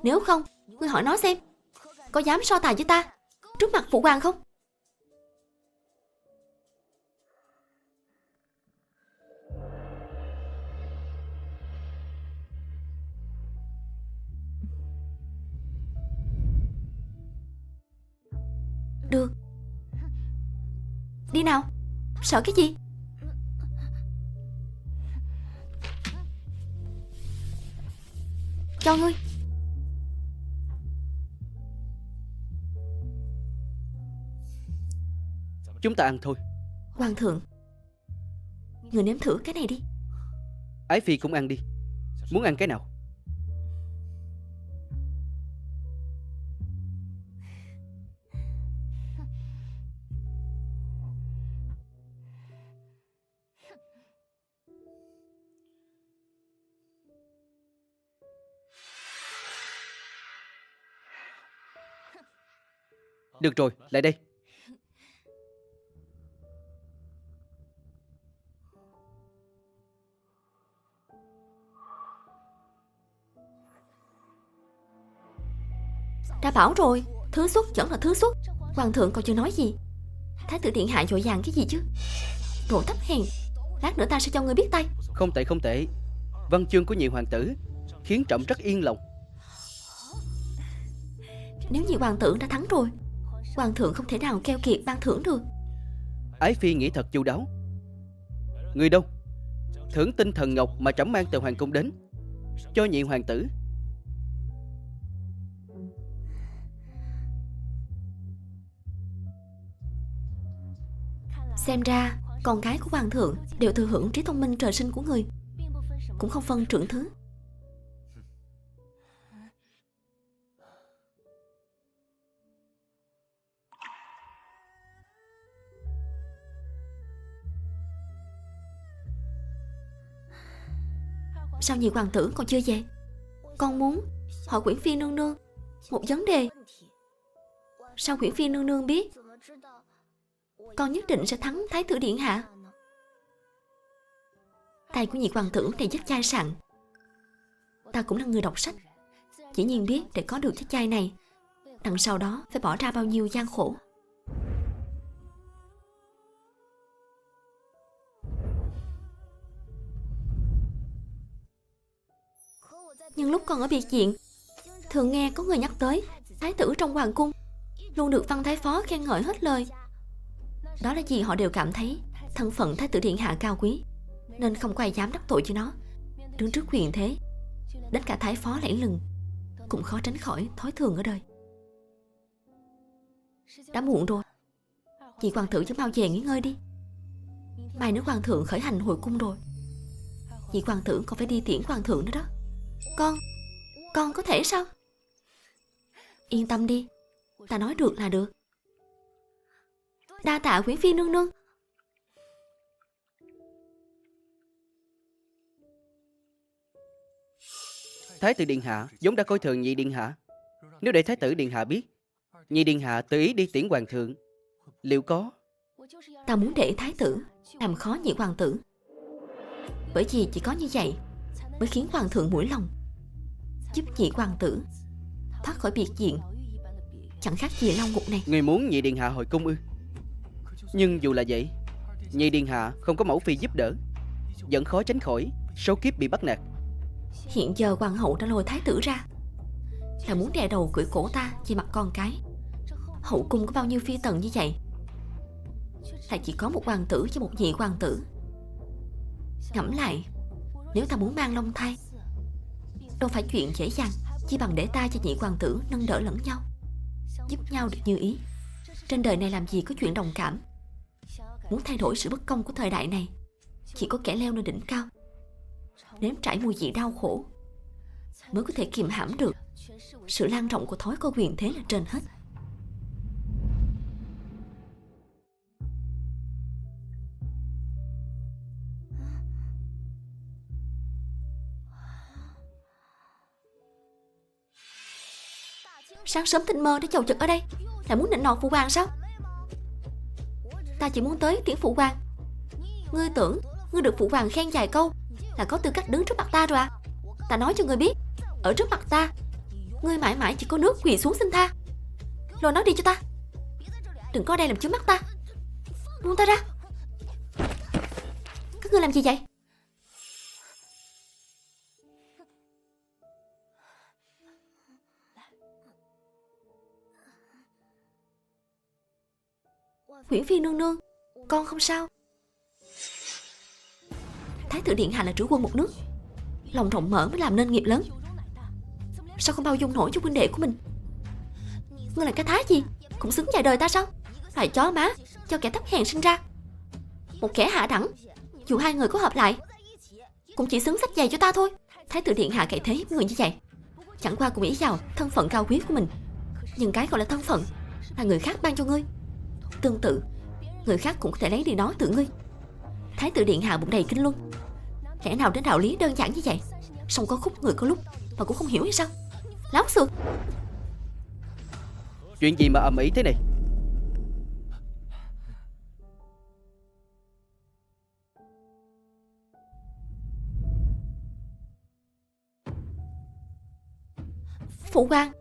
Nếu không, ngươi hỏi nó xem, có dám so tài với ta trước mặt phụ hoàng không? Được. Đi nào. Sợ cái gì? Cho ngươi.
Chúng ta ăn thôi.
Hoàng thượng, người nếm thử cái này đi.
Ái Phi cũng ăn đi. Muốn ăn cái nào? Được rồi, lại đây.
Đã bảo rồi, thứ xuất vẫn là thứ xuất. Hoàng thượng còn chưa nói gì. Thái tử điện hạ vội vàng cái gì chứ? Đồ thấp hèn. Lát nữa ta sẽ cho ngươi biết tay.
Không tệ không tệ. Văn chương của nhị hoàng tử khiến trẫm rất yên lòng.
Nếu nhị hoàng tử đã thắng rồi, hoàng thượng không thể nào keo kiệt ban thưởng được.
Ái Phi nghĩ thật chu đáo. Người đâu? Thưởng tinh thần ngọc mà trẫm mang từ hoàng cung đến, cho nhị hoàng tử.
Xem ra con gái của hoàng thượng đều thừa hưởng trí thông minh trời sinh của người, cũng không phân trưởng thứ. Sao nhị hoàng tử còn chưa về? Con muốn hỏi Quyển Phi nương nương một vấn đề. Sao Quyển Phi nương nương biết con nhất định sẽ thắng Thái tử điện hạ? Tay của nhị hoàng tử này rất chai sạn, Ta cũng là người đọc sách, dĩ nhiên biết để có được chiếc chai này, đằng sau đó phải bỏ ra bao nhiêu gian khổ. Nhưng lúc còn ở biệt viện, thường nghe có người nhắc tới thái tử trong hoàng cung, luôn được Văn Thái Phó khen ngợi hết lời. Đó là vì họ đều cảm thấy thân phận thái tử điện hạ cao quý, nên không có ai dám đắc tội với nó. Đứng trước quyền thế, đến cả Thái Phó lẫy lừng cũng khó tránh khỏi thói thường ở đời. Đã muộn rồi, chị hoàng tử chứ mau về nghỉ ngơi đi. Mai nữa hoàng thượng khởi hành hồi cung rồi, chị hoàng tử còn phải đi tiễn hoàng thượng nữa đó. Con có thể sao? Yên tâm đi, ta nói được là được. Đa tạ Quyển Phi nương nương.
Thái tử điện hạ vốn đã coi thường nhị điện hạ. Nếu để thái tử điện hạ biết nhị điện hạ tự ý đi tiễn hoàng thượng, liệu có?
Ta muốn để thái tử làm khó nhị hoàng tử, bởi vì chỉ có như vậy mới khiến hoàng thượng mũi lòng, giúp nhị hoàng tử thoát khỏi biệt viện, chẳng khác gì lao ngục này.
Người muốn nhị điện hạ hồi cung ư? Nhưng dù là vậy, nhị điện hạ không có mẫu phi giúp đỡ, vẫn khó tránh khỏi số kiếp bị bắt nạt.
Hiện giờ hoàng hậu đã lôi thái tử ra, là muốn đè đầu cưỡi cổ ta vì mặt con cái. Hậu cung có bao nhiêu phi tần như vậy, lại chỉ có một hoàng tử với một nhị hoàng tử. Ngẫm lại, nếu ta muốn mang long thai, đâu phải chuyện dễ dàng, chỉ bằng để ta và nhị hoàng tử nâng đỡ lẫn nhau, giúp nhau được như ý. Trên đời này làm gì có chuyện đồng cảm. Muốn thay đổi sự bất công của thời đại này, chỉ có kẻ leo lên đỉnh cao, nếm trải mùi vị đau khổ, mới có thể kiềm hãm được sự lan rộng của thói coi quyền thế là trên hết. Sáng sớm tinh mơ đã chầu chực ở đây, lại muốn nịnh nọt phụ hoàng sao? Ta chỉ muốn tới tiễn phụ hoàng. Ngươi tưởng ngươi được phụ hoàng khen vài câu là có tư cách đứng trước mặt ta rồi à? Ta nói cho ngươi biết, ở trước mặt ta, ngươi mãi mãi chỉ có nước quỳ xuống xin tha. Lôi nó đi cho ta, đừng có ở đây làm chướng mắt ta. Buông ta ra. Các ngươi làm gì vậy? Quyển Phi nương nương, con không sao. Thái tử điện hạ là chủ quân một nước, lòng rộng mở mới làm nên nghiệp lớn. Sao không bao dung nổi cho huynh đệ của mình? Ngươi là cái thái gì cũng xứng dài đời ta sao? Loài chó má cho kẻ thấp hèn sinh ra, một kẻ hạ đẳng, dù hai người có hợp lại cũng chỉ xứng xách giày cho ta thôi. Thái tử điện hạ cậy thế với người như vậy, chẳng qua cũng ý vào thân phận cao quý của mình. Nhưng cái gọi là thân phận là người khác ban cho ngươi. Tương tự, người khác cũng có thể lấy đi nó từ ngươi. Thái tử điện hạ bụng đầy kinh luân, lẽ nào đến đạo lý đơn giản như vậy? Song có khúc người có lúc mà cũng không hiểu hay sao? Láo xược.
Chuyện gì mà ầm ĩ thế này?
Phụ hoàng,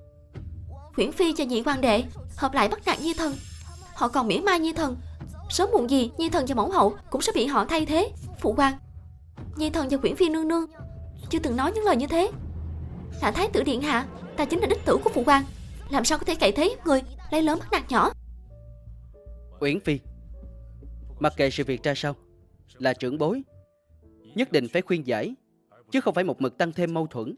Huyễn Phi và nhị hoàng đệ hợp lại bắt nạt Nhi thần. Họ còn mỉa mai Nhi thần, sớm muộn gì Nhi thần và mẫu hậu cũng sẽ bị họ thay thế. Phụ hoàng, Nhi thần và Huyễn Phi nương nương chưa từng nói những lời như thế. Là thái tử điện hạ, ta chính là đích tử của phụ hoàng, làm sao có thể cậy thế người lấy lớn bắt nạt nhỏ?
Uyển Phi, mặc kệ sự việc ra sao, là trưởng bối, nhất định phải khuyên giải, chứ không phải một mực tăng thêm mâu thuẫn.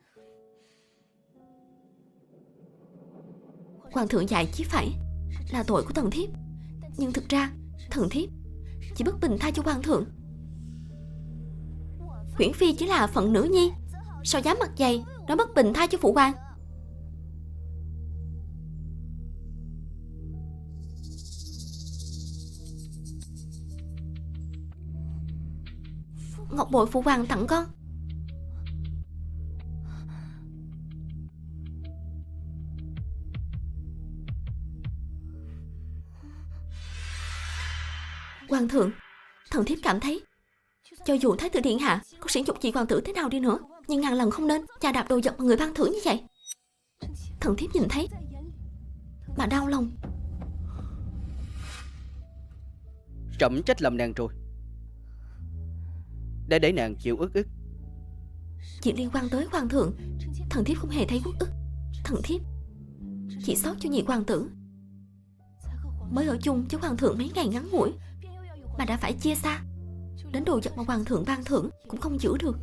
Hoàng thượng dạy chí phải là tội của thần thiếp, nhưng thực ra thần thiếp chỉ bất bình tha cho hoàng thượng. Huyễn Phi chỉ là phận nữ nhi, sao dám mặt dày nói bất bình tha cho phụ hoàng? Ngọc bội phụ hoàng tặng con. Hoàng thượng, thần thiếp cảm thấy cho dù thái tử điện hạ có sử dụng chị hoàng tử thế nào đi nữa, Nhưng ngàn lần không nên chà đạp đồ vật mà người ban thưởng như vậy. Thần thiếp nhìn thấy mà đau lòng.
Trẫm trách lầm nàng rồi, đã để nàng chịu uất ức.
Chuyện liên quan tới hoàng thượng, thần thiếp không hề thấy uất ức. Thần thiếp chỉ xót cho nhị hoàng tử. Mới ở chung với hoàng thượng mấy ngày ngắn ngủi mà đã phải chia xa, đến đồ vật mà hoàng thượng ban thưởng cũng không giữ được.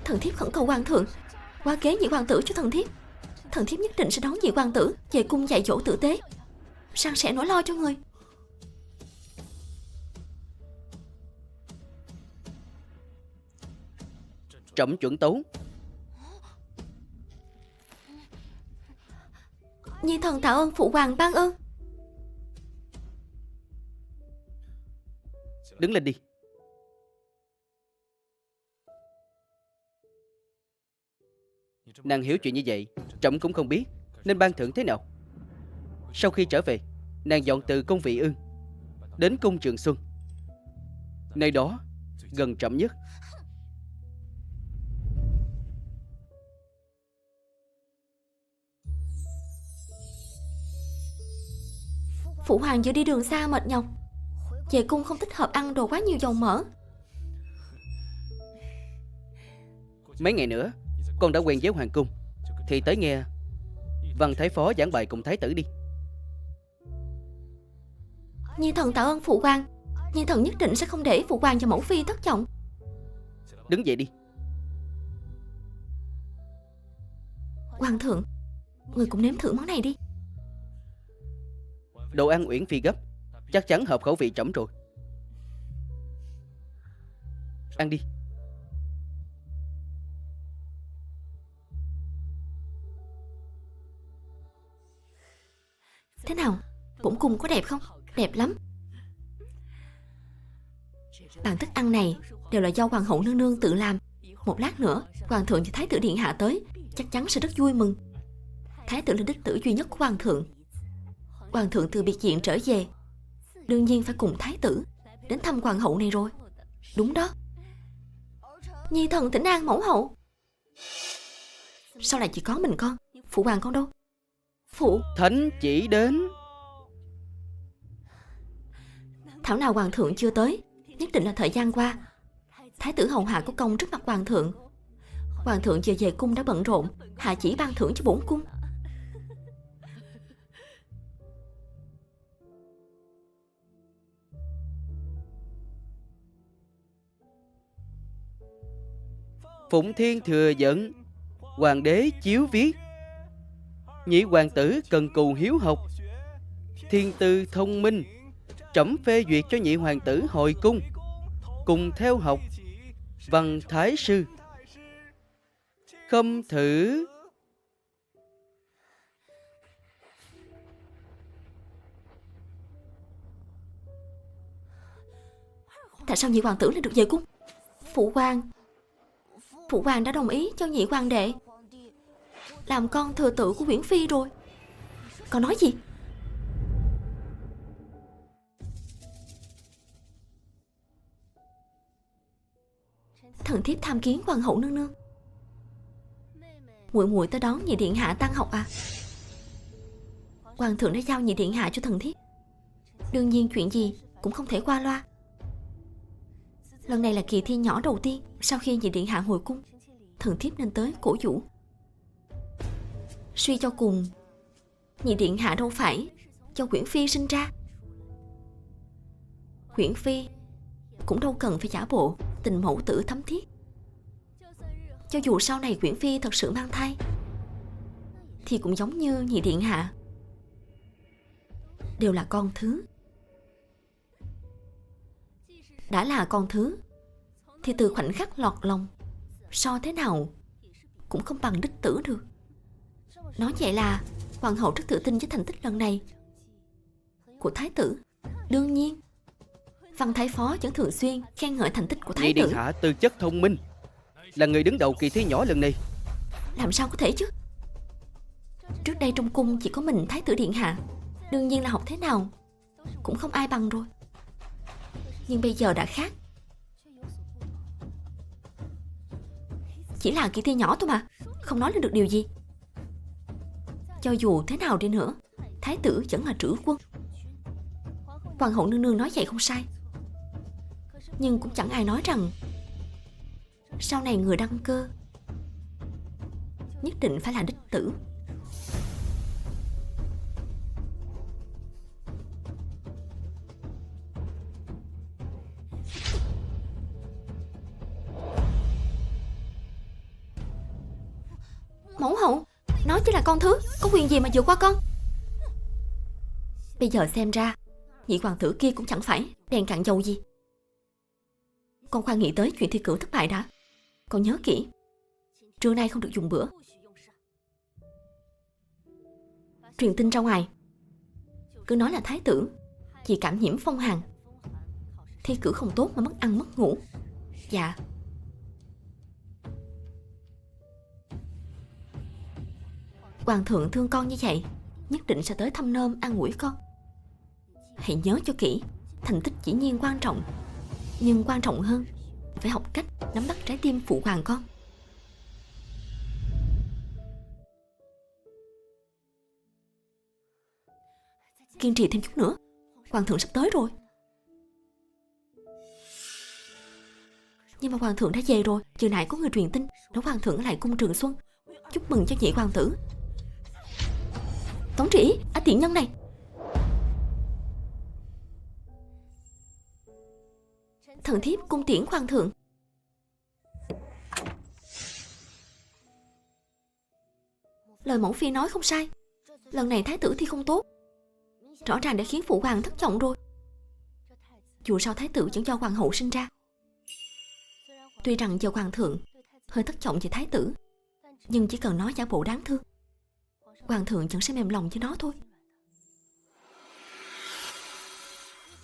Thần thiếp khẩn cầu hoàng thượng qua kế nhị hoàng tử cho thần thiếp. Thần thiếp nhất định sẽ đón nhị hoàng tử về cung dạy dỗ tử tế, san sẻ nỗi lo cho người.
Trẫm chuẩn tấu.
Nhi thần tạ ơn phụ hoàng ban ơn.
Đứng lên đi. Nàng hiểu chuyện như vậy, trẫm cũng không biết nên ban thưởng thế nào. Sau khi trở về, nàng dọn từ cung Vị Ương đến cung Trường Xuân, nơi đó gần trẫm nhất.
Phụ hoàng vừa đi đường xa mệt nhọc, về cung không thích hợp ăn đồ quá nhiều dầu mỡ.
Mấy ngày nữa con đã quen với hoàng cung, thì tới nghe Văn Thái Phó giảng bài cùng thái tử đi.
Nhi thần tạ ơn phụ hoàng. Nhi thần nhất định sẽ không để phụ hoàng và mẫu phi thất vọng.
Đứng dậy đi.
Hoàng thượng, người cũng nếm thử món này đi.
Đồ ăn Uyển Phi gấp, chắc chắn hợp khẩu vị trẫm rồi. Ăn đi.
Thế nào, bổn cung có đẹp không? Đẹp lắm. Bàn thức ăn này đều là do hoàng hậu nương nương tự làm. Một lát nữa hoàng thượng và thái tử điện hạ tới, chắc chắn sẽ rất vui mừng. Thái tử là đích tử duy nhất của hoàng thượng. Hoàng thượng từ biệt viện trở về, đương nhiên phải cùng thái tử đến thăm hoàng hậu này rồi. Đúng đó. Nhi thần thỉnh an mẫu hậu. Sao lại chỉ có mình con? Phụ hoàng con đâu? Phụ.
Thánh chỉ đến.
Thảo nào hoàng thượng chưa tới? Nhất định là thời gian qua thái tử hầu hạ có công trước mặt hoàng thượng. Hoàng thượng vừa về cung đã bận rộn, hạ chỉ ban thưởng cho bổn cung.
Phụng Thiên thừa dẫn, hoàng đế chiếu viết. Nhị hoàng tử cần cù hiếu học, thiên tư thông minh. Trẫm phê duyệt cho nhị hoàng tử hồi cung, cùng theo học văn thái sư. Khâm thử.
Tại sao nhị hoàng tử lại được về cung? Phụ hoàng đã đồng ý cho nhị hoàng đệ làm con thừa tự của Uyển Phi rồi. Con nói gì? Thần thiếp tham kiến hoàng hậu nương nương. Muội muội tới đón nhị điện hạ tan học à? Hoàng thượng đã giao nhị điện hạ cho thần thiếp, đương nhiên chuyện gì cũng không thể qua loa. Lần này là kỳ thi nhỏ đầu tiên sau khi nhị điện hạ hồi cung, thần thiếp nên tới cổ vũ. Suy cho cùng, nhị điện hạ đâu phải cho Uyển Phi sinh ra. Uyển Phi cũng đâu cần phải giả bộ tình mẫu tử thấm thiết. Cho dù sau này Uyển Phi thật sự mang thai, thì cũng giống như nhị điện hạ, đều là con thứ. Đã là con thứ thì từ khoảnh khắc lọt lòng, so thế nào cũng không bằng đích tử được. Nói vậy là hoàng hậu rất tự tin với thành tích lần này của thái tử. Đương nhiên Văn Thái Phó vẫn thường xuyên khen ngợi thành tích của thái
Nhị điện
tử.
hạ tư chất thông minh, là người đứng đầu kỳ thi nhỏ lần này.
Làm sao có thể chứ? Trước đây trong cung chỉ có mình thái tử điện hạ, đương nhiên là học thế nào cũng không ai bằng rồi. Nhưng bây giờ đã khác. chỉ là kỳ thi nhỏ thôi mà, không nói lên được điều gì. Cho dù thế nào đi nữa, thái tử vẫn là trữ quân. Hoàng hậu nương nương nói vậy không sai, nhưng cũng chẳng ai nói rằng sau này người đăng cơ nhất định phải là đích tử. Mẫu hậu, nó chỉ là con thứ, có quyền gì mà vượt qua con? Bây giờ xem ra nhị hoàng tử kia cũng chẳng phải đèn cạn dầu gì. Con khoan nghĩ tới chuyện thi cử thất bại đã. Con nhớ kỹ, trưa nay không được dùng bữa. Truyền tin ra ngoài, cứ nói là thái tử vì cảm nhiễm phong hàn, thi cử không tốt mà mất ăn mất ngủ. Dạ. Hoàng thượng thương con như vậy, nhất định sẽ tới thăm nom an ủi con. Hãy nhớ cho kỹ, thành tích dĩ nhiên quan trọng, nhưng quan trọng hơn phải học cách nắm bắt trái tim phụ hoàng con. Kiên trì thêm chút nữa, hoàng thượng sắp tới rồi. Nhưng mà hoàng thượng đã về rồi. Chiều nãy có người truyền tin nói hoàng thượng ở lại cung Trường Xuân chúc mừng cho nhị hoàng tử. Tống Trĩ, tiện nhân này. Thần thiếp cung tiễn hoàng thượng. Lời mẫu phi nói không sai, lần này thái tử thi không tốt, rõ ràng đã khiến phụ hoàng thất vọng rồi. Dù sao thái tử vẫn do hoàng hậu sinh ra. Tuy rằng giờ hoàng thượng hơi thất vọng về thái tử, nhưng chỉ cần nói giả bộ đáng thương, hoàng thượng vẫn sẽ mềm lòng với nó thôi.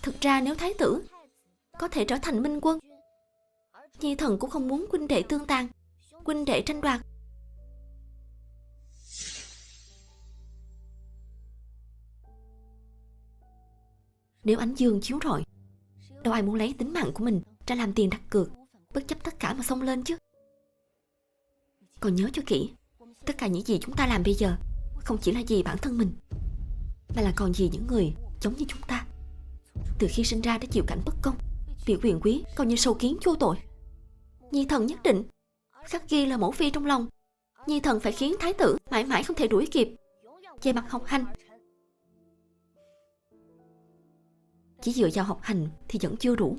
Thực ra nếu thái tử có thể trở thành minh quân, nhi thần cũng không muốn huynh đệ tương tàn, huynh đệ tranh đoạt. Nếu ánh dương chiếu rọi, đâu ai muốn lấy tính mạng của mình ra làm tiền đặt cược, bất chấp tất cả mà xông lên chứ. Còn nhớ cho kỹ, tất cả những gì chúng ta làm bây giờ không chỉ là vì bản thân mình, mà là còn vì những người giống như chúng ta, từ khi sinh ra đã chịu cảnh bất công, vì quyền quý coi như sâu kiến vô tội. Nhi thần nhất định khắc ghi là mẫu phi trong lòng. Nhi thần phải khiến thái tử mãi mãi không thể đuổi kịp. Về mặt học hành, chỉ dựa vào học hành thì vẫn chưa đủ.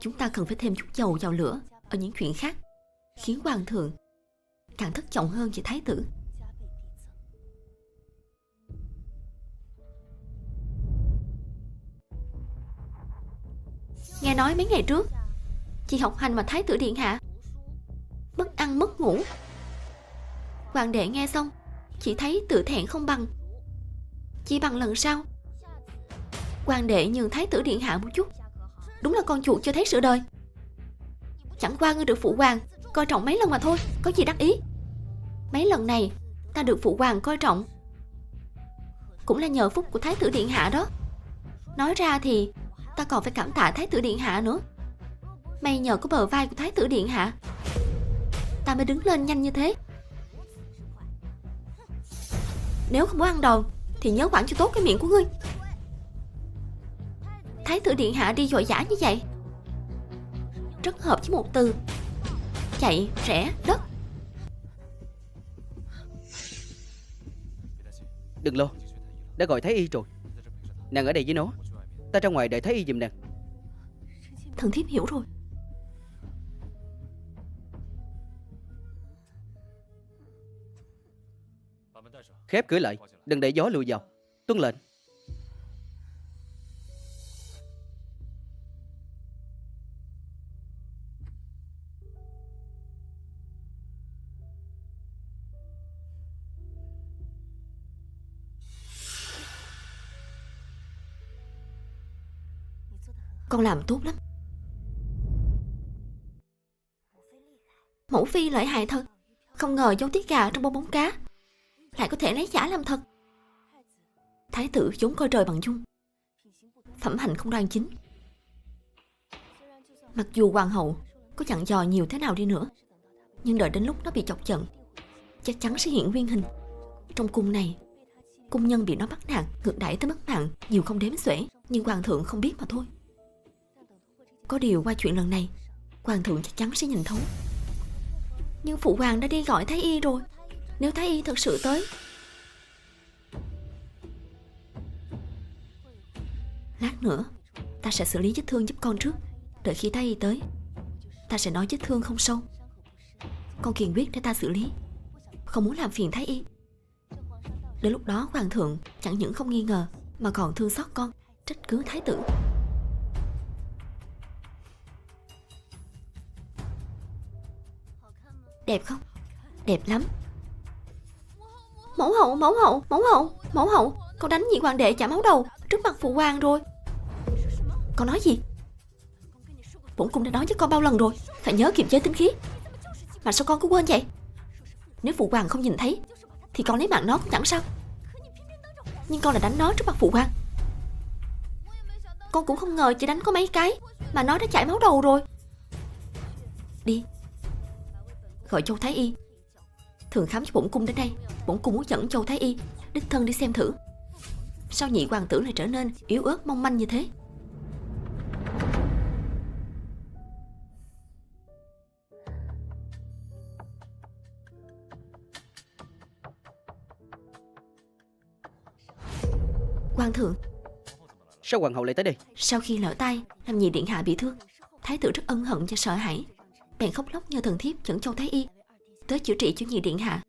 Chúng ta cần phải thêm chút dầu vào lửa ở những chuyện khác, khiến hoàng thượng càng thất vọng hơn về thái tử. Nghe nói mấy ngày trước, chỉ học hành mà thái tử điện hạ mất ăn mất ngủ. Hoàng đệ nghe xong chỉ thấy tự thẹn không bằng. Chỉ bằng lần sau, hoàng đệ nhường thái tử điện hạ một chút. Đúng là con chuột chưa thấy sữa đời. Chẳng qua ngươi được phụ hoàng coi trọng mấy lần mà thôi, có gì đắc ý. Mấy lần này ta được phụ hoàng coi trọng cũng là nhờ phúc của thái tử điện hạ đó. Nói ra thì ta còn phải cảm tạ thái tử điện hạ nữa. May nhờ có bờ vai của thái tử điện hạ, ta mới đứng lên nhanh như thế. Nếu không muốn ăn đòn thì nhớ quản cho tốt cái miệng của ngươi. Thái tử điện hạ đi vội vã như vậy rất hợp với một từ: chạy rẽ đất.
Đừng lo, đã gọi thái y rồi. Nàng ở đây với nó, ta ra ngoài đợi thái y giùm nàng.
Thần thiếp hiểu rồi.
Khép cửa lại, đừng để gió lùi vào. Tuân lệnh.
Con làm tốt lắm. Mẫu phi lợi hại thật. Không ngờ dấu tiết gà trong bong bóng cá lại có thể lấy giả làm thật. Thái tử vốn coi trời bằng dung, phẩm hạnh không đoan chính. Mặc dù hoàng hậu có dặn dò nhiều thế nào đi nữa, Nhưng đợi đến lúc nó bị chọc giận, chắc chắn sẽ hiện nguyên hình. Trong cung này, cung nhân bị nó bắt nạt, ngược đãi tới mất mạng nhiều không đếm xuể, nhưng hoàng thượng không biết mà thôi. Có điều qua chuyện lần này, hoàng thượng chắc chắn sẽ nhìn thấu. Nhưng phụ hoàng đã đi gọi thái y rồi. Nếu thái y thật sự tới, lát nữa ta sẽ xử lý vết thương giúp con trước. Đợi khi thái y tới, ta sẽ nói vết thương không sâu, con kiên quyết để ta xử lý, không muốn làm phiền thái y. Đến lúc đó hoàng thượng chẳng những không nghi ngờ mà còn thương xót con, trách cứ thái tử. Đẹp không? Đẹp lắm. Mẫu hậu, mẫu hậu, mẫu hậu, mẫu hậu, con đánh nhị hoàng đệ chảy máu đầu trước mặt phụ hoàng rồi. Con nói gì? Bổn cung đã nói với con bao lần rồi, phải nhớ kiềm chế tính khí. Mà sao con cứ quên vậy? Nếu phụ hoàng không nhìn thấy thì con lấy mạng nó cũng chẳng sao. Nhưng con lại đánh nó trước mặt phụ hoàng. Con cũng không ngờ chỉ đánh có mấy cái mà nó đã chảy máu đầu rồi. Đi, gọi Châu thái y thường khám cho bổn cung đến đây. Bổn cung muốn dẫn Châu thái y đích thân đi xem thử, sao nhị hoàng tử lại trở nên yếu ớt mong manh như thế. Hoàng thượng,
Sao hoàng hậu lại tới đây?
sau khi lỡ tay làm nhị điện hạ bị thương, thái tử rất ân hận và sợ hãi, bèn khóc lóc nhờ thần thiếp dẫn Châu thái y tới chữa trị cho nhị điện hạ.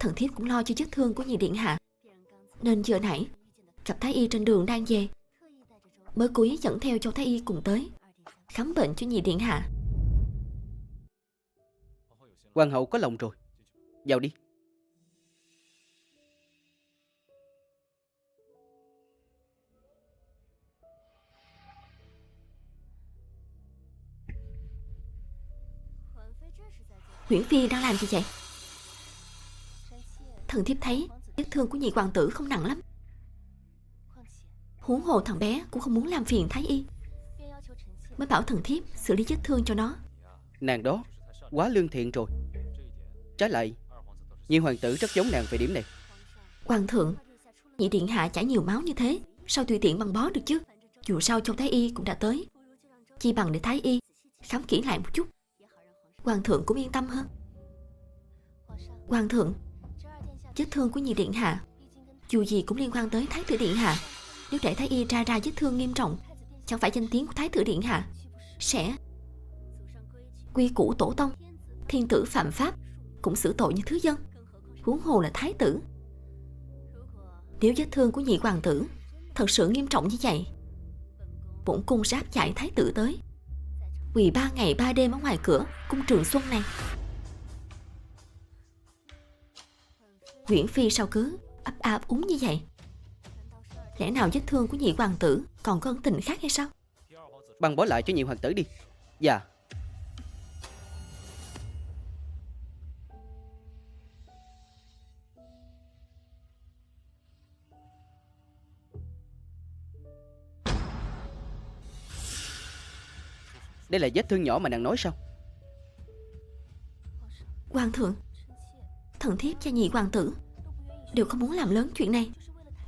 Thần thiếp cũng lo cho vết thương của nhị điện hạ, nên giờ nãy gặp thái y trên đường đang về, mới cố ý dẫn theo Châu thái y cùng tới khám bệnh cho nhị điện hạ.
Hoàng hậu có lòng rồi, vào đi.
Huyễn Phi đang làm gì vậy? Thần thiếp thấy vết thương của nhị hoàng tử không nặng lắm. Huống hồ thằng bé cũng không muốn làm phiền thái y, mới bảo thần thiếp xử lý vết thương cho nó.
Nàng đó quá lương thiện rồi. Trái lại, nhị hoàng tử rất giống nàng về điểm này.
Hoàng thượng, nhị điện hạ chảy nhiều máu như thế, sao tùy tiện băng bó được chứ? Dù sao Châu thái y cũng đã tới, chi bằng để thái y khám kỹ lại một chút, hoàng thượng cũng yên tâm hơn. Hoàng thượng, vết thương của nhị điện hạ dù gì cũng liên quan tới thái tử điện hạ. Nếu để thái y ra vết thương nghiêm trọng, chẳng phải danh tiếng của thái tử điện hạ sẽ quy củ tổ tông, thiên tử phạm pháp cũng xử tội như thứ dân, huống hồ là thái tử. Nếu vết thương của nhị hoàng tử thật sự nghiêm trọng như vậy, bổn cung sẽ áp giải thái tử tới quỳ 3 ngày 3 đêm ở ngoài cửa cung Trường Xuân này. Huyễn Phi sao cứ ấp a ấp úng như vậy? Lẽ nào vết thương của nhị hoàng tử còn có ân tình khác hay sao?
Băng bó lại cho nhị hoàng tử đi. Dạ. Đây là vết thương nhỏ mà nàng nói sao?
Hoàng thượng, thần thiếp và nhị hoàng tử đều không muốn làm lớn chuyện này,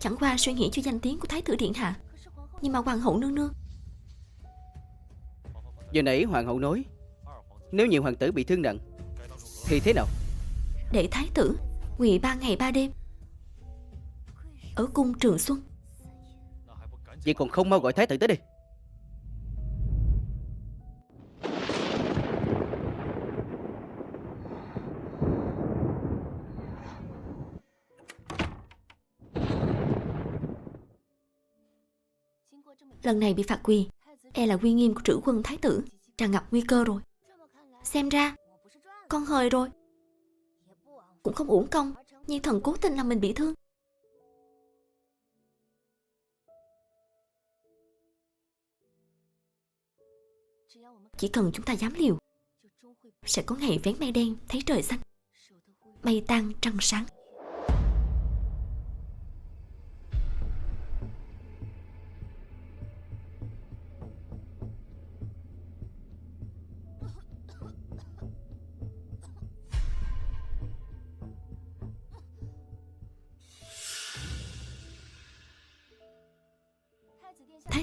chẳng qua suy nghĩ cho danh tiếng của thái tử điện hạ. Nhưng mà hoàng hậu nương nương...
Giờ nãy hoàng hậu nói nếu nhị hoàng tử bị thương nặng thì thế nào?
Để thái tử quỳ 3 ngày 3 đêm ở cung Trường Xuân.
Vậy còn không mau gọi thái tử tới đây.
Lần này bị phạt quỳ, e là uy nghiêm của trữ quân thái tử tràn ngập nguy cơ rồi. Xem ra con hời rồi, cũng không uổng công nhưng thần cố tình làm mình bị thương. Chỉ cần chúng ta dám liều, sẽ có ngày vén mây đen thấy trời xanh, mây tan trăng sáng.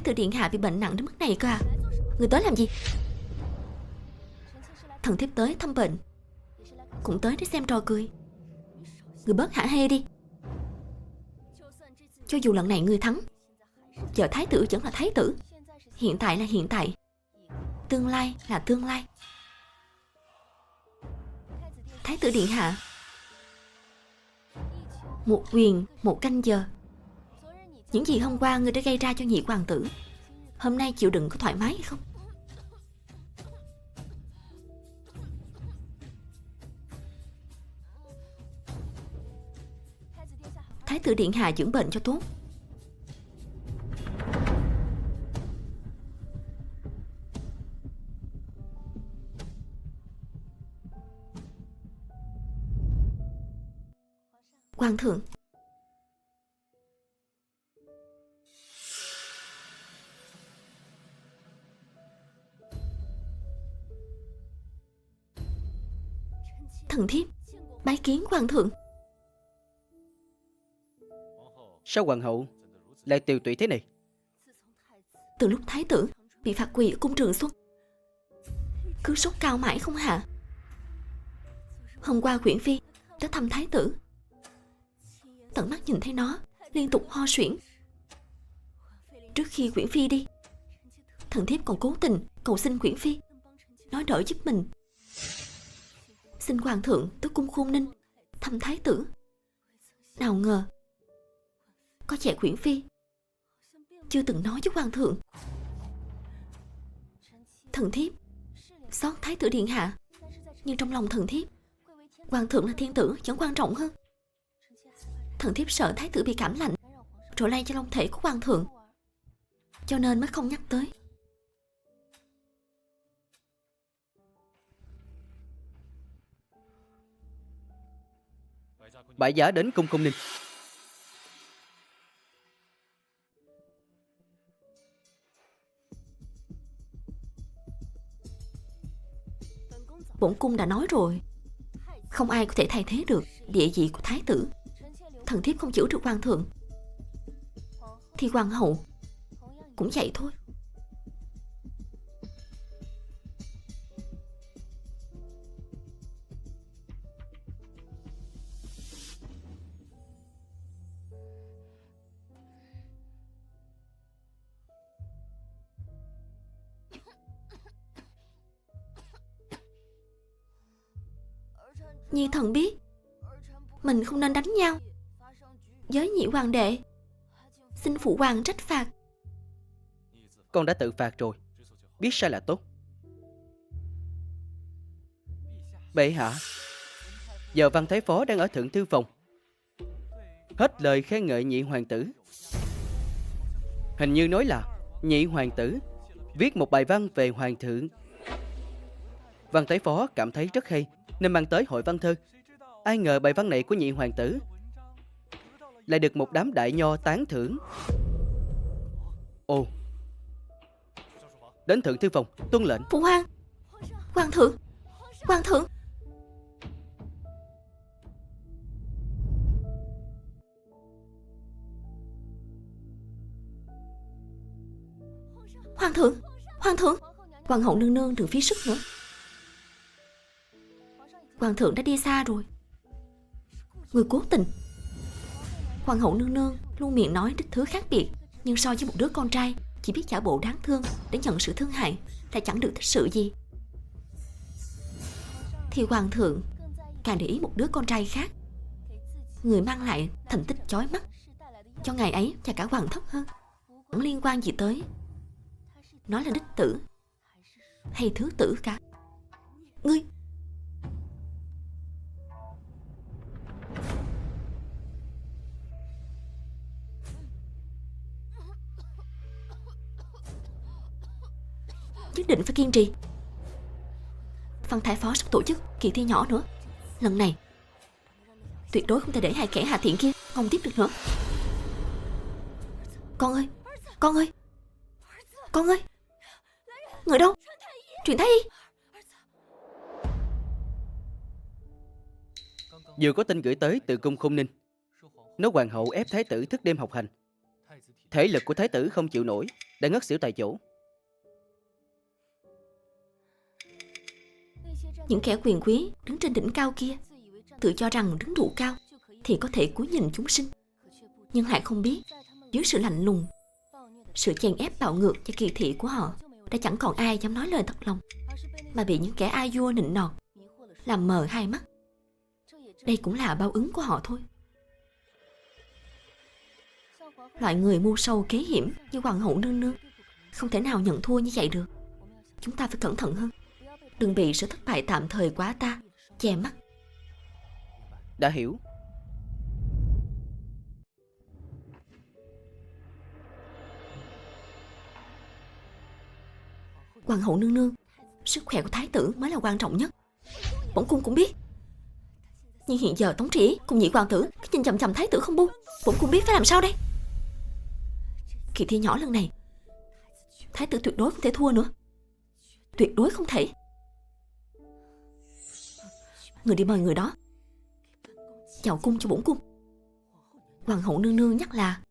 tử điện hạ bị bệnh nặng đến mức này cơ à? Người tới làm gì? Thần thiếp tới thăm bệnh, cũng tới để xem trò cười. Người bớt hả hê đi. Cho dù lần này người thắng, giờ thái tử vẫn là thái tử. Hiện tại là hiện tại, tương lai là tương lai. Thái tử điện hạ, một quyền một canh giờ. Những gì hôm qua ngươi đã gây ra cho nhị hoàng tử, hôm nay chịu đựng có thoải mái hay không? Thái tử điện hạ dưỡng bệnh cho tốt. Hoàng thượng, thần thiếp bái kiến hoàng thượng.
Sao hoàng hậu lại tiều tụy thế này?
Từ lúc thái tử bị phạt quỳ ở cung Trường Xuân, cứ sốt cao mãi không hạ. Hôm qua Quyển Phi đã thăm thái tử, tận mắt nhìn thấy nó liên tục ho suyễn. Trước khi Quyển Phi đi, thần thiếp còn cố tình cầu xin Quyển Phi nói đỡ giúp mình. Xin hoàng thượng tới cung Khôn Ninh thăm thái tử. Nào ngờ có vẻ Quyển Phi chưa từng nói với hoàng thượng. Thần thiếp xót thái tử điện hạ, nhưng trong lòng thần thiếp, hoàng thượng là thiên tử vẫn quan trọng hơn. Thần thiếp sợ thái tử bị cảm lạnh rồi lây cho long thể của hoàng thượng, cho nên mới không nhắc tới.
Bãi giả đến cung Khôn Ninh.
Bổn cung đã nói rồi, không ai có thể thay thế được địa vị của thái tử. Thần thiếp không giữ được hoàng thượng, thì hoàng hậu cũng vậy thôi. Nhi thần biết mình không nên đánh nhau với nhị hoàng đệ, xin phụ hoàng trách phạt.
Con đã tự phạt rồi, biết sai là tốt. Bệ hạ, giờ Văn Thái Phó đang ở thượng thư phòng, hết lời khen ngợi nhị hoàng tử. Hình như nói là nhị hoàng tử viết một bài văn về hoàng thượng. Văn Thái Phó cảm thấy rất hay nên mang tới hội văn thơ. Ai ngờ bài văn này của nhị hoàng tử lại được một đám đại nho tán thưởng. Ồ, đến thượng thư phòng tuân lệnh.
Phụ hoàng, hoàng thượng, hoàng thượng. Hoàng thượng, hoàng thượng. Hoàng hậu nương nương đừng phí sức nữa. Hoàng thượng đã đi xa rồi. Người cố tình. Hoàng hậu nương nương luôn miệng nói đích thứ khác biệt, nhưng so với một đứa con trai chỉ biết giả bộ đáng thương để nhận sự thương hại, lại chẳng được thích sự gì, thì hoàng thượng càng để ý một đứa con trai khác, người mang lại thành tích chói mắt cho ngài ấy và cả hoàng thất hơn. Chẳng liên quan gì tới nó là đích tử hay thứ tử cả. Ngươi nhất định phải kiên trì. Văn Thái Phó sắp tổ chức kỳ thi nhỏ nữa. Lần này tuyệt đối không thể để hai kẻ hạ tiện kia không tiếp được nữa. Con ơi, con ơi, con ơi. Người đâu? Truyền Thái Y.
Vừa có tin gửi tới từ cung Khôn Ninh, nói hoàng hậu ép thái tử thức đêm học hành. Thể lực của thái tử không chịu nổi, đã ngất xỉu tại chỗ.
Những kẻ quyền quý đứng trên đỉnh cao kia tự cho rằng đứng đủ cao thì có thể cúi nhìn chúng sinh, nhưng lại không biết dưới sự lạnh lùng, sự chèn ép bạo ngược và kỳ thị của họ đã chẳng còn ai dám nói lời thật lòng, mà bị những kẻ a vua nịnh nọt làm mờ hai mắt. Đây cũng là báo ứng của họ thôi. Loại người mưu sâu kế hiểm như hoàng hậu nương nương không thể nào nhận thua như vậy được. Chúng ta phải cẩn thận hơn, đừng bị sự thất bại tạm thời quá ta che mắt.
Đã hiểu.
Hoàng hậu nương nương, sức khỏe của thái tử mới là quan trọng nhất. Bổn cung cũng biết. Nhưng hiện giờ Tống Tri cùng nhị hoàng tử cứ nhìn chằm chằm thái tử không buông. Bổn cung biết phải làm sao đây. Kỳ thi nhỏ lần này thái tử tuyệt đối không thể thua nữa. Tuyệt đối không thể. Người đi mời người đó vào cung cho bổn cung. Hoàng hậu nương nương nhắc là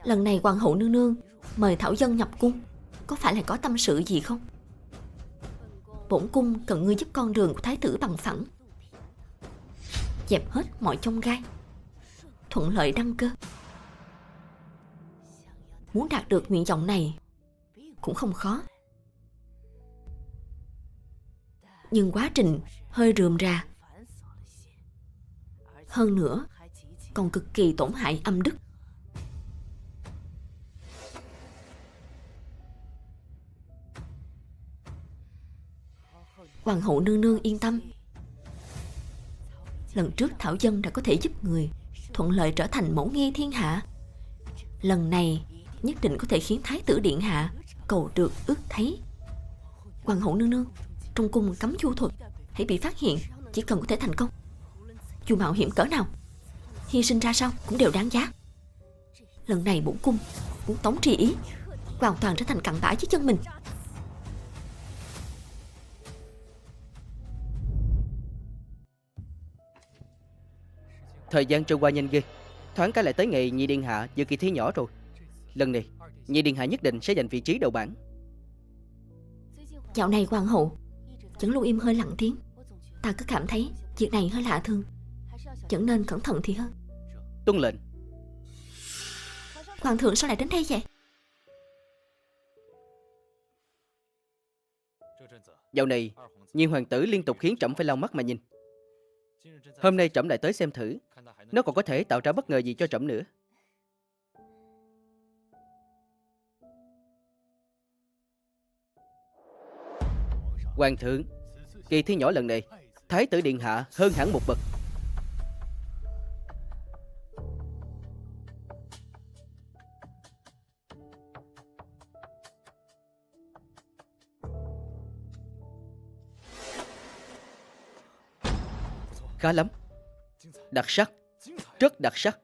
lần này hoàng hậu nương nương mời thảo dân nhập cung, có phải là có tâm sự gì không? Bổn cung cần ngươi giúp con đường của thái tử bằng phẳng, dẹp hết mọi chông gai, thuận lợi đăng cơ. Muốn đạt được nguyện vọng này cũng không khó, nhưng quá trình hơi rườm rà, hơn nữa còn cực kỳ tổn hại âm đức. Hoàng hậu nương nương yên tâm. Lần trước thảo dân đã có thể giúp người thuận lợi trở thành mẫu nghi thiên hạ. Lần này nhất định có thể khiến thái tử điện hạ cầu được ước thấy. Hoàng hậu nương nương, trong cung cấm chu thuật, hãy bị phát hiện chỉ cần có thể thành công, dù mạo hiểm cỡ nào, hy sinh ra sao cũng đều đáng giá. Lần này bổn cung muốn Tống Tri Ý hoàn toàn trở thành cặn bã dưới chân mình.
Thời gian trôi qua nhanh ghê, thoáng cái lại tới ngày nhị điện hạ dự kỳ thi nhỏ rồi. Lần này nhị điện hạ nhất định sẽ giành vị trí đầu bảng.
Dạo này hoàng hậu vẫn luôn im hơi lặng tiếng. Ta cứ cảm thấy việc này hơi lạ thường, vẫn nên cẩn thận thì hơn.
Tuân lệnh.
Hoàng thượng sao lại đến đây vậy?
Dạo này nhị hoàng tử liên tục khiến trẫm phải lau mắt mà nhìn. Hôm nay trẫm lại tới xem thử, nó còn có thể tạo ra bất ngờ gì cho trẫm nữa. Hoàng thượng, kỳ thi nhỏ lần này thái tử điện hạ hơn hẳn một bậc. Khá lắm. Đặc sắc. Rất đặc sắc.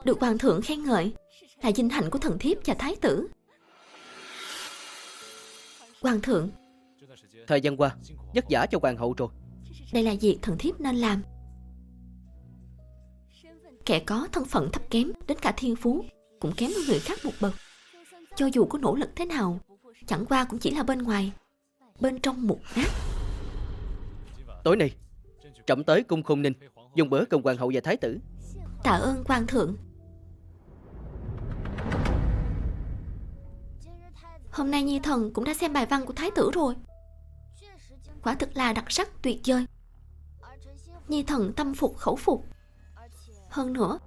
Được hoàng thượng khen ngợi là vinh hạnh của thần thiếp và thái tử. Hoàng thượng,
Thời gian qua vất vả cho hoàng hậu rồi.
đây là việc thần thiếp nên làm. Kẻ có thân phận thấp kém đến cả thiên phú cũng kém hơn người khác một bậc. Cho dù có nỗ lực thế nào, chẳng qua cũng chỉ là bên ngoài, bên trong mục nát.
Tối nay trẫm tới cung Khôn Ninh dùng bữa cùng hoàng hậu và thái tử.
Tạ ơn hoàng thượng. Hôm nay nhi thần cũng đã xem bài văn của thái tử rồi, quả thực là đặc sắc tuyệt vời. Nhi thần tâm phục khẩu phục. Hơn nữa,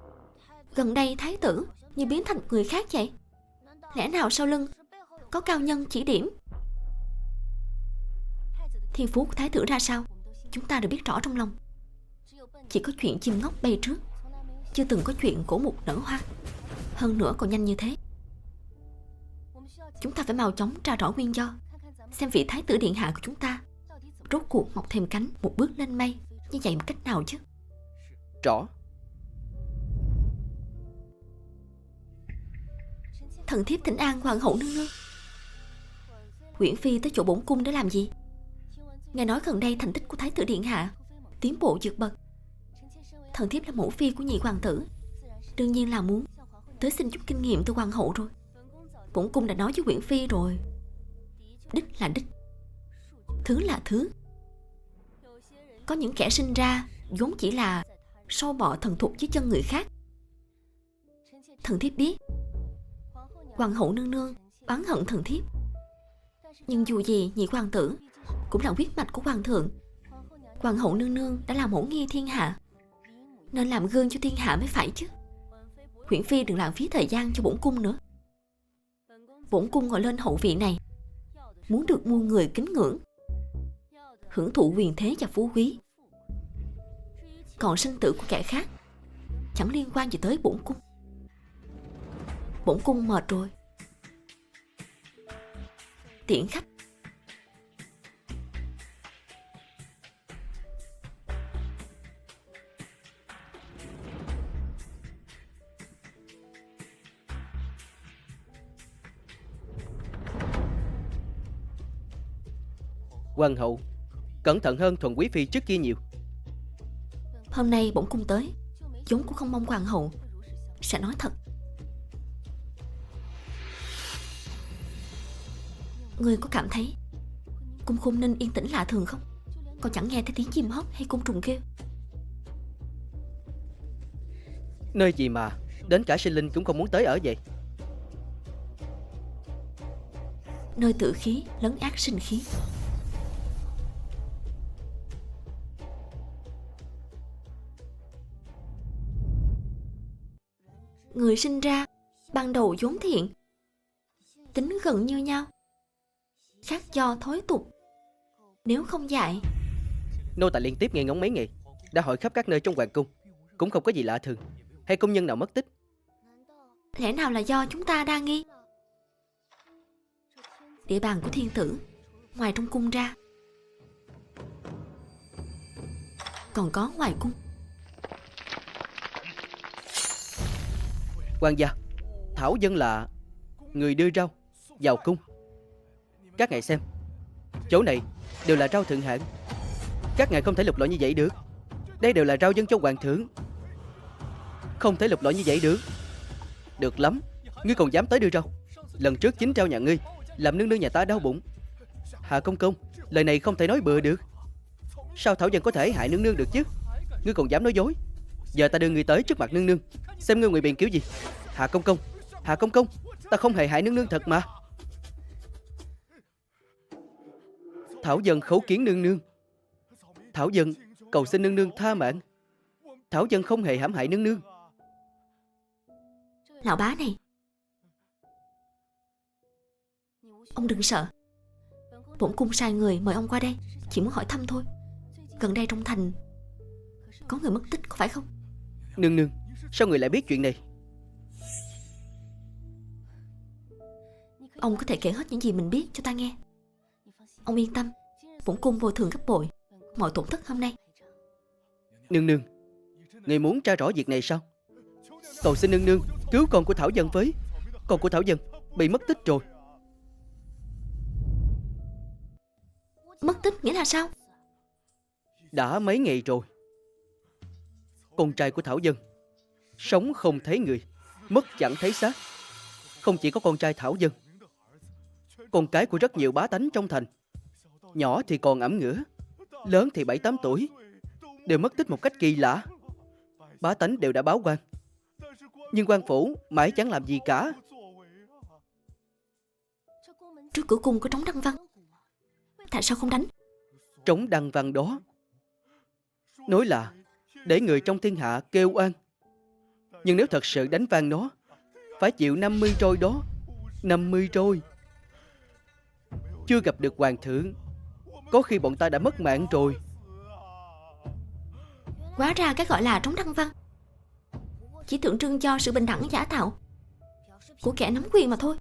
gần đây thái tử như biến thành người khác vậy. Lẽ nào sau lưng có cao nhân chỉ điểm? Thiên phú của thái tử ra sao, chúng ta đều biết rõ trong lòng. Chỉ có chuyện chim ngốc bay trước, chưa từng có chuyện cổ mục nở hoa. Hơn nữa còn nhanh như thế. Chúng ta phải mau chóng tra rõ nguyên do, xem vị thái tử điện hạ của chúng ta rốt cuộc mọc thêm cánh một bước lên mây như vậy một cách nào chứ.
Rõ.
Thần thiếp thỉnh an hoàng hậu nương nương. Uyển Phi tới chỗ bổn cung để làm gì? Nghe nói gần đây thành tích của Thái tử điện hạ tiến bộ vượt bậc. Thần thiếp là mẫu phi của nhị hoàng tử, đương nhiên là muốn tới xin chút kinh nghiệm từ hoàng hậu rồi. Bổn cung đã nói với Uyển Phi rồi, đích là đích, thứ là thứ. Có những kẻ sinh ra vốn chỉ là sâu bọ thần thục dưới chân người khác. Thần thiếp biết hoàng hậu nương nương oán hận thần thiếp, nhưng dù gì nhị hoàng tử cũng là huyết mạch của hoàng thượng. Hoàng hậu nương nương đã là mẫu nghi thiên hạ, nên làm gương cho thiên hạ mới phải chứ. Uyển Phi đừng lãng phí thời gian cho bổn cung nữa. Bổn cung ngồi lên hậu vị này muốn được muôn người kính ngưỡng, hưởng thụ quyền thế và phú quý. Còn sinh tử của kẻ khác chẳng liên quan gì tới bổn cung. Bổn cung mệt rồi, tiễn khách.
Hoàng hậu, cẩn thận hơn Thuận Quý Phi trước kia nhiều.
Hôm nay bổn cung tới vốn cũng không mong hoàng hậu sẽ nói thật. Ngươi có cảm thấy cung Khôn Ninh yên tĩnh lạ thường không? Còn chẳng nghe thấy tiếng chim hót hay côn trùng kêu.
Nơi gì mà đến cả sinh linh cũng không muốn tới ở vậy?
Nơi tử khí lấn át sinh khí. Người sinh ra ban đầu vốn thiện, tính gần như nhau, khác do thối tục. Nếu không dạy,
Nô tài liên tiếp nghe ngóng mấy ngày, đã hỏi khắp các nơi trong hoàng cung, cũng không có gì lạ thường hay công nhân nào mất tích.
lẽ nào là do chúng ta đa nghi? Địa bàn của thiên tử ngoài trong cung ra còn có ngoài cung.
Hoàng gia, Thảo Dân là người đưa rau vào cung. Các ngài xem, chỗ này đều là rau thượng hạng. Các ngài không thể lục lọi như vậy được. Đây đều là rau dâng cho hoàng thượng, không thể lục lọi như vậy được. Được lắm, ngươi còn dám tới đưa rau. Lần trước chính trao nhà ngươi làm nương nương nhà ta đau bụng. Hạ công công, lời này không thể nói bừa được. Sao Thảo Dân có thể hại nương nương được chứ? Ngươi còn dám nói dối. Giờ ta đưa ngươi tới trước mặt nương nương, xem ngươi ngụy biện kiểu gì. Hạ công công, Hạ công công, ta không hề hại nương nương thật mà. Thảo Dân khấu kiến nương nương. Thảo Dân cầu xin nương nương tha mạng. Thảo Dân không hề hãm hại nương nương.
Lão bá này, ông đừng sợ. Bổn cung sai người mời ông qua đây, chỉ muốn hỏi thăm thôi. Gần đây trong thành có người mất tích, có phải không?
Nương nương, sao người lại biết chuyện này?
Ông có thể kể hết những gì mình biết cho ta nghe. Ông yên tâm, bổn cung bồi thường gấp bội mọi tổn thất hôm nay.
Nương nương, người muốn tra rõ việc này sao? Cầu xin nương nương cứu con của Thảo Dân với. Con của Thảo Dân bị mất tích rồi.
Mất tích nghĩa là sao?
Đã mấy ngày rồi. Con trai của Thảo Dân sống không thấy người, mất chẳng thấy xác. Không chỉ có con trai Thảo Dân, con cái của rất nhiều bá tánh trong thành. Nhỏ thì còn ẵm ngửa, lớn thì 7-8 tuổi, đều mất tích một cách kỳ lạ. Bá tánh đều đã báo quan, nhưng quan phủ mãi chẳng làm gì cả.
Trước cửa cung có trống Đăng Văn, tại sao không đánh?
Trống Đăng Văn đó nói là để người trong thiên hạ kêu oan, nhưng nếu thật sự đánh vang nó, phải chịu 50 trôi đó. 50 trôi. Chưa gặp được hoàng thượng, có khi bọn ta đã mất mạng rồi.
Hóa ra cái gọi là trống Đăng Văn chỉ tượng trưng cho sự bình đẳng giả tạo của kẻ nắm quyền mà thôi.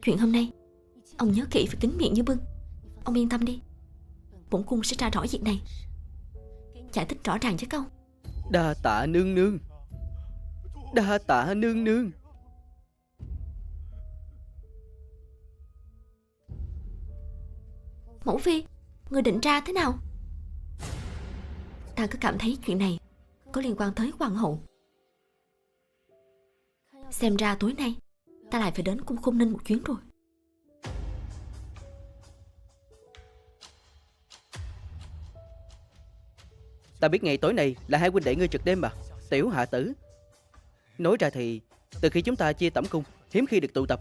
Chuyện hôm nay ông nhớ kỹ, phải kín miệng như bưng. Ông yên tâm đi, bổn cung sẽ tra rõ việc này. giải thích rõ ràng với con.
Đa tạ nương nương. Đa tạ nương nương.
Mẫu phi, người định ra thế nào? Ta cứ cảm thấy chuyện này có liên quan tới hoàng hậu. Xem ra tối nay ta lại phải đến cung Khôn Ninh một chuyến rồi.
Ta biết ngày tối nay là hai huynh đệ ngươi trực đêm mà. Tiểu hạ tử. Nói ra thì từ khi chúng ta chia tẩm cung, hiếm khi được tụ tập.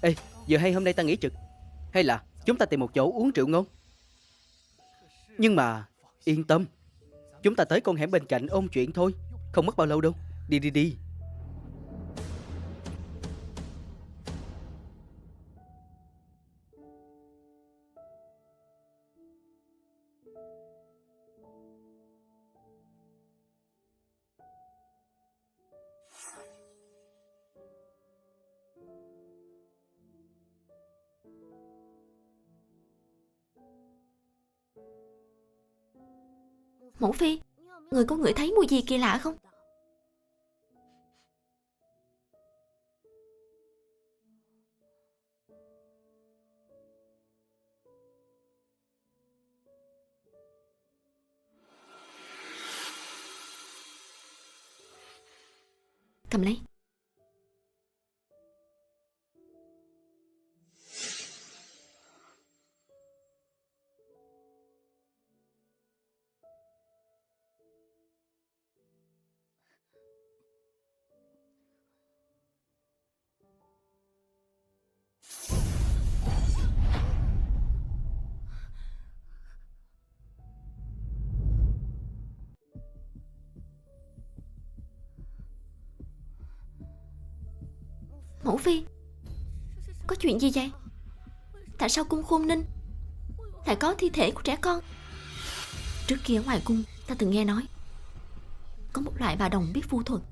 Ê, giờ hay hôm nay ta nghỉ trực, hay là chúng ta tìm một chỗ uống rượu ngon? Nhưng mà yên tâm, chúng ta tới con hẻm bên cạnh ôn chuyện thôi, không mất bao lâu đâu. Đi đi đi.
Mẫu phi, người có ngửi thấy mùi gì kỳ lạ không? Cầm lấy. Mẫu phi, có chuyện gì vậy? Tại sao cung Khôn Ninh lại có thi thể của trẻ con? Trước kia ở ngoài cung ta từng nghe nói có một loại bà đồng biết vu thuật,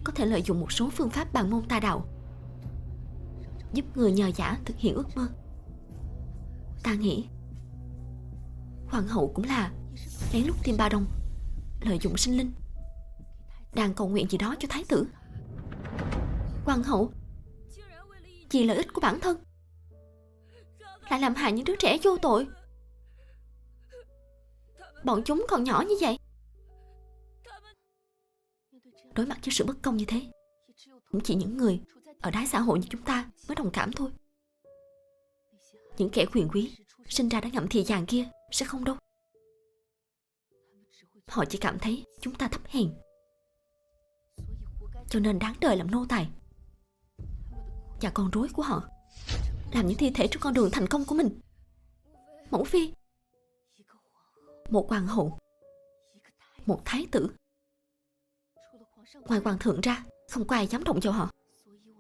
có thể lợi dụng một số phương pháp bàn môn tà đạo giúp người nhờ vả thực hiện ước mơ. Ta nghĩ hoàng hậu cũng là lén lút tìm bà đồng, lợi dụng sinh linh, đang cầu nguyện gì đó cho thái tử. Hoàng hậu vì lợi ích của bản thân lại làm hại những đứa trẻ vô tội. Bọn chúng còn nhỏ như vậy, đối mặt với sự bất công như thế, cũng chỉ những người ở đáy xã hội như chúng ta mới đồng cảm thôi. Những kẻ quyền quý sinh ra đã ngậm thìa vàng kia sẽ không đâu. Họ chỉ cảm thấy chúng ta thấp hèn, cho nên đáng đời làm nô tài. Và con rối của họ làm những thi thể trên con đường thành công của mình. Mẫu phi, một hoàng hậu, một thái tử, ngoài hoàng thượng ra không có ai dám động vào họ.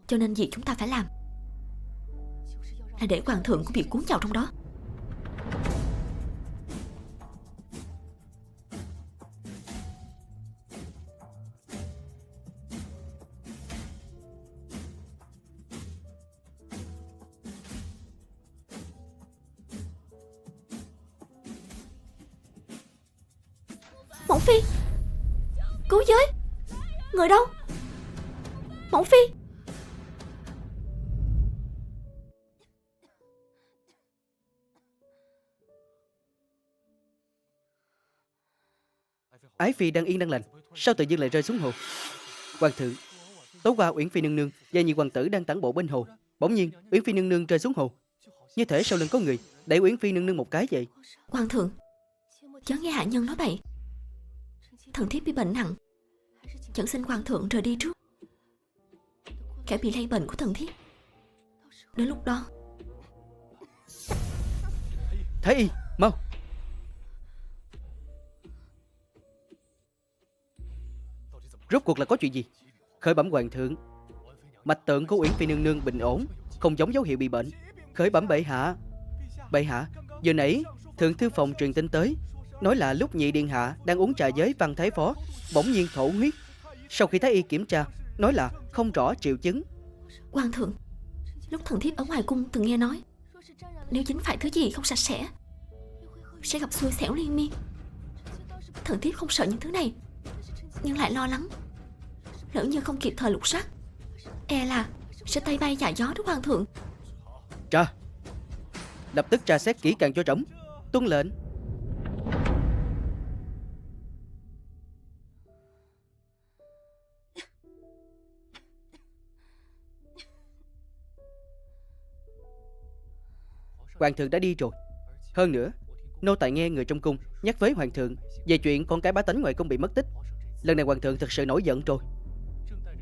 Cho nên việc chúng ta phải làm là để hoàng thượng cũng bị cuốn vào trong đó. Mẫu phi, cứu với! Người đâu? Mẫu phi!
Ái phi đang yên đang lành, sao tự nhiên lại rơi xuống hồ? Hoàng thượng, tối qua Uyển phi nương nương và nhị hoàng tử đang tản bộ bên hồ, bỗng nhiên Uyển phi nương nương rơi xuống hồ, như thể sau lưng có người đẩy Uyển phi nương nương một cái vậy.
Hoàng thượng, chớ nghe hạ nhân nói bậy. Thần thiếp bị bệnh nặng, vẫn xin hoàng thượng rời đi trước. Kẻ bị lây bệnh của thần thiếp, đến lúc đó.
Thái y, mau! Rốt cuộc là có chuyện gì? Khởi bẩm hoàng thượng, mạch tượng của Uyển phi nương nương bình ổn, không giống dấu hiệu bị bệnh. Khởi bẩm bệ hạ. Bệ hạ, giờ nãy thượng thư phòng truyền tin tới, nói là lúc nhị điện hạ đang uống trà với Văn Thái Phó, bỗng nhiên thổ huyết. Sau khi thái y kiểm tra, nói là không rõ triệu chứng.
Hoàng thượng, lúc thần thiếp ở ngoài cung từng nghe nói, nếu dính phải thứ gì không sạch sẽ sẽ gặp xui xẻo liên miên. Thần thiếp không sợ những thứ này, nhưng lại lo lắng lỡ như không kịp thời lục soát, e là sẽ tay bay dạ gió đó hoàng thượng.
Tra, lập tức tra xét kỹ càng cho trẫm. Tuân lệnh. Hoàng thượng đã đi rồi. Hơn nữa, nô tài nghe người trong cung nhắc với hoàng thượng về chuyện con cái bá tánh ngoài cung bị mất tích. Lần này hoàng thượng thực sự nổi giận rồi,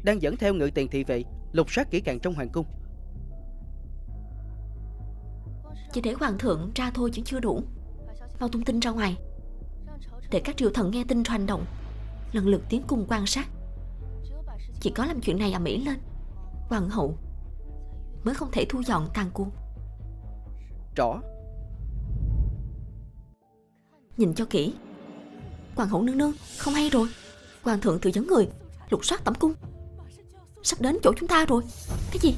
đang dẫn theo ngự tiền thị vệ lục soát kỹ càng trong hoàng cung.
Chỉ để hoàng thượng tra thôi chứ chưa đủ. Mau tung tin ra ngoài, để các triều thần nghe tin rồi hành động, lần lượt tiến cung quan sát. Chỉ có làm chuyện này ầm ĩ lên, hoàng hậu mới không thể thu dọn tàn cuộc.
Rõ.
Nhìn cho kỹ. Hoàng hậu nương nương, không hay rồi. Hoàng thượng tự dẫn người lục soát tẩm cung, sắp đến chỗ chúng ta rồi. Cái gì?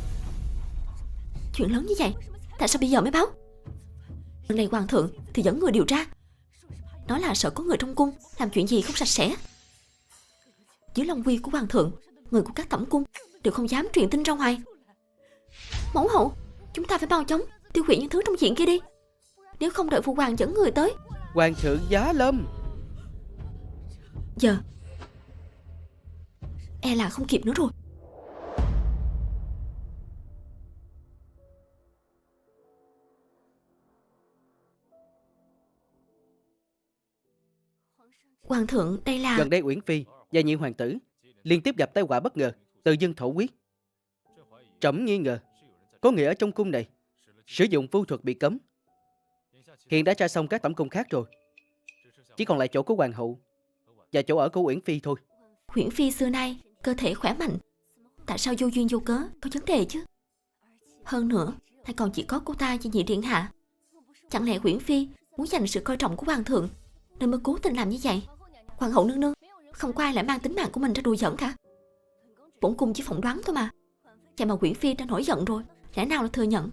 Chuyện lớn như vậy, tại sao bây giờ mới báo? Lần này hoàng thượng thì dẫn người điều tra, nói là sợ có người trong cung làm chuyện gì không sạch sẽ. Dưới long uy của hoàng thượng, người của các tẩm cung đều không dám truyền tin ra ngoài. Mẫu hậu, chúng ta phải mau chóng tiêu hủy những thứ trong viện kia đi, nếu không đợi phụ hoàng dẫn người tới.
Hoàng thượng giá lâm.
Giờ e là không kịp nữa rồi. Hoàng thượng, đây là...
Gần đây Uyển Phi và nhị hoàng tử liên tiếp gặp tai họa bất ngờ từ dân thổ quyết. Trẫm nghi ngờ có người ở trong cung này sử dụng vu thuật bị cấm. Hiện đã tra xong các tẩm cung khác rồi, chỉ còn lại chỗ của hoàng hậu và chỗ ở của Uyển Phi thôi.
Uyển Phi xưa nay cơ thể khỏe mạnh, tại sao vô duyên vô cớ có vấn đề chứ? Hơn nữa lại còn chỉ có cô ta và nhị điện hạ. Chẳng lẽ Uyển Phi muốn giành sự coi trọng của hoàng thượng nên mới cố tình làm như vậy? Hoàng hậu nương nương, không có ai lại mang tính mạng của mình ra đùa giỡn cả. Bổn cung chỉ phỏng đoán thôi mà. Vậy mà Uyển Phi đã nổi giận rồi, lẽ nào là thừa nhận?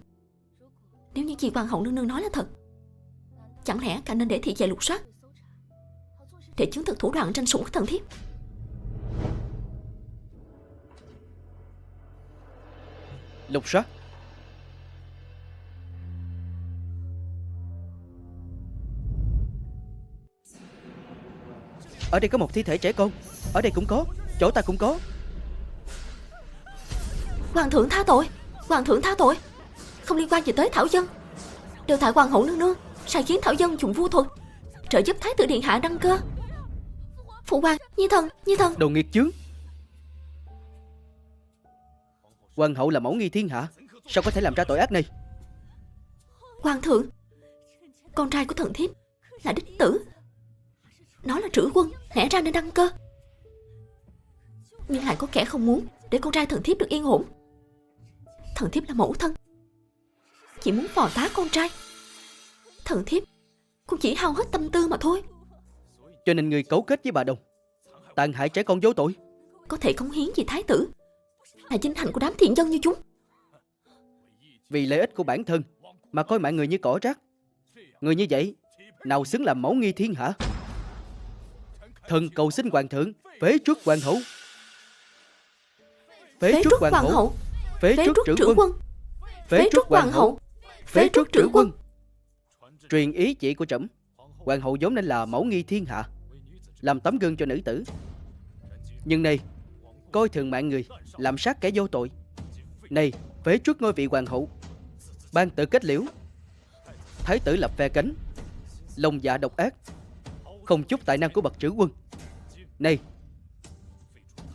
Nếu những gì hoàng hậu nương nương nói là thật, chẳng lẽ cả nên để thị vệ lục soát để chứng thực thủ đoạn tranh sủng của thần thiếp?
Lục soát? Ở đây có một thi thể trẻ con, ở đây cũng có, chỗ ta cũng có.
Hoàng thượng tha tội, hoàng thượng tha tội. Không liên quan gì tới Thảo Dân, đều tại hoàng hậu nương nương sai khiến Thảo Dân dùng vu thuật trợ giúp thái tử điện hạ đăng cơ. Phụ hoàng, nhi thần.
Đồ nghiệt chướng. Hoàng hậu là mẫu nghi thiên hạ, sao có thể làm ra tội ác này?
Hoàng thượng, con trai của thần thiếp là đích tử, nó là trữ quân, lẽ ra nên đăng cơ, nhưng lại có kẻ không muốn để con trai thần thiếp được yên ổn. Thần thiếp là mẫu thân, chỉ muốn phò tá con trai. Thần thiếp cũng chỉ hao hết tâm tư mà thôi.
Cho nên người cấu kết với bà Đồng, tàn hại trẻ con vô tội.
Có thể cống hiến vì thái tử là vinh hạnh của đám thiện dân như chúng.
Vì lợi ích của bản thân mà coi mạng người như cỏ rác. Người như vậy nào xứng làm mẫu nghi thiên hạ. Thần cầu xin hoàng thượng phế truất hoàng hậu. Phế truất hoàng hậu. Phế truất trữ quân. Phế truất hoàng hậu. Phế truất trữ quân. Truyền ý chỉ của trẫm, hoàng hậu vốn nên là mẫu nghi thiên hạ, làm tấm gương cho nữ tử. Nhưng nay coi thường mạng người, làm sát kẻ vô tội. Này, phế truất ngôi vị hoàng hậu, ban tự kết liễu. Thái tử lập phe cánh, lòng dạ độc ác, không chút tài năng của bậc trữ quân. Này,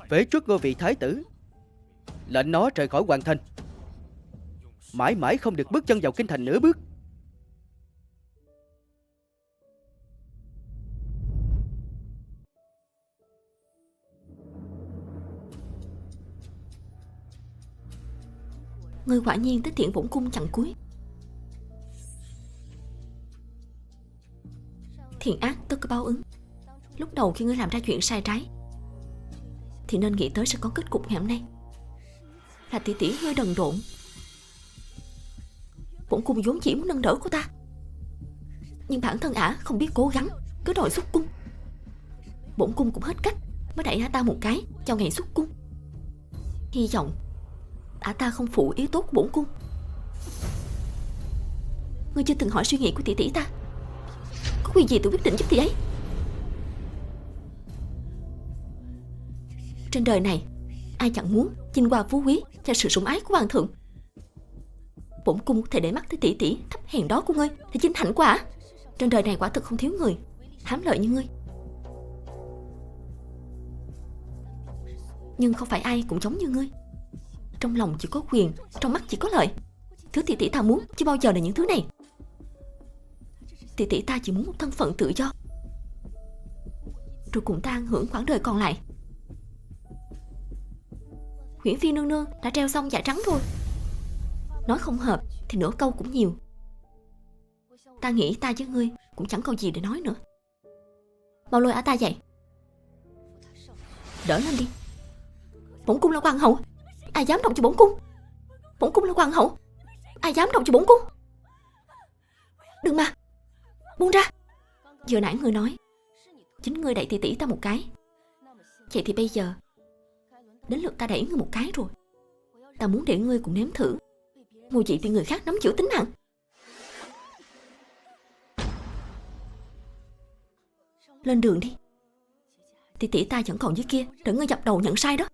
phế truất ngôi vị thái tử, lệnh nó rời khỏi hoàng thành, mãi mãi không được bước chân vào kinh thành nửa bước.
Ngươi quả nhiên tới tiện bổn cung chặn cuối. Thiện ác tất có báo ứng. Lúc đầu khi ngươi làm ra chuyện sai trái thì nên nghĩ tới sẽ có kết cục ngày hôm nay. Là tỷ tỷ ngươi đần độn, bổn cung vốn chỉ muốn nâng đỡ cô ta, nhưng bản thân ả không biết cố gắng, cứ đòi xuất cung. bổn cung cũng hết cách mới đẩy ả ta một cái cho ngày xuất cung. Hy vọng ả ta không phụ ý tốt của bổn cung. Ngươi chưa từng hỏi suy nghĩ của tỷ tỷ ta, có quyền gì tự quyết định giúp tỷ ấy. Trên đời này ai chẳng muốn vinh hoa phú quý và sự sủng ái của hoàng thượng. Bổn cung có thể để mắt tới tỷ tỷ thấp hèn đó của ngươi thì chính hạnh của ả. Trên đời này quả thực không thiếu người hám lợi như ngươi. Nhưng không phải ai cũng giống như ngươi. Trong lòng chỉ có quyền, trong mắt chỉ có lợi. Thứ tỷ tỷ ta muốn chưa bao giờ là những thứ này. Tỷ tỷ ta chỉ muốn một thân phận tự do, rồi cùng ta ăn hưởng quãng đời còn lại. Huyễn Phi nương nương đã treo xong dạ trắng rồi. Nói không hợp thì nửa câu cũng nhiều. Ta nghĩ ta với ngươi cũng chẳng còn gì để nói nữa. Mau lôi ả ta dậy. Đỡ lên đi. Bổn cung là hoàng hậu, ai dám động cho bổn cung. Bổn cung là hoàng hậu, ai dám động cho bổn cung. Đừng mà, buông ra. Vừa nãy ngươi nói chính ngươi đẩy tỷ tỷ ta một cái. Vậy thì bây giờ đến lượt ta đẩy ngươi một cái rồi. Ta muốn để ngươi cũng nếm thử mùi vị bị người khác nắm giữ tính mạng. Lên đường đi. Tỷ tỷ ta vẫn còn dưới kia đợi ngươi dập đầu nhận sai đó.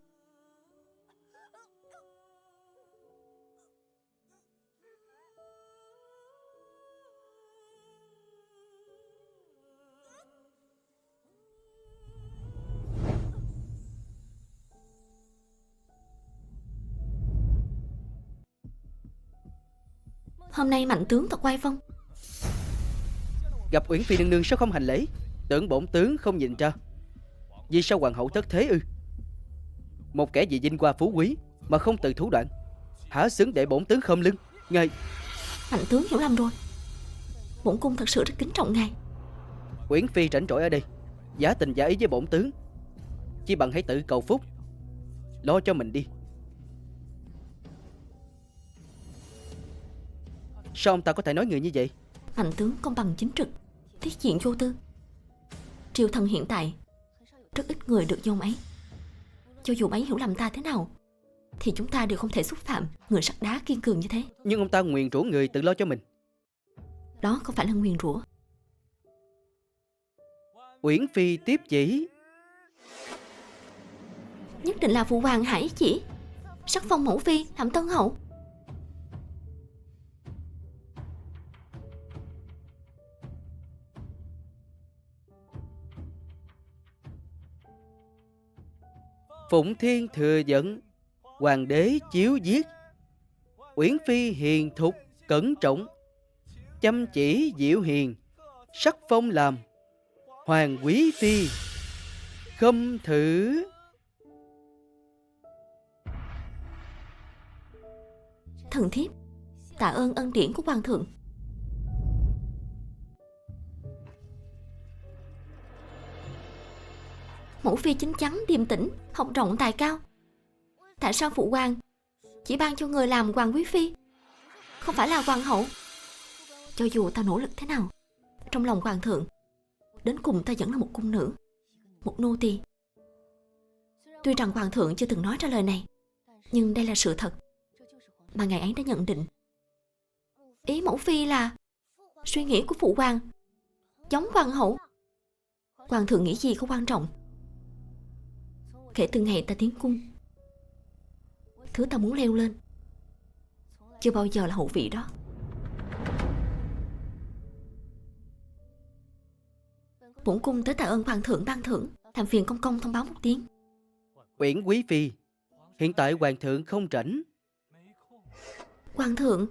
Hôm nay mạnh tướng thật oai phong.
Gặp Uyển Phi nương nương sao không hành lễ? Tưởng bổn tướng không nhìn ra. Vì sao hoàng hậu thất thế ư? Một kẻ vì vinh hoa phú quý mà không từ thủ đoạn, há xứng để bổn tướng khom lưng? Ngài...
Mạnh tướng hiểu lầm rồi. Bổn cung thật sự rất kính trọng ngài.
Uyển Phi rảnh rỗi ở đây, giả tình giả ý với bổn tướng, chỉ bằng hãy tự cầu phúc, lo cho mình đi. Sao ông ta có thể nói người như vậy?
Mạnh tướng công bằng chính trực, tiết diện vô tư. Triều thần hiện tại rất ít người được như ông ấy. Cho dù ấy hiểu lầm ta thế nào thì chúng ta đều không thể xúc phạm người sắt đá kiên cường như thế.
Nhưng ông ta nguyền rủa người tự lo cho mình.
Đó không phải là nguyền rủa.
Uyển Phi tiếp chỉ.
Nhất định là phụ hoàng hải chỉ sắc phong mẫu phi làm tân hậu.
Phụng Thiên thừa dẫn, hoàng đế chiếu giết. Uyển Phi hiền thục cẩn trọng, chăm chỉ diệu hiền, sắc phong làm hoàng quý phi. Khâm thử.
Thần thiếp tạ ơn ân điển của hoàng thượng. Mẫu phi chín chắn điềm tĩnh, học rộng tài cao. Tại sao phụ hoàng chỉ ban cho người làm hoàng quý phi, không phải là hoàng hậu? Cho dù ta nỗ lực thế nào, trong lòng hoàng thượng đến cùng ta vẫn là một cung nữ, một nô tỳ. Tuy rằng hoàng thượng chưa từng nói ra lời này, nhưng đây là sự thật mà ngài ấy đã nhận định. Ý mẫu phi là suy nghĩ của phụ hoàng giống hoàng hậu. Hoàng thượng nghĩ gì không quan trọng. Kể từ ngày ta tiến cung, thứ ta muốn leo lên chưa bao giờ là hậu vị đó. Bổn cung tới tạ ơn hoàng thượng ban thưởng, làm phiền công công thông báo một tiếng.
Uyển quý phi, hiện tại hoàng thượng không rảnh.
Hoàng thượng.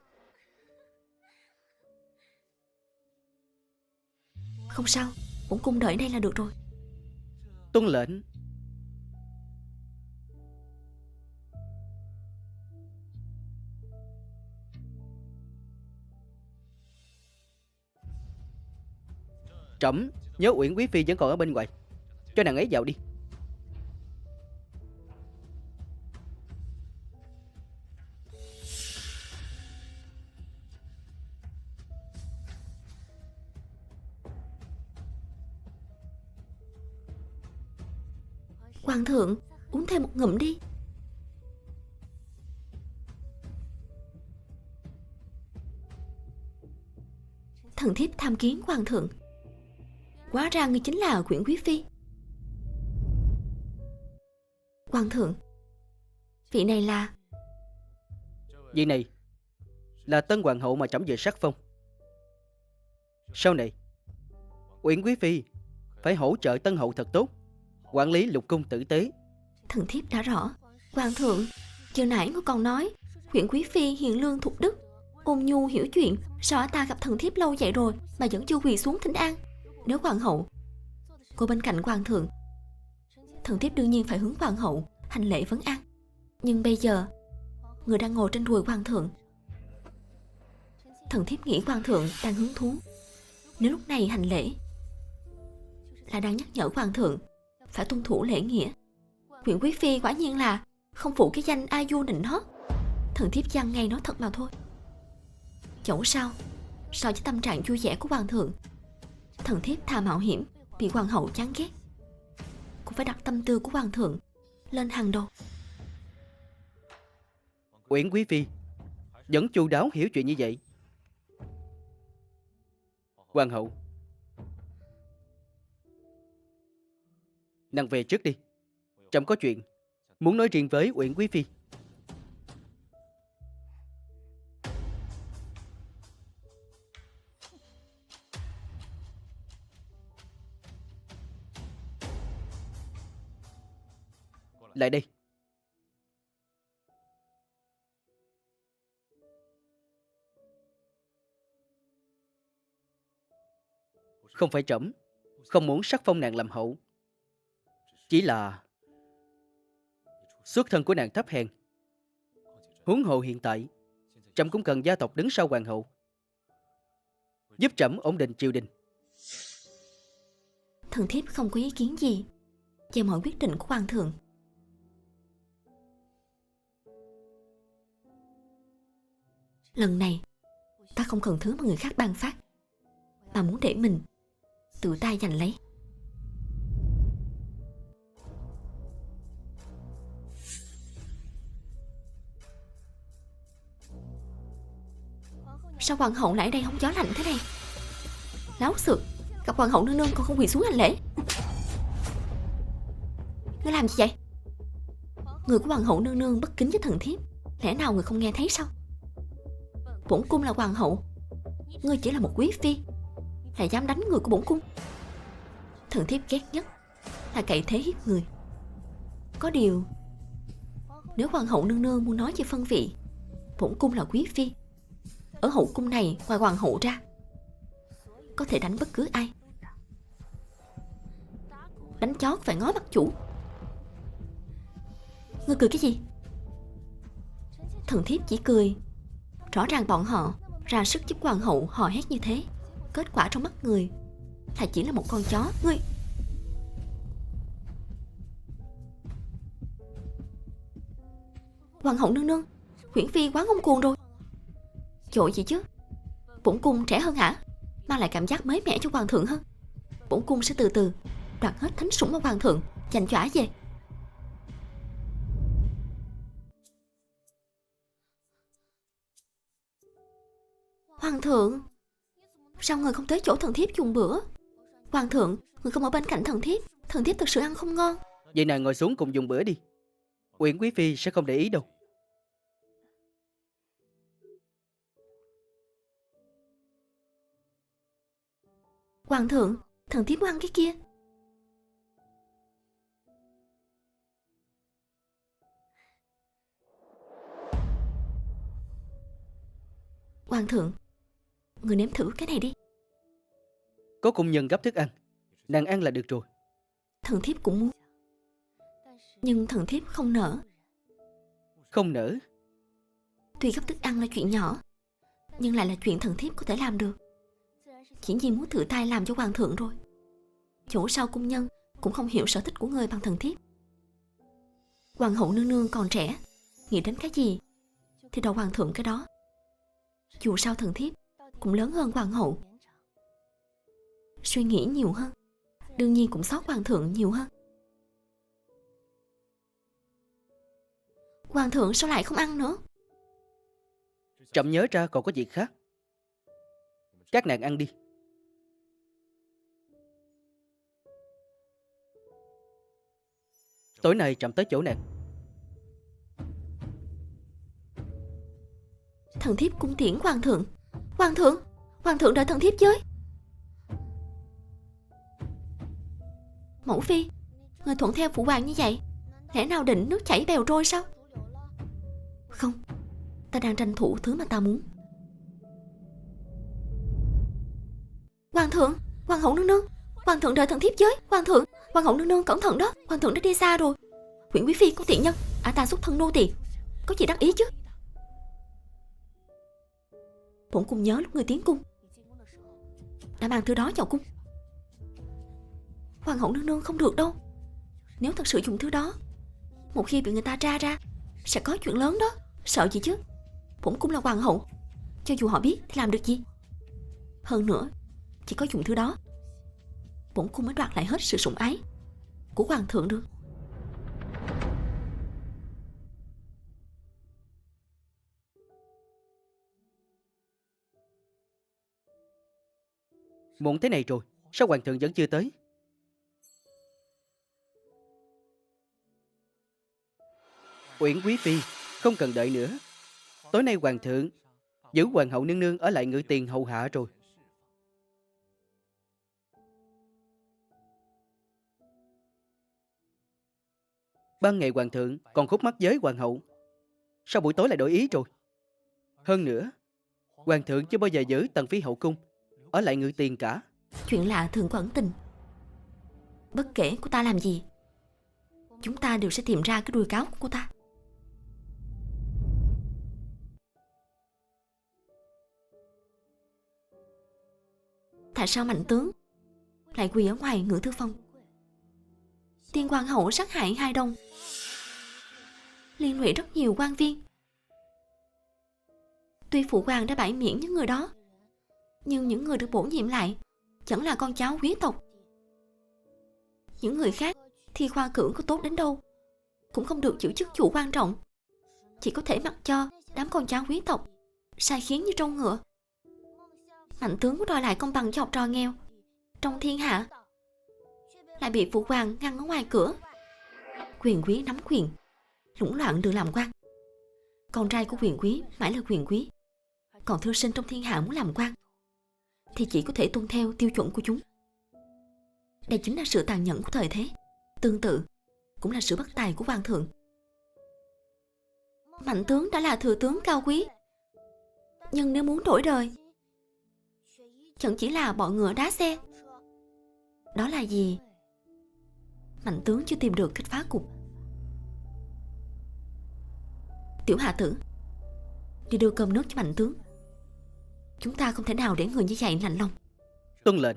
Không sao, bổn cung đợi đây là được rồi.
Tuân lệnh. Trẫm nhớ Uyển quý phi vẫn còn ở bên ngoài, cho nàng ấy vào đi.
Hoàng thượng, uống thêm một ngụm đi. Thần thiếp tham kiến hoàng thượng. Hóa ra ngươi chính là Quyển quý phi. Hoàng thượng, vị này là...
Vị này là tân hoàng hậu mà trẫm vừa sắc phong. Sau này Uyển quý phi phải hỗ trợ tân hậu thật tốt, quản lý lục cung tử tế.
Thần thiếp đã rõ. Hoàng thượng, giờ nãy ngươi còn nói Quyển quý phi hiền lương thục đức, ôn nhu hiểu chuyện. Sao ta gặp thần thiếp lâu vậy rồi mà vẫn chưa quỳ xuống thỉnh an? Nếu hoàng hậu ngồi bên cạnh hoàng thượng, thần thiếp đương nhiên phải hướng hoàng hậu hành lễ vấn an. Nhưng bây giờ người đang ngồi trên đùi hoàng thượng. Thần thiếp nghĩ hoàng thượng đang hứng thú. Nếu lúc này hành lễ là đang nhắc nhở hoàng thượng phải tuân thủ lễ nghĩa. Quyển quý phi quả nhiên là không phụ cái danh ai vua nịnh hót. Thần thiếp chăng ngay nói thật mà thôi. Dẫu sao, so với tâm trạng vui vẻ của hoàng thượng, thần thiếp thà mạo hiểm bị hoàng hậu chán ghét, cũng phải đặt tâm tư của hoàng thượng lên hàng đầu.
Uyển quý phi vẫn chu đáo hiểu chuyện như vậy. Hoàng hậu, nàng về trước đi. Trẫm có chuyện muốn nói riêng với Uyển quý phi. Lại đây. Không phải trẫm không muốn sắc phong nàng làm hậu, chỉ là xuất thân của nàng thấp hèn. Huống hồ hiện tại trẫm cũng cần gia tộc đứng sau hoàng hậu, giúp trẫm ổn định triều đình.
Thần thiếp không có ý kiến gì về mọi quyết định của hoàng thượng. Lần này ta không cần thứ mà người khác ban phát, mà muốn để mình tự tay giành lấy. Sao hoàng hậu lại ở đây hóng gió lạnh thế này? Láo xược, gặp hoàng hậu nương nương còn không quỳ xuống hành lễ. Ngươi làm gì vậy? Người của hoàng hậu nương nương bất kính với thần thiếp, lẽ nào người không nghe thấy sao? Bổn cung là hoàng hậu, ngươi chỉ là một quý phi, lại dám đánh người của bổn cung. Thần thiếp ghét nhất là cậy thế hiếp người. Có điều, nếu hoàng hậu nương nương muốn nói về phân vị, bổn cung là quý phi, ở hậu cung này ngoài hoàng hậu ra có thể đánh bất cứ ai. Đánh chó phải ngó mặt chủ. Ngươi cười cái gì? Thần thiếp chỉ cười. Rõ ràng bọn họ ra sức giúp hoàng hậu hò hét như thế, kết quả trong mắt người là chỉ là một con chó. Ngươi... Hoàng hậu nương nương, Uyển phi quá ngông cuồng rồi. Dội gì chứ, bổn cung trẻ hơn hả? Mang lại cảm giác mới mẻ cho hoàng thượng hơn. Bổn cung sẽ từ từ đoạt hết thánh sủng của hoàng thượng, giành chỏa về. Hoàng thượng, sao người không tới chỗ thần thiếp dùng bữa? Hoàng thượng, người không ở bên cạnh thần thiếp thực sự ăn không ngon.
Vậy nàng ngồi xuống cùng dùng bữa đi. Uyển quý phi sẽ không để ý đâu.
Hoàng thượng, thần thiếp muốn ăn cái kia. Hoàng thượng, người nếm thử cái này đi.
Có cung nhân gấp thức ăn, nàng ăn là được rồi.
Thần thiếp cũng muốn, nhưng thần thiếp không nỡ.
Không nỡ?
Tuy gấp thức ăn là chuyện nhỏ, nhưng lại là chuyện thần thiếp có thể làm được. Chỉ vì muốn tự tay làm cho hoàng thượng rồi. Chỗ sau cung nhân cũng không hiểu sở thích của người bằng thần thiếp. Hoàng hậu nương nương còn trẻ, nghĩ đến cái gì thì đầu hoàng thượng cái đó. Dù sao thần thiếp cũng lớn hơn hoàng hậu, suy nghĩ nhiều hơn, đương nhiên cũng xót hoàng thượng nhiều hơn. Hoàng thượng sao lại không ăn nữa?
Trẫm nhớ ra còn có việc khác. Các nàng ăn đi. Tối nay trẫm tới chỗ nàng.
Thần thiếp cung tiễn hoàng thượng. Hoàng thượng đợi thần thiếp với. Mẫu phi, người thuận theo phụ hoàng như vậy, lẽ nào định nước chảy bèo trôi sao? Không, ta đang tranh thủ thứ mà ta muốn. Hoàng thượng, hoàng hậu nương nương, hoàng thượng đợi thần thiếp với. Hoàng hậu nương nương cẩn thận đó, hoàng thượng đã đi xa rồi. Huyện quý phi có tiện nhân, ta xuất thân nô tỳ, có gì đắc ý chứ? Bổn cung nhớ lúc người tiến cung đã mang thứ đó vào cung. Hoàng hậu nương nương không được đâu. Nếu thật sự dùng thứ đó, một khi bị người ta tra ra, sẽ có chuyện lớn đó. Sợ gì chứ? Bổn cung là hoàng hậu, cho dù họ biết thì làm được gì? Hơn nữa, chỉ có dùng thứ đó, bổn cung mới đoạt lại hết sự sủng ái của hoàng thượng được.
Muộn thế này rồi, sao hoàng thượng vẫn chưa tới? Uyển quý phi, không cần đợi nữa. Tối nay hoàng thượng giữ hoàng hậu nương nương ở lại ngự tiền hầu hạ rồi. Ban ngày hoàng thượng còn khúc mắc với hoàng hậu, sao buổi tối lại đổi ý rồi? Hơn nữa, hoàng thượng chưa bao giờ giữ tần phi hậu cung ở lại ngự tiền cả.
Chuyện lạ thường có ẩn tình. Bất kể cô ta làm gì, chúng ta đều sẽ tìm ra cái đuôi cáo của cô ta. Tại sao Mạnh tướng lại quỳ ở ngoài ngự thư phòng? Tiên hoàng hậu sát hại hai đồng, liên lụy rất nhiều quan viên. Tuy phụ hoàng đã bãi miễn những người đó, nhưng những người được bổ nhiệm lại chẳng là con cháu quý tộc. Những người khác thì khoa cử có tốt đến đâu cũng không được giữ chức chủ quan trọng, chỉ có thể mặc cho đám con cháu quý tộc sai khiến như trâu ngựa. Mạnh tướng đòi lại công bằng cho học trò nghèo trong thiên hạ, lại bị phụ hoàng ngăn ở ngoài cửa. Quyền quý nắm quyền, lũng loạn được làm quan. Con trai của quyền quý mãi là quyền quý, còn thư sinh trong thiên hạ muốn làm quan thì chỉ có thể tuân theo tiêu chuẩn của chúng. Đây chính là sự tàn nhẫn của thời thế, tương tự cũng là sự bất tài của hoàng thượng. Mạnh tướng đã là thừa tướng cao quý, nhưng nếu muốn đổi đời, chẳng chỉ là bọ ngựa đá xe. Đó là gì? Mạnh tướng chưa tìm được cách phá cục. Tiểu hạ tử, đi đưa cơm nước cho Mạnh tướng. Chúng ta không thể nào để người như vậy lạnh lòng.
Tuân lệnh.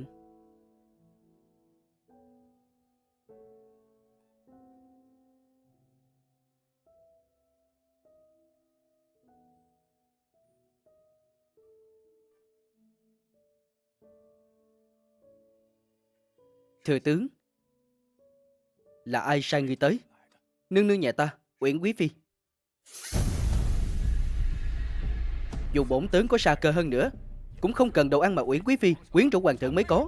Thừa tướng, là ai sai người tới? Nương nương nhà ta, Uyển quý phi. Dù bổn tướng có sa cơ hơn nữa, cũng không cần đồ ăn mà Uyển quý phi quyến rũ hoàng thượng mới có.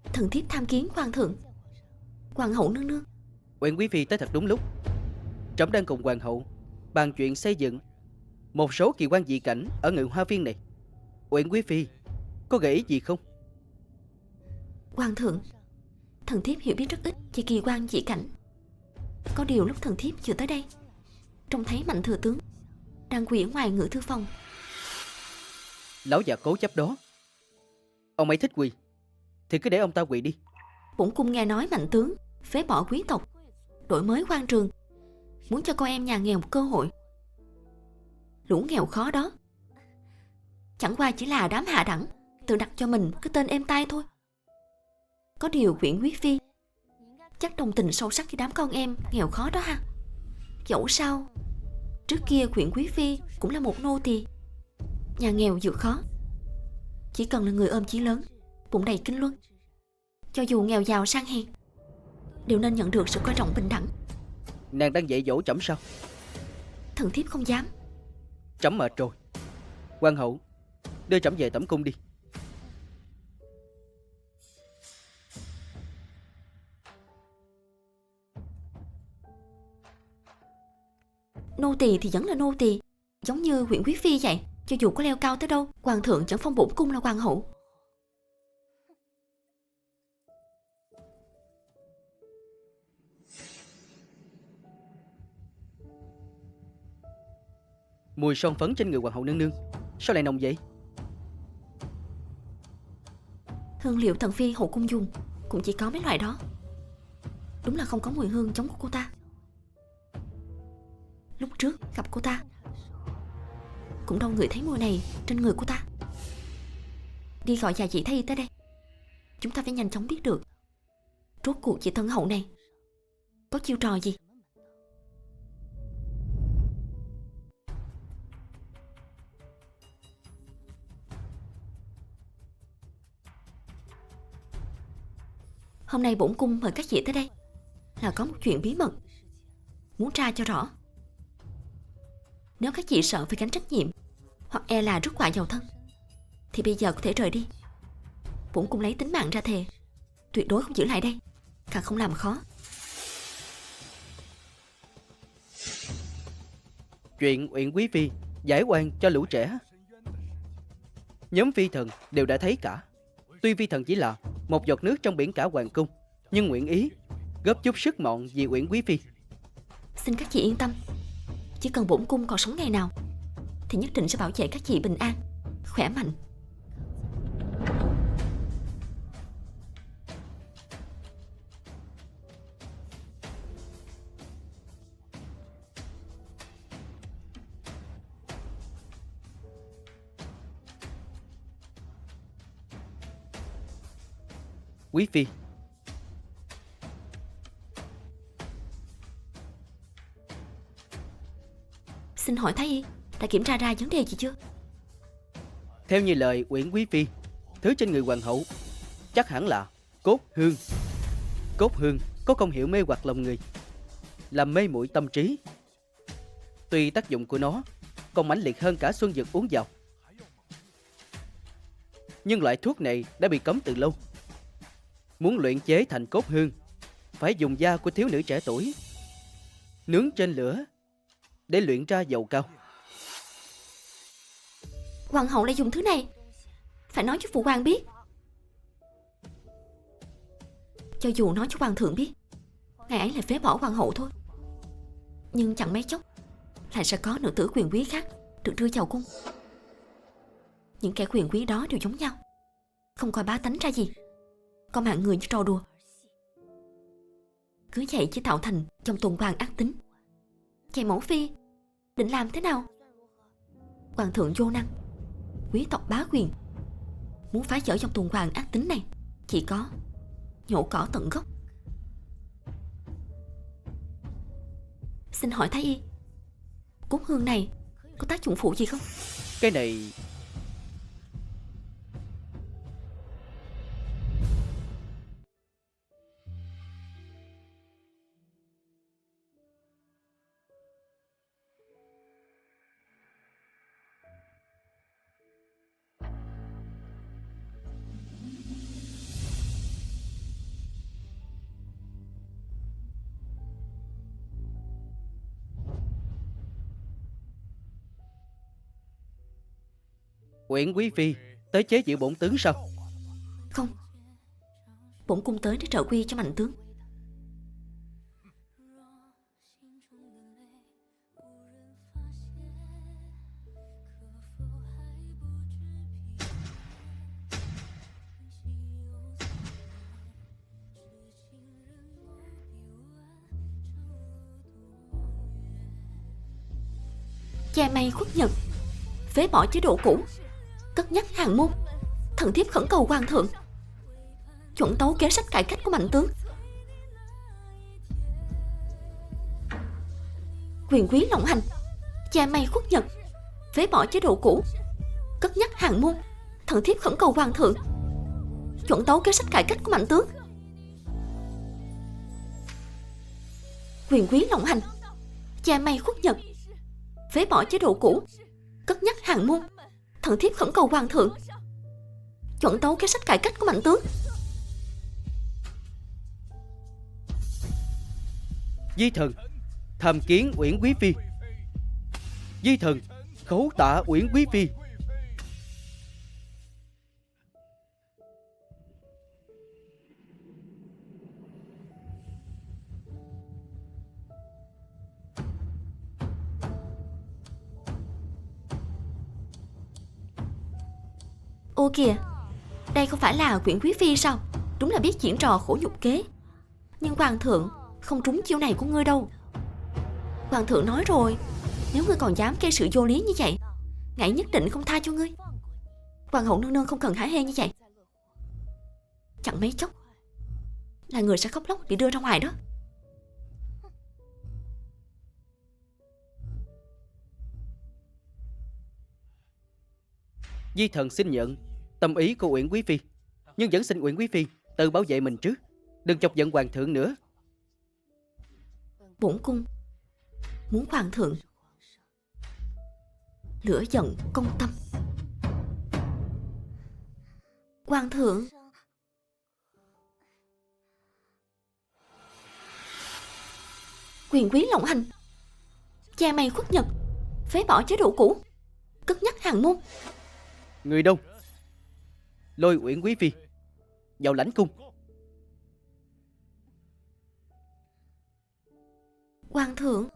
Thần thiếp tham kiến hoàng thượng. Hoàng hậu nương nương.
Uyển quý phi tới thật đúng lúc. Trẫm đang cùng hoàng hậu bàn chuyện xây dựng một số kỳ quan dị cảnh ở ngự hoa viên này. Uyển quý phi có gợi ý gì không?
Hoàng thượng, thần thiếp hiểu biết rất ít về kỳ quan dị cảnh. Có điều lúc thần thiếp vừa tới đây, trông thấy Mạnh thừa tướng đang quỳ ở ngoài ngự thư phòng.
Lão già cố chấp đó. Ông ấy thích quỳ thì cứ để ông ta quỳ đi.
Bổn cung nghe nói Mạnh tướng phế bỏ quý tộc, đổi mới quan trường, muốn cho con em nhà nghèo một cơ hội. Lũ nghèo khó đó chẳng qua chỉ là đám hạ đẳng tự đặt cho mình cái tên êm tai thôi. Có điều Uyển quý phi chắc đồng tình sâu sắc với đám con em nghèo khó đó ha. Dẫu sao trước kia Uyển quý phi cũng là một nô tỳ, nhà nghèo vượt khó, chỉ cần là người ôm chí lớn, bụng đầy kinh luân, cho dù nghèo giàu sang hèn, đều nên nhận được sự coi trọng bình đẳng.
Nàng đang dạy dỗ trẫm sao?
Thần thiếp không dám.
Trẫm mệt rồi. Hoàng hậu, đưa trẫm về tẩm cung đi.
Nô tỳ thì vẫn là nô tỳ, giống như huyện quý phi vậy. Cho dù có leo cao tới đâu, hoàng thượng chẳng phong bổn cung là hoàng hậu.
Mùi son phấn trên người hoàng hậu nương nương sao lại nồng vậy?
Hương liệu thần phi hậu cung dùng cũng chỉ có mấy loại đó. Đúng là không có mùi hương giống của cô ta. Lúc trước gặp cô ta cũng đâu ngửi thấy mùi này trên người cô ta. Đi gọi già chị Thái Y tới đây. Chúng ta phải nhanh chóng biết được rốt cuộc chị thân hậu này có chiêu trò gì. Hôm nay bổn cung mời các chị tới đây là có một chuyện bí mật muốn tra cho rõ. Nếu các chị sợ phải gánh trách nhiệm hoặc e là rước họa vào thân thì bây giờ có thể rời đi. Bổn cung lấy tính mạng ra thề tuyệt đối không giữ lại đây, càng không làm khó.
Chuyện Uyển quý phi giải oan cho lũ trẻ, nhóm phi thần đều đã thấy cả. Tuy phi thần chỉ là một giọt nước trong biển cả hoàng cung, nhưng nguyện ý góp chút sức mọn vì Uyển quý phi.
Xin các chị yên tâm, chỉ cần bổn cung còn sống ngày nào thì nhất định sẽ bảo vệ các chị bình an, khỏe mạnh.
Quý phi,
xin hỏi Thái Y đã kiểm tra ra vấn đề gì chưa?
theo như lời Uyển quý phi, thứ trên người hoàng hậu chắc hẳn là cốt hương. Cốt hương có công hiệu mê hoặc lòng người, làm mê muội tâm trí. Tuy tác dụng của nó còn mãnh liệt hơn cả xuân dược uống vào, nhưng loại thuốc này đã bị cấm từ lâu. Muốn luyện chế thành cốt hương phải dùng da của thiếu nữ trẻ tuổi nướng trên lửa để luyện ra dầu cao.
Hoàng hậu lại dùng thứ này, phải nói cho phụ hoàng biết. Cho dù nói cho hoàng thượng biết, ngài ấy là phế bỏ hoàng hậu thôi, nhưng chẳng mấy chốc lại sẽ có nữ tử quyền quý khác được đưa vào cung. Những kẻ quyền quý đó đều giống nhau, không coi bá tánh ra gì, coi mạng người như trò đùa. Cứ vậy chỉ tạo thành dòng tuần hoàn ác tính. Vậy mẫu phi định làm thế nào? Hoàng thượng vô năng, quý tộc bá quyền, muốn phá vỡ dòng tuần hoàn ác tính này chỉ có nhổ cỏ tận gốc. Xin hỏi Thái Y, cốt hương này có tác dụng phụ gì không?
Cái này Uyển quý phi tới chế giễu bổn tướng sao?
Không, bổn cung tới để trợ quy cho mạnh tướng. Che mây khuất nhật, phế bỏ chế độ cũ, cất nhắc hàng môn. Thần thiếp khẩn cầu hoàng thượng chuẩn tấu kế sách cải cách của mạnh tướng. Quyền quý lộng hành, che mây khuất nhật, phế bỏ chế độ cũ, cất nhắc hàng môn. Thần thiếp khẩn cầu hoàng thượng chuẩn tấu kế sách cải cách của mạnh tướng. quyền quý lộng hành, cha mày khuất nhật, phế bỏ chế độ cũ, cất nhắc hàng môn. Thần thiếp khẩn cầu hoàng thượng chuẩn tấu cái sách cải cách của Mạnh tướng.
Di thần tham kiến Uyển quý phi. Di thần khấu tạ Uyển quý phi.
Ô kìa, đây không phải là Uyển quý phi sao? Đúng là biết diễn trò khổ nhục kế. Nhưng hoàng thượng không trúng chiêu này của ngươi đâu. Hoàng thượng nói rồi, nếu ngươi còn dám gây sự vô lý như vậy, ngài nhất định không tha cho ngươi. Hoàng hậu nương nương không cần hả hê như vậy. Chẳng mấy chốc là người sẽ khóc lóc bị đưa ra ngoài đó.
Di thần xin nhận tâm ý của Uyển quý phi, nhưng vẫn xin Uyển quý phi tự bảo vệ mình trước, đừng chọc giận hoàng thượng nữa.
Bổn cung muốn hoàng thượng lửa giận công tâm. Hoàng thượng, quyền quý lộng hành, cha mày khuất nhật, phế bỏ chế độ cũ, cất nhắc hàng môn.
Người đâu? Lôi Uyển quý phi vào lãnh cung.
Hoàng thượng,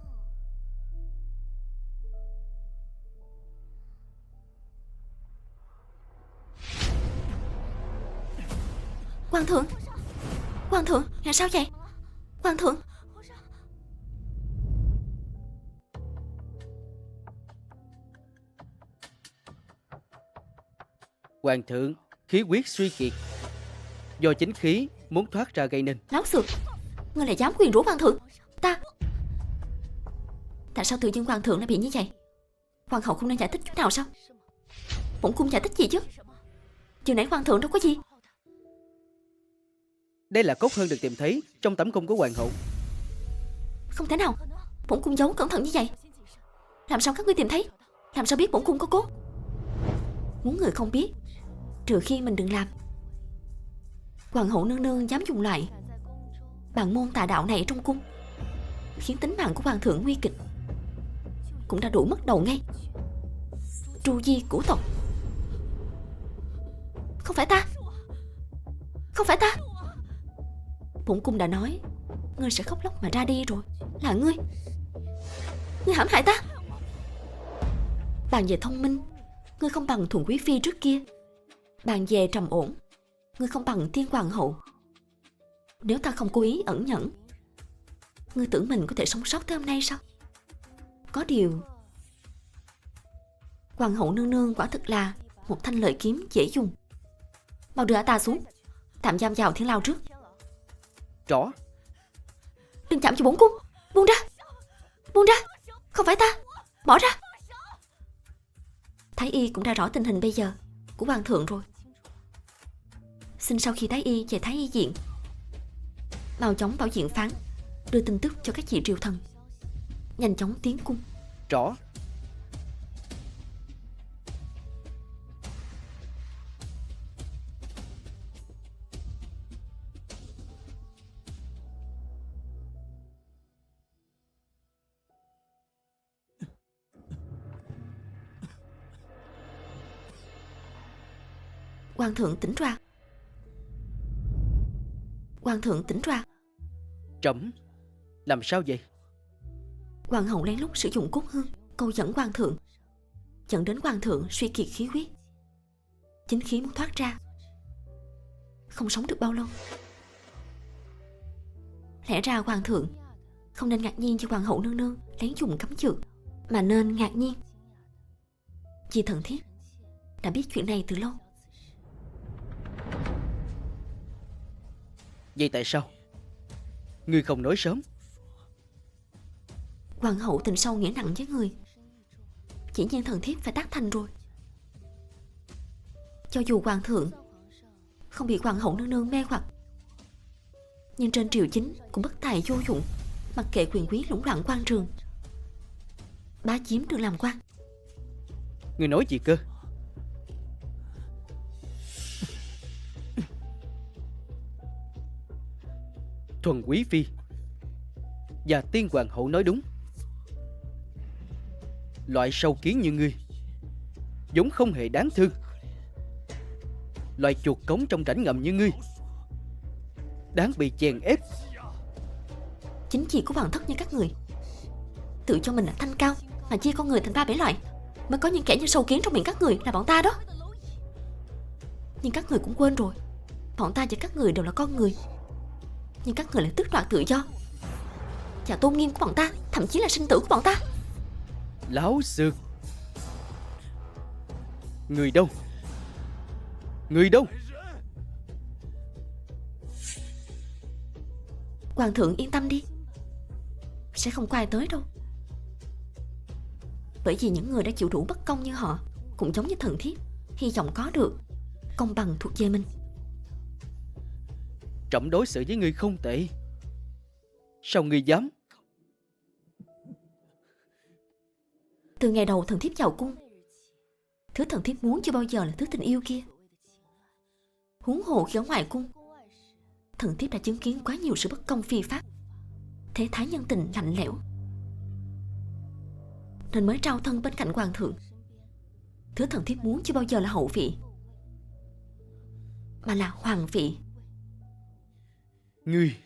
hoàng thượng, hoàng thượng, là sao vậy? Hoàng thượng,
Hoàng thượng khí huyết suy kiệt, do chính khí muốn thoát ra gây nên.
láo xược, ngươi lại dám quyền rủa hoàng thượng? Ta, tại sao tự dưng hoàng thượng lại bị như vậy? Hoàng hậu không nên giải thích chút nào sao? Bổn cung giải thích gì chứ? Chiều nãy hoàng thượng đâu có gì.
Đây là cốt hơn được tìm thấy trong tẩm cung của hoàng hậu.
Không thể nào, bổn cung giấu cẩn thận như vậy. Làm sao các ngươi tìm thấy? Làm sao biết bổn cung có cốt? Muốn người không biết, trừ khi mình đừng làm. Hoàng hậu nương nương dám dùng loại bàn môn tà đạo này trong cung, khiến tính mạng của hoàng thượng nguy kịch, cũng đã đủ mất đầu ngay. Tru di cửu tộc. Không phải ta, không phải ta. Bổn cung đã nói ngươi sẽ khóc lóc mà ra đi rồi. Là ngươi, ngươi hãm hại ta. Bàn về thông minh, ngươi không bằng Thuần quý phi trước kia. Bàn về trầm ổn, ngươi không bằng Tiên hoàng hậu. Nếu ta không cố ý ẩn nhẫn, ngươi tưởng mình có thể sống sót tới hôm nay sao? Có điều, hoàng hậu nương nương quả thực là một thanh lợi kiếm dễ dùng. Mau đưa ả ta xuống, tạm giam vào thiên lao trước.
Rõ.
Đừng chạm cho bổn cung. Buông ra, buông ra. Không phải ta, bỏ ra. Thái y cũng đã rõ tình hình bây giờ của hoàng thượng rồi. Xin sau khi Thái y về Thái y viện, mau chóng bảo diện phán đưa tin tức cho các vị triều thần, nhanh chóng tiến cung.
Rõ.
Hoàng thượng tỉnh ra. Hoàng thượng tỉnh ra.
Trẫm làm sao vậy?
Hoàng hậu lén lút sử dụng cốt hương câu dẫn hoàng thượng, dẫn đến hoàng thượng suy kiệt khí huyết, chính khí muốn thoát ra, không sống được bao lâu. Lẽ ra hoàng thượng không nên ngạc nhiên khi hoàng hậu nương nương lén dùng cấm dược, mà nên ngạc nhiên vì thần thiếp đã biết chuyện này từ lâu.
Vậy tại sao ngươi không nói sớm?
Hoàng hậu tình sâu nghĩa nặng với người, chỉ nhiên thần thiếp phải tác thành rồi. Cho dù hoàng thượng không bị hoàng hậu nương nương mê hoặc, nhưng trên triều chính cũng bất tài vô dụng, mặc kệ quyền quý lũng loạn quan trường, bá chiếm đường làm quan.
Người nói gì cơ? Thuần quý phi và tiên hoàng hậu nói đúng. Loại sâu kiến như ngươi vốn không hề đáng thương. Loại chuột cống trong rãnh ngầm như ngươi đáng bị chèn ép.
Chính trị của hoàng thất như các người tự cho mình là thanh cao, mà chia con người thành 3-7 loại, mới có những kẻ như sâu kiến trong miệng các người là bọn ta đó. Nhưng các người cũng quên rồi, bọn ta và các người đều là con người, nhưng các người lại tước đoạt tự do và tôn nghiêm của bọn ta, thậm chí là sinh tử của bọn ta.
Láo xược. Người đâu? Người đâu?
Hoàng thượng yên tâm đi, sẽ không có ai tới đâu. Bởi vì những người đã chịu đủ bất công như họ cũng giống như thần thiếp, hy vọng có được công bằng thuộc về mình.
Trẫm đối xử với ngươi không tệ, sao ngươi dám?
Từ ngày đầu thần thiếp vào cung, thứ thần thiếp muốn chưa bao giờ là thứ tình yêu kia. Huống hồ khi ở ngoài cung, thần thiếp đã chứng kiến quá nhiều sự bất công phi pháp, thế thái nhân tình lạnh lẽo, nên mới trao thân bên cạnh hoàng thượng. Thứ thần thiếp muốn chưa bao giờ là hậu vị, mà là hoàng vị.
Ngươi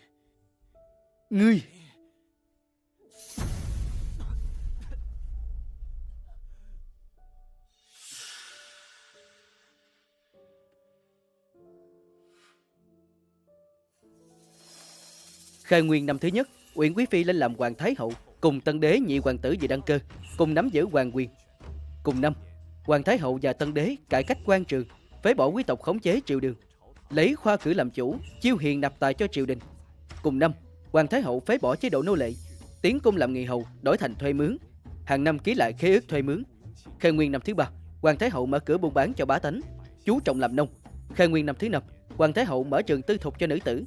Khai nguyên năm thứ nhất, Uyển quý phi lên làm hoàng thái hậu, cùng tân đế nhị hoàng tử về đăng cơ, cùng nắm giữ hoàng quyền. Cùng năm, hoàng thái hậu và tân đế cải cách quan trường, phế bỏ quý tộc khống chế triều đường, lấy khoa cử làm chủ, chiêu hiền nạp tài cho triều đình. Cùng năm, hoàng thái hậu phế bỏ chế độ nô lệ, tiến cung làm nghị hầu, đổi thành thuê mướn, hàng năm ký lại khế ước thuê mướn. Khai nguyên năm thứ ba, hoàng thái hậu mở cửa buôn bán cho bá tánh, chú trọng làm nông. Khai nguyên năm thứ năm, hoàng thái hậu mở trường tư thục cho nữ tử,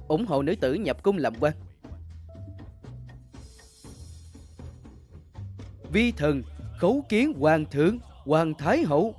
ủng hộ nữ tử nhập cung làm quan. Vi thần khấu kiến hoàng thượng, hoàng thái hậu.